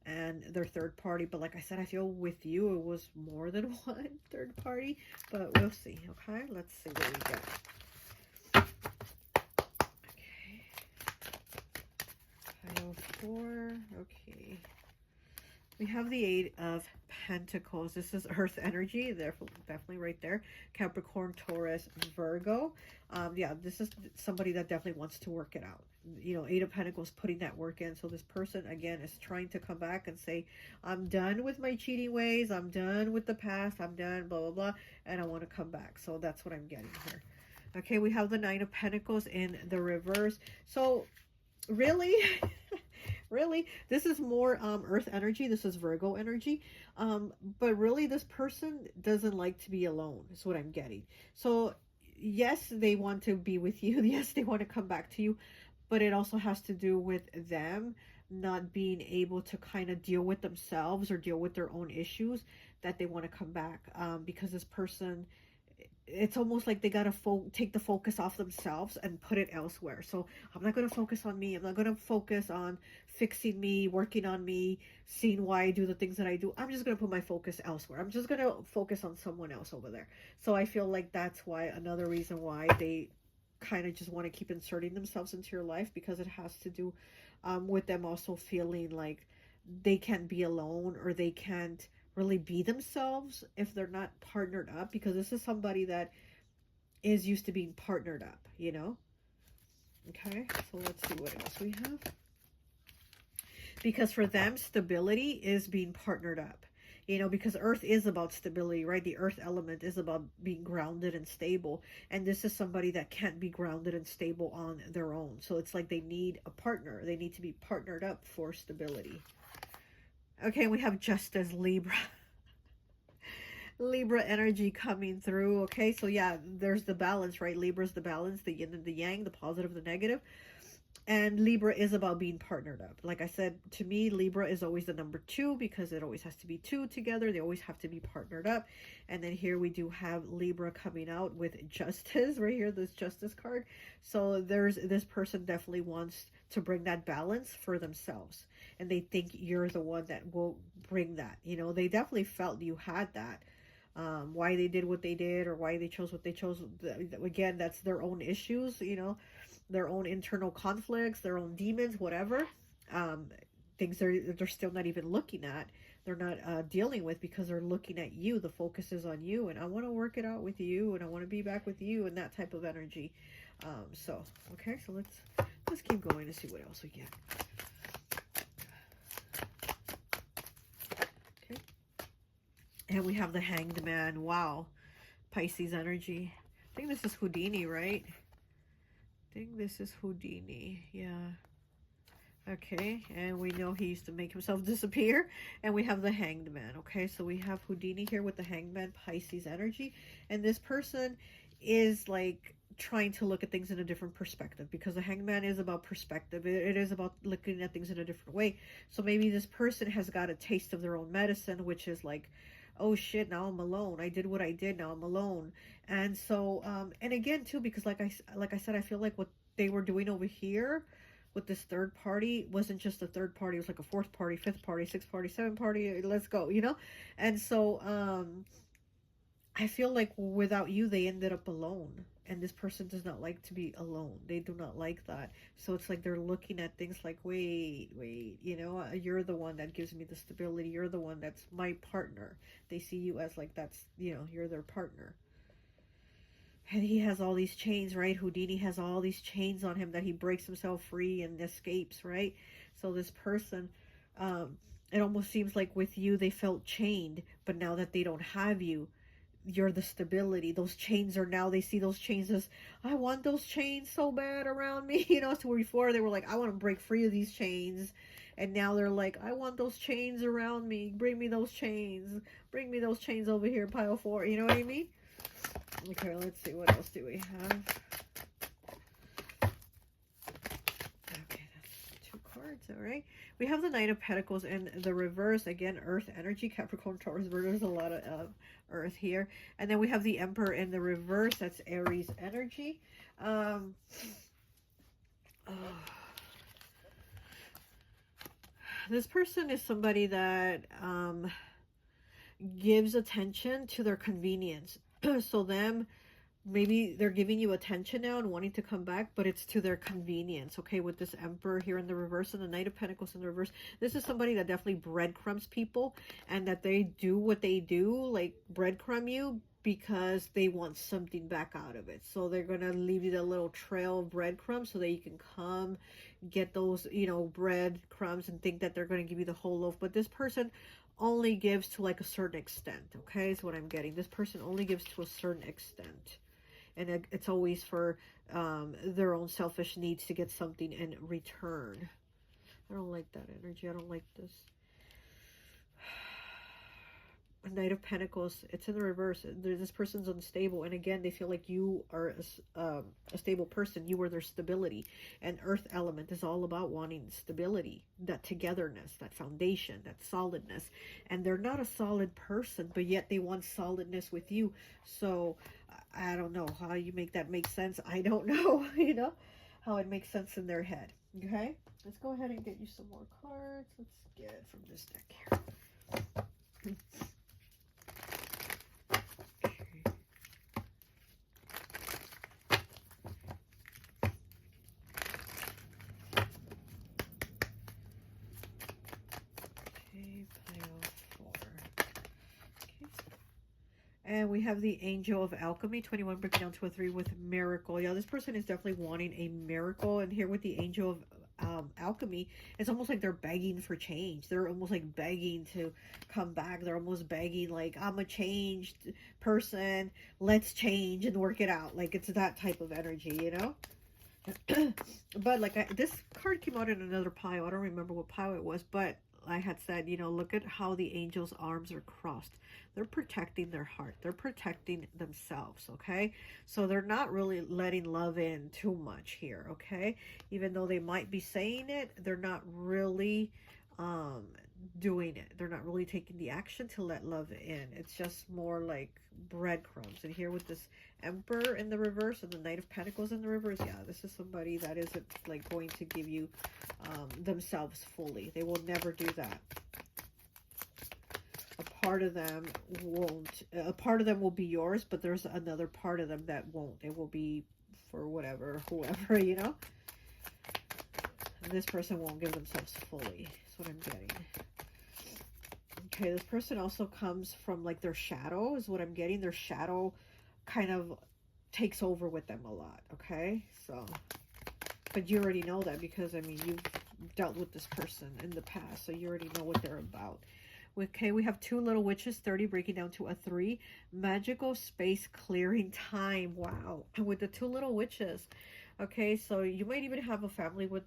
and their third party. But like I said, I feel with you it was more than one third party. But we'll see, okay? Let's see what we get. Pile 4. Okay. We have the 8 of Pentacles. This is Earth energy. They're definitely right there. Capricorn, Taurus, Virgo. Yeah, this is somebody that definitely wants to work it out. You know, 8 of Pentacles, putting that work in. So this person, again, is trying to come back and say, I'm done with my cheating ways. I'm done with the past. I'm done, blah, blah, blah. And I want to come back. So that's what I'm getting here. Okay, we have the 9 of Pentacles in the reverse. So really really, this is more Earth energy. This is Virgo energy. But really, this person doesn't like to be alone, is what I'm getting. So yes, they want to be with you. Yes, they want to come back to you. But it also has to do with them not being able to kind of deal with themselves or deal with their own issues, that they want to come back. Because this person, it's almost like they got to take the focus off themselves and put it elsewhere. So I'm not going to focus on me. I'm not going to focus on fixing me, working on me, seeing why I do the things that I do. I'm just going to put my focus elsewhere. I'm just going to focus on someone else over there. So I feel like that's why, another reason why they kind of just want to keep inserting themselves into your life, because it has to do with them also feeling like they can't be alone, or they can't really be themselves if they're not partnered up, because this is somebody that is used to being partnered up, you know. Okay, so let's see what else we have. Because for them, stability is being partnered up, you know, because Earth is about stability, right? The Earth element is about being grounded and stable, and this is somebody that can't be grounded and stable on their own. So it's like they need a partner. They need to be partnered up for stability. Okay, we have Justice, Libra. Libra energy coming through. Okay, so yeah, there's the balance, right? Libra's the balance, the yin and the yang, the positive, the negative. And Libra is about being partnered up. Like I said, to me, Libra is always the number 2, because it always has to be 2 together. They always have to be partnered up. And then here we do have Libra coming out with Justice right here, this Justice card. So there's this person definitely wants to bring that balance for themselves. And they think you're the one that will bring that. You know, they definitely felt you had that. Why they did what they did, or why they chose what they chose. Again, that's their own issues, you know, their own internal conflicts, their own demons, whatever. Things they're still not even looking at. They're not dealing with, because they're looking at you. The focus is on you, and I want to work it out with you, and I want to be back with you, and that type of energy. So okay, so let's keep going to see what else we get. Okay, and we have the Hanged Man. Wow, Pisces energy. I think this is Houdini, right? think this is Houdini. Yeah. Okay, and we know he used to make himself disappear. And we have the Hanged Man. Okay, so we have Houdini here with the Hanged Man, Pisces energy. And this person is like trying to look at things in a different perspective, because the Hanged Man is about perspective. It is about looking at things in a different way. So maybe this person has got a taste of their own medicine, which is like, oh shit, now I'm alone. I did what I did, now I'm alone. And so and again too, because like I said, I feel like what they were doing over here with this third party wasn't just a third party, it was like a fourth party, fifth party, sixth party, seventh party, let's go, you know. And so I feel like without you they ended up alone, and this person does not like to be alone. They do not like that. So it's like they're looking at things like, wait, you know, you're the one that gives me the stability, you're the one that's my partner. They see you as like, that's, you know, you're their partner. And he has all these chains, right? Houdini has all these chains on him that he breaks himself free and escapes, right? So this person, it almost seems like with you, they felt chained. But now that they don't have you, you're the stability. Those chains are now, they see those chains as, I want those chains so bad around me. You know, so before they were like, I want to break free of these chains. And now they're like, I want those chains around me. Bring me those chains. Bring me those chains over here, pile 4. You know what I mean? Okay, let's see. What else do we have? Okay, that's 2 cards. All right. We have the Knight of Pentacles in the reverse. Again, Earth energy. Capricorn, Taurus, Virgo. There's a lot of Earth here. And then we have the Emperor in the reverse. That's Aries energy. This person is somebody that gives attention to their convenience. So them, maybe they're giving you attention now and wanting to come back, but it's to their convenience. Okay, with this Emperor here in the reverse and the Knight of Pentacles in the reverse, this is somebody that definitely breadcrumbs people, and that they do what they do, like breadcrumb you, because they want something back out of it. So they're going to leave you the little trail of breadcrumbs so that you can come get those, you know, breadcrumbs and think that they're going to give you the whole loaf. But this person only gives to like a certain extent. Okay, is what I'm getting. This person only gives to a certain extent, and it's always for their own selfish needs to get something in return. I don't like that energy. I don't like this. Knight of Pentacles, it's in the reverse. This person's unstable, and again, they feel like you are a stable person. You are their stability. And Earth element is all about wanting stability, that togetherness, that foundation, that solidness. And they're not a solid person, but yet they want solidness with you. So I don't know how you make that make sense. I don't know, you know, how it makes sense in their head. Okay, let's go ahead and get you some more cards. Let's get from this deck here. And we have the Angel of Alchemy, 21 breaking down to a 3 with Miracle. Yeah, this person is definitely wanting a miracle. And here with the Angel of Alchemy, it's almost like they're begging for change. They're almost like begging to come back. They're almost begging like, I'm a changed person. Let's change and work it out. Like, it's that type of energy, you know? But like this card came out in another pile. I don't remember what pile it was, but I had said, you know, look at how the angel's arms are crossed. They're protecting their heart. They're protecting themselves, okay? So they're not really letting love in too much here, okay? Even though they might be saying it, they're not really doing it. They're not really taking the action to let love in. It's just more like breadcrumbs. And here with this Emperor in the reverse and the Knight of Pentacles in the reverse, yeah, this is somebody that isn't like going to give you themselves fully. They will never do that. A part of them won't. A part of them will be yours, but there's another part of them that won't. It will be for whatever, whoever, you know. And this person won't give themselves fully. That's what I'm getting. Okay, this person also comes from like their shadow is what I'm getting. Their shadow kind of takes over with them a lot, okay? So, but you already know that because, I mean, you've dealt with this person in the past, so you already know what they're about. Okay, we have 2 little witches, 30 breaking down to a 3. Magical space clearing time. Wow. And with the 2 little witches, Okay, so you might even have a family with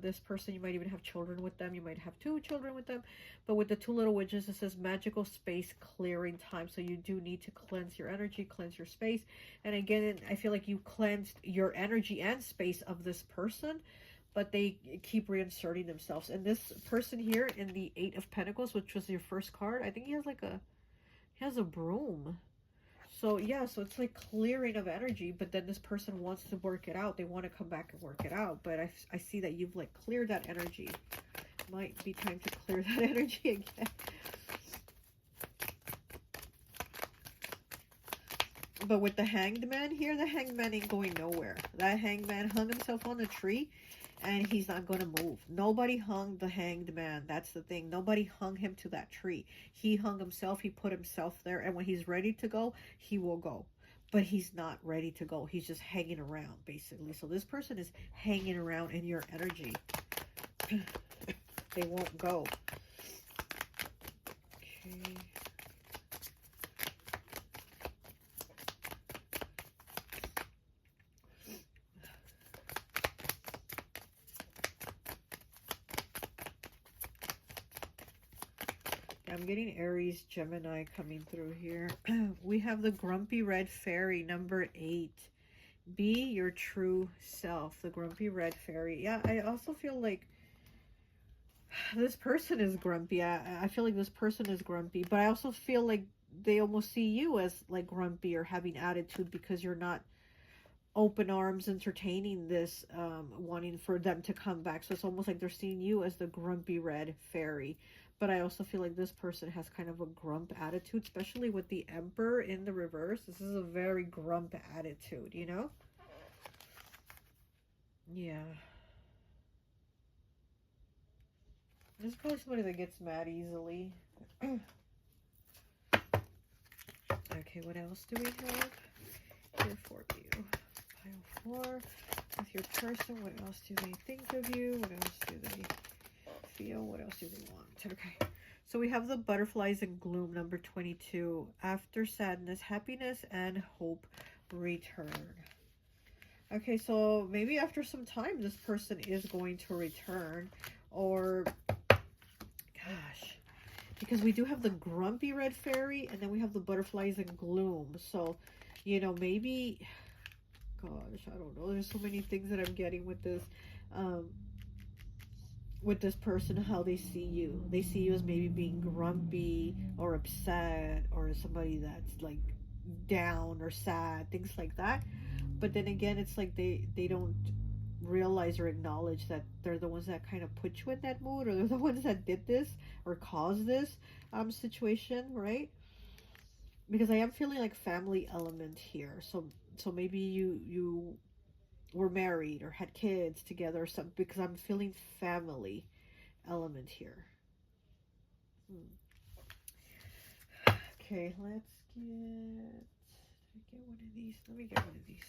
this person. You might even have children with them. You might have 2 children with them. But with the 2 little witches, it says magical space clearing time. So you do need to cleanse your energy, cleanse your space. And again, I feel like you cleansed your energy and space of this person, but they keep reinserting themselves. And this person here in the 8 of Pentacles, which was your first card, I think he has a broom. So yeah, so it's like clearing of energy, but then this person wants to work it out. They want to come back and work it out, but I see that you've like cleared that energy. Might be time to clear that energy again. But with the Hanged Man here, the Hanged Man ain't going nowhere. That Hanged Man hung himself on the tree, and he's not going to move. Nobody hung the Hanged Man. That's the thing. Nobody hung him to that tree. He hung himself. He put himself there. And when he's ready to go, he will go. But he's not ready to go. He's just hanging around, basically. So this person is hanging around in your energy. They won't go. Okay. I'm getting Aries, Gemini coming through here. We have the Grumpy Red Fairy, number 8. Be your true self. The Grumpy Red Fairy. Yeah, I also feel like this person is grumpy. I feel like this person is grumpy, but I also feel like they almost see you as like grumpy or having attitude because you're not open arms entertaining this, wanting for them to come back. So it's almost like they're seeing you as the Grumpy Red Fairy. But I also feel like this person has kind of a grump attitude, especially with the Emperor in the reverse. This is a very grump attitude, you know? Yeah. This is probably somebody that gets mad easily. Okay, what else do we have here for you? Pile 4. With your person, what else do they think of you? What else do they feel? What else do they want? Okay, so we have the Butterflies in Gloom, number 22. After sadness, happiness and hope return. Okay, so maybe after some time this person is going to return, or gosh, because we do have the Grumpy Red Fairy and then we have the Butterflies in Gloom. So, you know, maybe, gosh, I don't know, there's so many things that I'm getting with this person, how they see you. They see you as maybe being grumpy or upset or somebody that's like down or sad, things like that. But then again, it's like they don't realize or acknowledge that they're the ones that kind of put you in that mood, or they're the ones that did this or caused this situation, right? Because I am feeling like family element here. So maybe you were married or had kids together or something, because I'm feeling family element here. Okay, let's get one of these. Let me get one of these.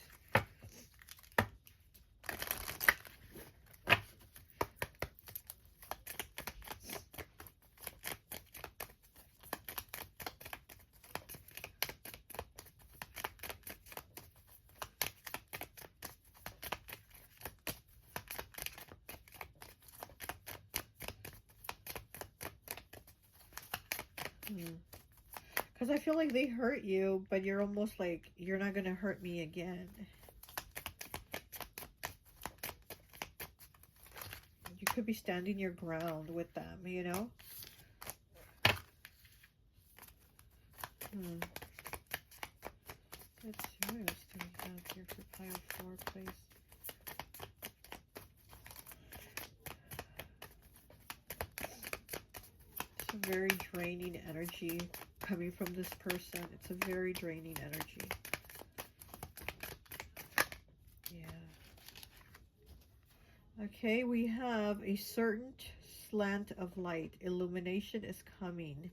Because I feel like they hurt you, but you're almost like, you're not going to hurt me again. You could be standing your ground with them, you know? Let's see, what else do we have here for pile 4, please? It's a very draining energy coming from this person. It's a very draining energy. Yeah. Okay, we have a certain slant of light. Illumination is coming.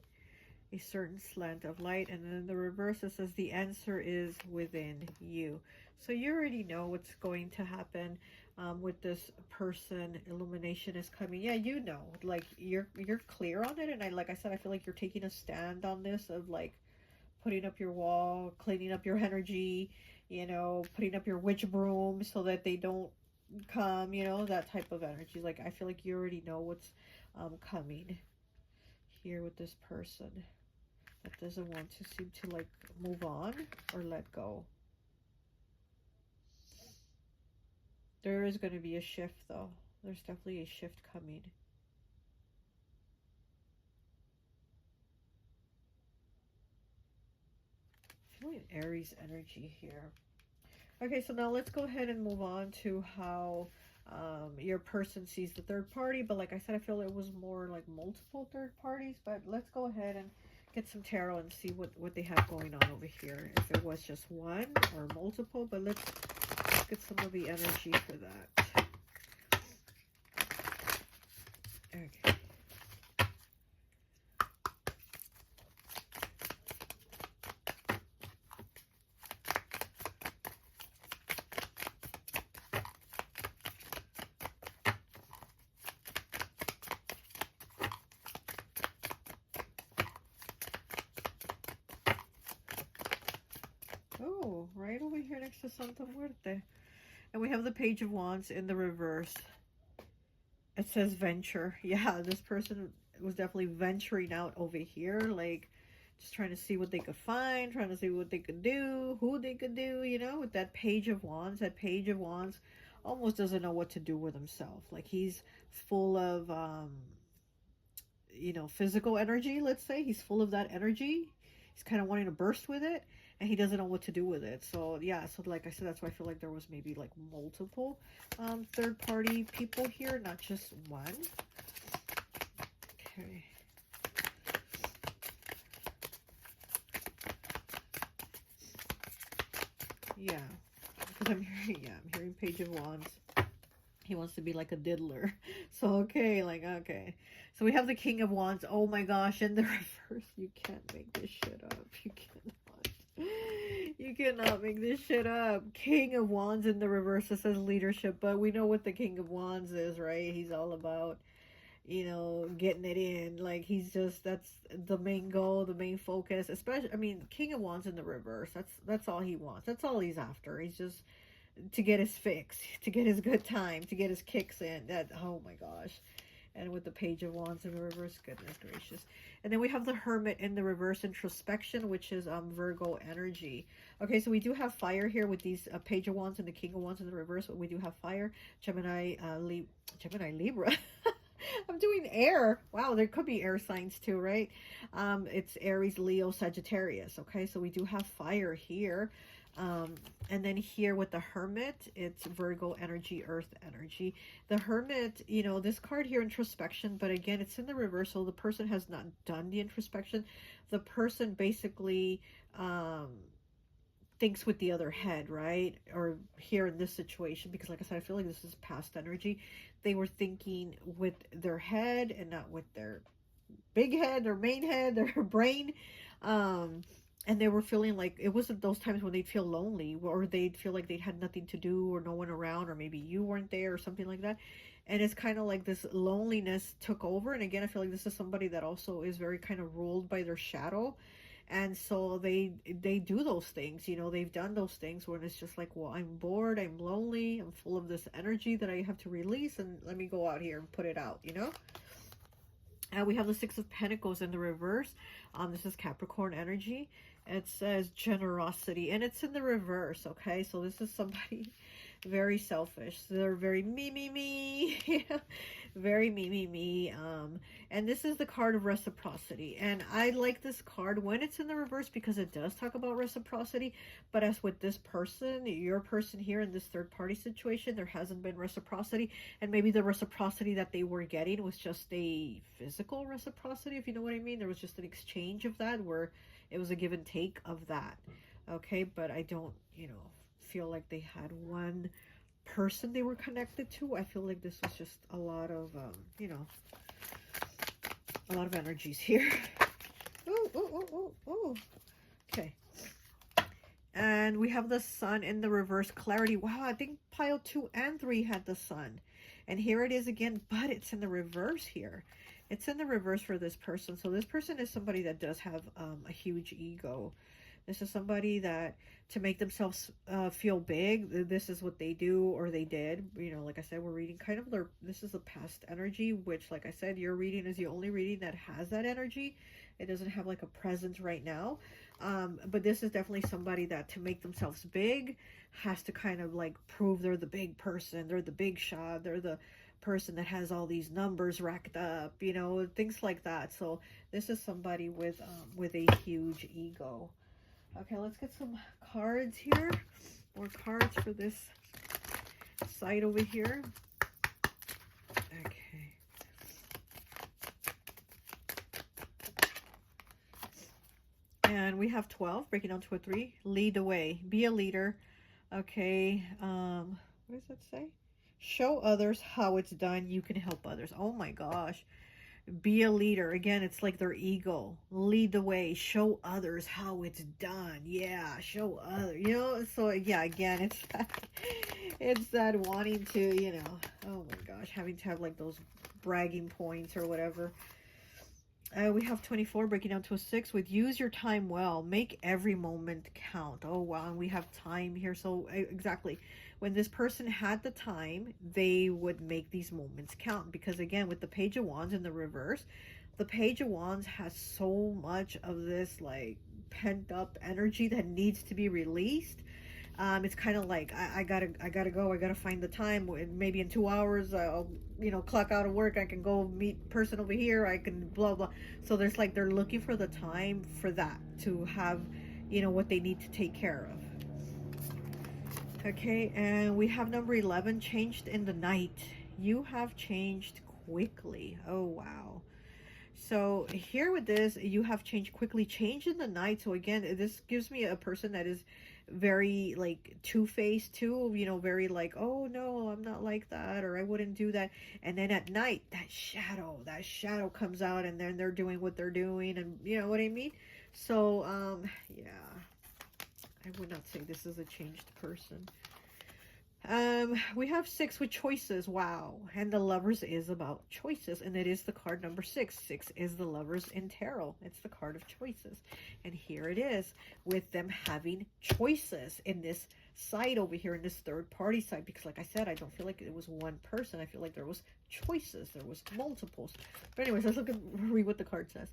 A certain slant of light. And then the reverse, it says the answer is within you. So you already know what's going to happen with this person. Illumination is coming. Yeah, you know, like you're clear on it. And like I said, I feel like you're taking a stand on this of like putting up your wall, cleaning up your energy, you know, putting up your witch broom so that they don't come, you know, that type of energy. Like, I feel like you already know what's coming here with this person that doesn't want to seem to like move on or let go. There is going to be a shift though. There's definitely a shift coming. I feel like Aries energy here. Okay, so now let's go ahead and move on to how your person sees the third party. But like I said, I feel it was more like multiple third parties. But let's go ahead and get some tarot and see what they have going on over here. If it was just one or multiple. But let's get some of the energy for that. Okay. Oh, right over here next to Santa Muerte. And we have the Page of Wands in the reverse. It says venture. Yeah, this person was definitely venturing out over here. Like, just trying to see what they could find. Trying to see what they could do. Who they could do, you know, with that Page of Wands. That Page of Wands almost doesn't know what to do with himself. Like, he's full of, you know, physical energy, let's say. He's full of that energy. He's kind of wanting to burst with it. And he doesn't know what to do with it. So yeah, so like I said, that's why I feel like there was maybe like multiple third party people here, not just one. Okay. Yeah, because I'm hearing Page of Wands. He wants to be like a diddler. So okay, like okay. So we have the King of Wands. Oh my gosh, in the reverse. You can't make this shit up. You cannot. You cannot make this shit up. King of Wands in the reverse. It says leadership, but we know what the King of Wands is, right? He's all about, you know, getting it in. Like, he's just, that's the main goal, the main focus. Especially, I mean, King of Wands in the reverse. That's all he wants. That's all he's after. He's just to get his fix, to get his good time, to get his kicks in. That, oh my gosh. And with the Page of Wands in the reverse, goodness gracious. And then we have the Hermit in the reverse, introspection, which is Virgo energy. Okay, so we do have fire here with these Page of Wands and the King of Wands in the reverse. We do have fire. Gemini, Libra. I'm doing air. Wow, there could be air signs too, right? It's Aries, Leo, Sagittarius. Okay, so we do have fire here. And then here with the Hermit, it's Virgo energy, Earth energy. The Hermit, you know, this card here, introspection, but again, it's in the reversal. The person has not done the introspection. The person basically thinks with the other head, right? Or here in this situation, because like I said, I feel like this is past energy. They were thinking with their head and not with their big head, their main head, their brain. And they were feeling like, it wasn't those times when they'd feel lonely or they'd feel like they had nothing to do or no one around, or maybe you weren't there or something like that. And it's kind of like this loneliness took over. And again, I feel like this is somebody that also is very kind of ruled by their shadow. And so they do those things, you know, they've done those things when it's just like, well, I'm bored, I'm lonely, I'm full of this energy that I have to release, and let me go out here and put it out, you know. We have the Six of Pentacles in the reverse. This is Capricorn energy. It says generosity, and it's in the reverse, okay? So this is somebody very selfish. They're very me. Very me. And this is the card of reciprocity. And I like this card when it's in the reverse because it does talk about reciprocity. But as with this person, your person here in this third party situation, there hasn't been reciprocity. And maybe the reciprocity that they were getting was just a physical reciprocity, if you know what I mean. There was just an exchange of that where it was a give and take of that. Okay, but I don't, you know, feel like they had one person they were connected to. I feel like this was just a lot of, you know, a lot of energies here. Oh. Okay. And we have the Sun in the reverse, clarity. Wow, I think pile 2 and 3 had the Sun. And here it is again, but it's in the reverse here. It's in the reverse for this person. So this person is somebody that does have a huge ego. This is somebody that, to make themselves feel big, this is what they do or they did. You know, like I said, we're reading kind of their, this is a past energy, which, like I said, your reading is the only reading that has that energy. It doesn't have like a presence right now. But this is definitely somebody that, to make themselves big, has to kind of like prove they're the big person, they're the big shot, they're the person that has all these numbers racked up, you know, things like that. So this is somebody with a huge ego. Okay, let's get some cards here. More cards for this side over here. Okay. And we have 12, breaking down to a 3. Lead the way. Be a leader. Okay. What does that say? Show others how it's done. You can help others. Oh my gosh. Be a leader. Again, it's like their ego. Lead the way. Show others how it's done. Yeah, show others. You know, so yeah, again, it's that wanting to, you know, oh my gosh, having to have like those bragging points or whatever. We have 24, breaking down to a 6 with use your time well. Make every moment count. Oh, wow. And we have time here. So exactly. When this person had the time, they would make these moments count. Because again, with the Page of Wands in the reverse, the Page of Wands has so much of this like pent up energy that needs to be released. It's kind of like I gotta go. I gotta find the time. Maybe in 2 hours, I'll, you know, clock out of work. I can go meet person over here. I can blah blah. So there's like, they're looking for the time for that, to have, you know, what they need to take care of. Okay, and we have number 11, changed in the night. You have changed quickly. Oh wow. So here with this, you have changed quickly, changed in the night. So again, this gives me a person that is very like two-faced too, you know, very like, oh no, I'm not like that, or I wouldn't do that. And then at night, that shadow comes out, and then they're doing what they're doing, and you know what I mean? So yeah, I would not say this is a changed person. We have 6 with choices. Wow. And the Lovers is about choices, and it is the card number 6. 6 is the Lovers in tarot. It's the card of choices, and here it is with them having choices in this side over here, in this third party side, because like I said, I don't feel like it was one person. I feel like there was choices, there was multiples. But anyways, let's read what the card says.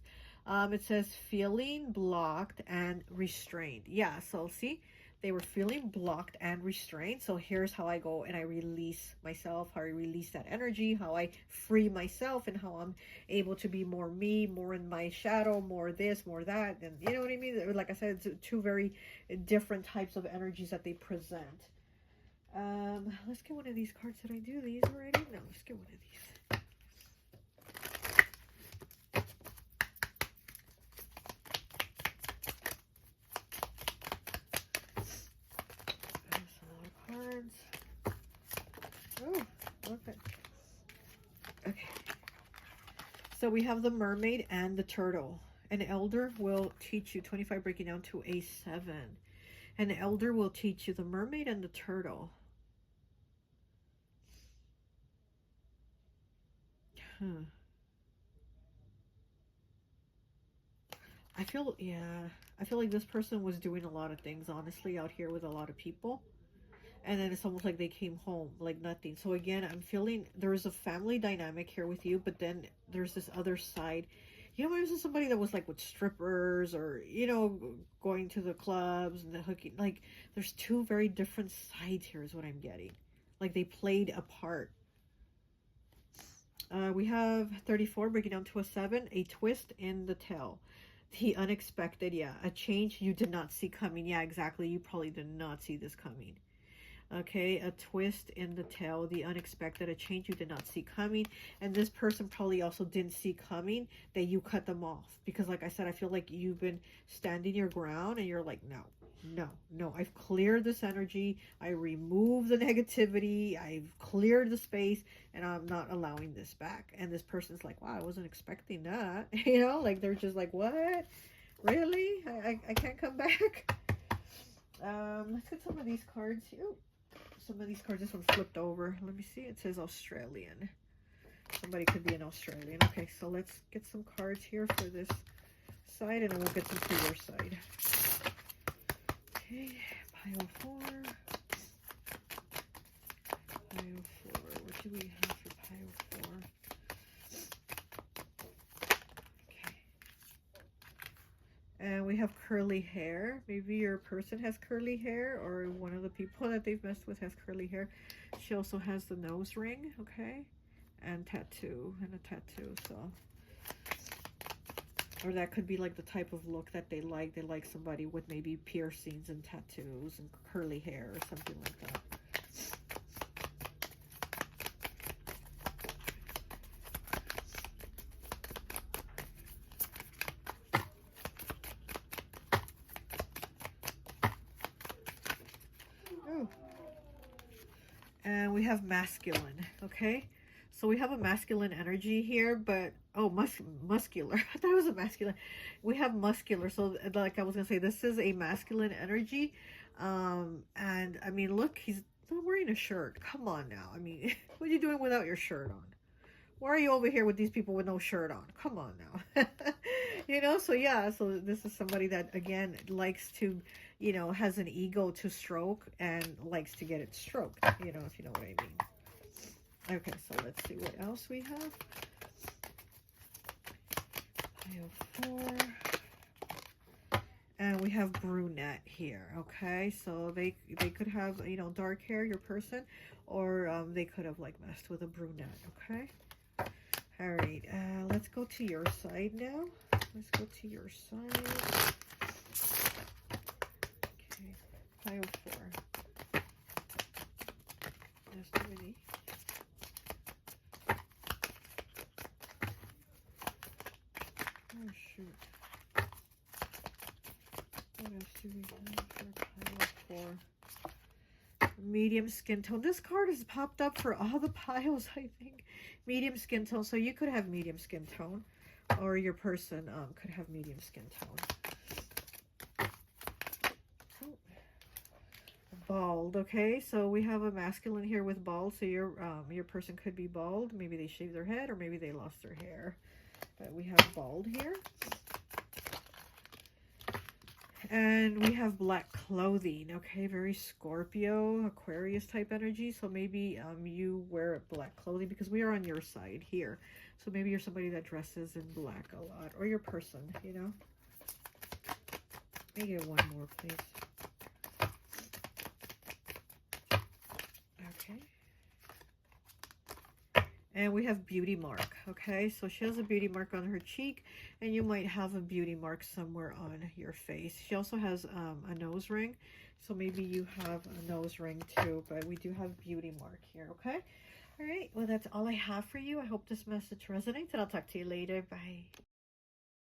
It says feeling blocked and restrained. Yeah, so see, they were feeling blocked and restrained. So here's how I go and I release myself, how I release that energy, how I free myself, and how I'm able to be more me, more in my shadow, more this, more that. And you know what I mean? Like I said, it's 2 very different types of energies that they present. Let's get one of these cards. Did I do these already? No, let's get one of these. Oh, okay. Okay. So we have the mermaid and the turtle. An elder will teach you, 25 breaking down to a 7. An elder will teach you the mermaid and the turtle. I feel, yeah, I feel like this person was doing a lot of things, honestly, out here with a lot of people. And then it's almost like they came home like nothing. So again, I'm feeling there is a family dynamic here with you, but then there's this other side. You know, maybe this is somebody that was like with strippers, or, you know, going to the clubs and the hooking. Like, there's 2 very different sides here is what I'm getting. Like, they played a part. We have 34 breaking down to a 7. A twist in the tale. The unexpected, yeah. A change you did not see coming. Yeah, exactly. You probably did not see this coming. Okay, a twist in the tale, the unexpected, a change you did not see coming. And this person probably also didn't see coming that you cut them off. Because like I said, I feel like you've been standing your ground and you're like, no, I've cleared this energy. I removed the negativity. I've cleared the space, and I'm not allowing this back. And this person's like, wow, I wasn't expecting that. You know, like they're just like, what? Really? I can't come back? Let's get some of these cards here. Some of these cards, this one flipped over. Let me see. It says Australian. Somebody could be an Australian. Okay, so let's get some cards here for this side, and then we'll get some for your side. Okay, pile 4. Pile 4. What do we have for pile 4? Okay. And we have curly hair. Maybe your person has curly hair, or one of the people that they've messed with has curly hair. She also has the nose ring, okay? And a tattoo, so. Or that could be like the type of look that they like. They like somebody with maybe piercings and tattoos and curly hair or something like that. Oh. And we have masculine, okay? So we have a masculine energy here, but, oh, muscular. I thought it was a masculine. We have muscular. So like I was going to say, this is a masculine energy. And I mean, look, he's not wearing a shirt. Come on now. I mean, what are you doing without your shirt on? Why are you over here with these people with no shirt on? Come on now. You know, so yeah, so this is somebody that, again, likes to, you know, has an ego to stroke and likes to get it stroked, you know, if you know what I mean. Okay, so let's see what else we have. Pile 4. And we have brunette here, okay? So they could have, you know, dark hair, your person, or they could have, like, messed with a brunette, okay? All right, let's go to your side now. Let's go to your side. Okay, pile 4. That's too many. Oh, shoot. What else do we have for pile 4? Medium skin tone. This card has popped up for all the piles, I think. Medium skin tone. So you could have medium skin tone, or your person could have medium skin tone. Oh. Bald. Okay, so we have a masculine here with bald. So your person could be bald. Maybe they shaved their head, or maybe they lost their hair. But we have bald here. And we have black clothing, okay? Very Scorpio, Aquarius type energy. So maybe you wear black clothing because we are on your side here. So maybe you're somebody that dresses in black a lot. Or your person, you know? Let me get one more, please. Okay. And we have beauty mark, okay? So she has a beauty mark on her cheek, and you might have a beauty mark somewhere on your face. She also has a nose ring, so maybe you have a nose ring too, but we do have beauty mark here, okay? All right, well, that's all I have for you. I hope this message resonates, and I'll talk to you later. Bye.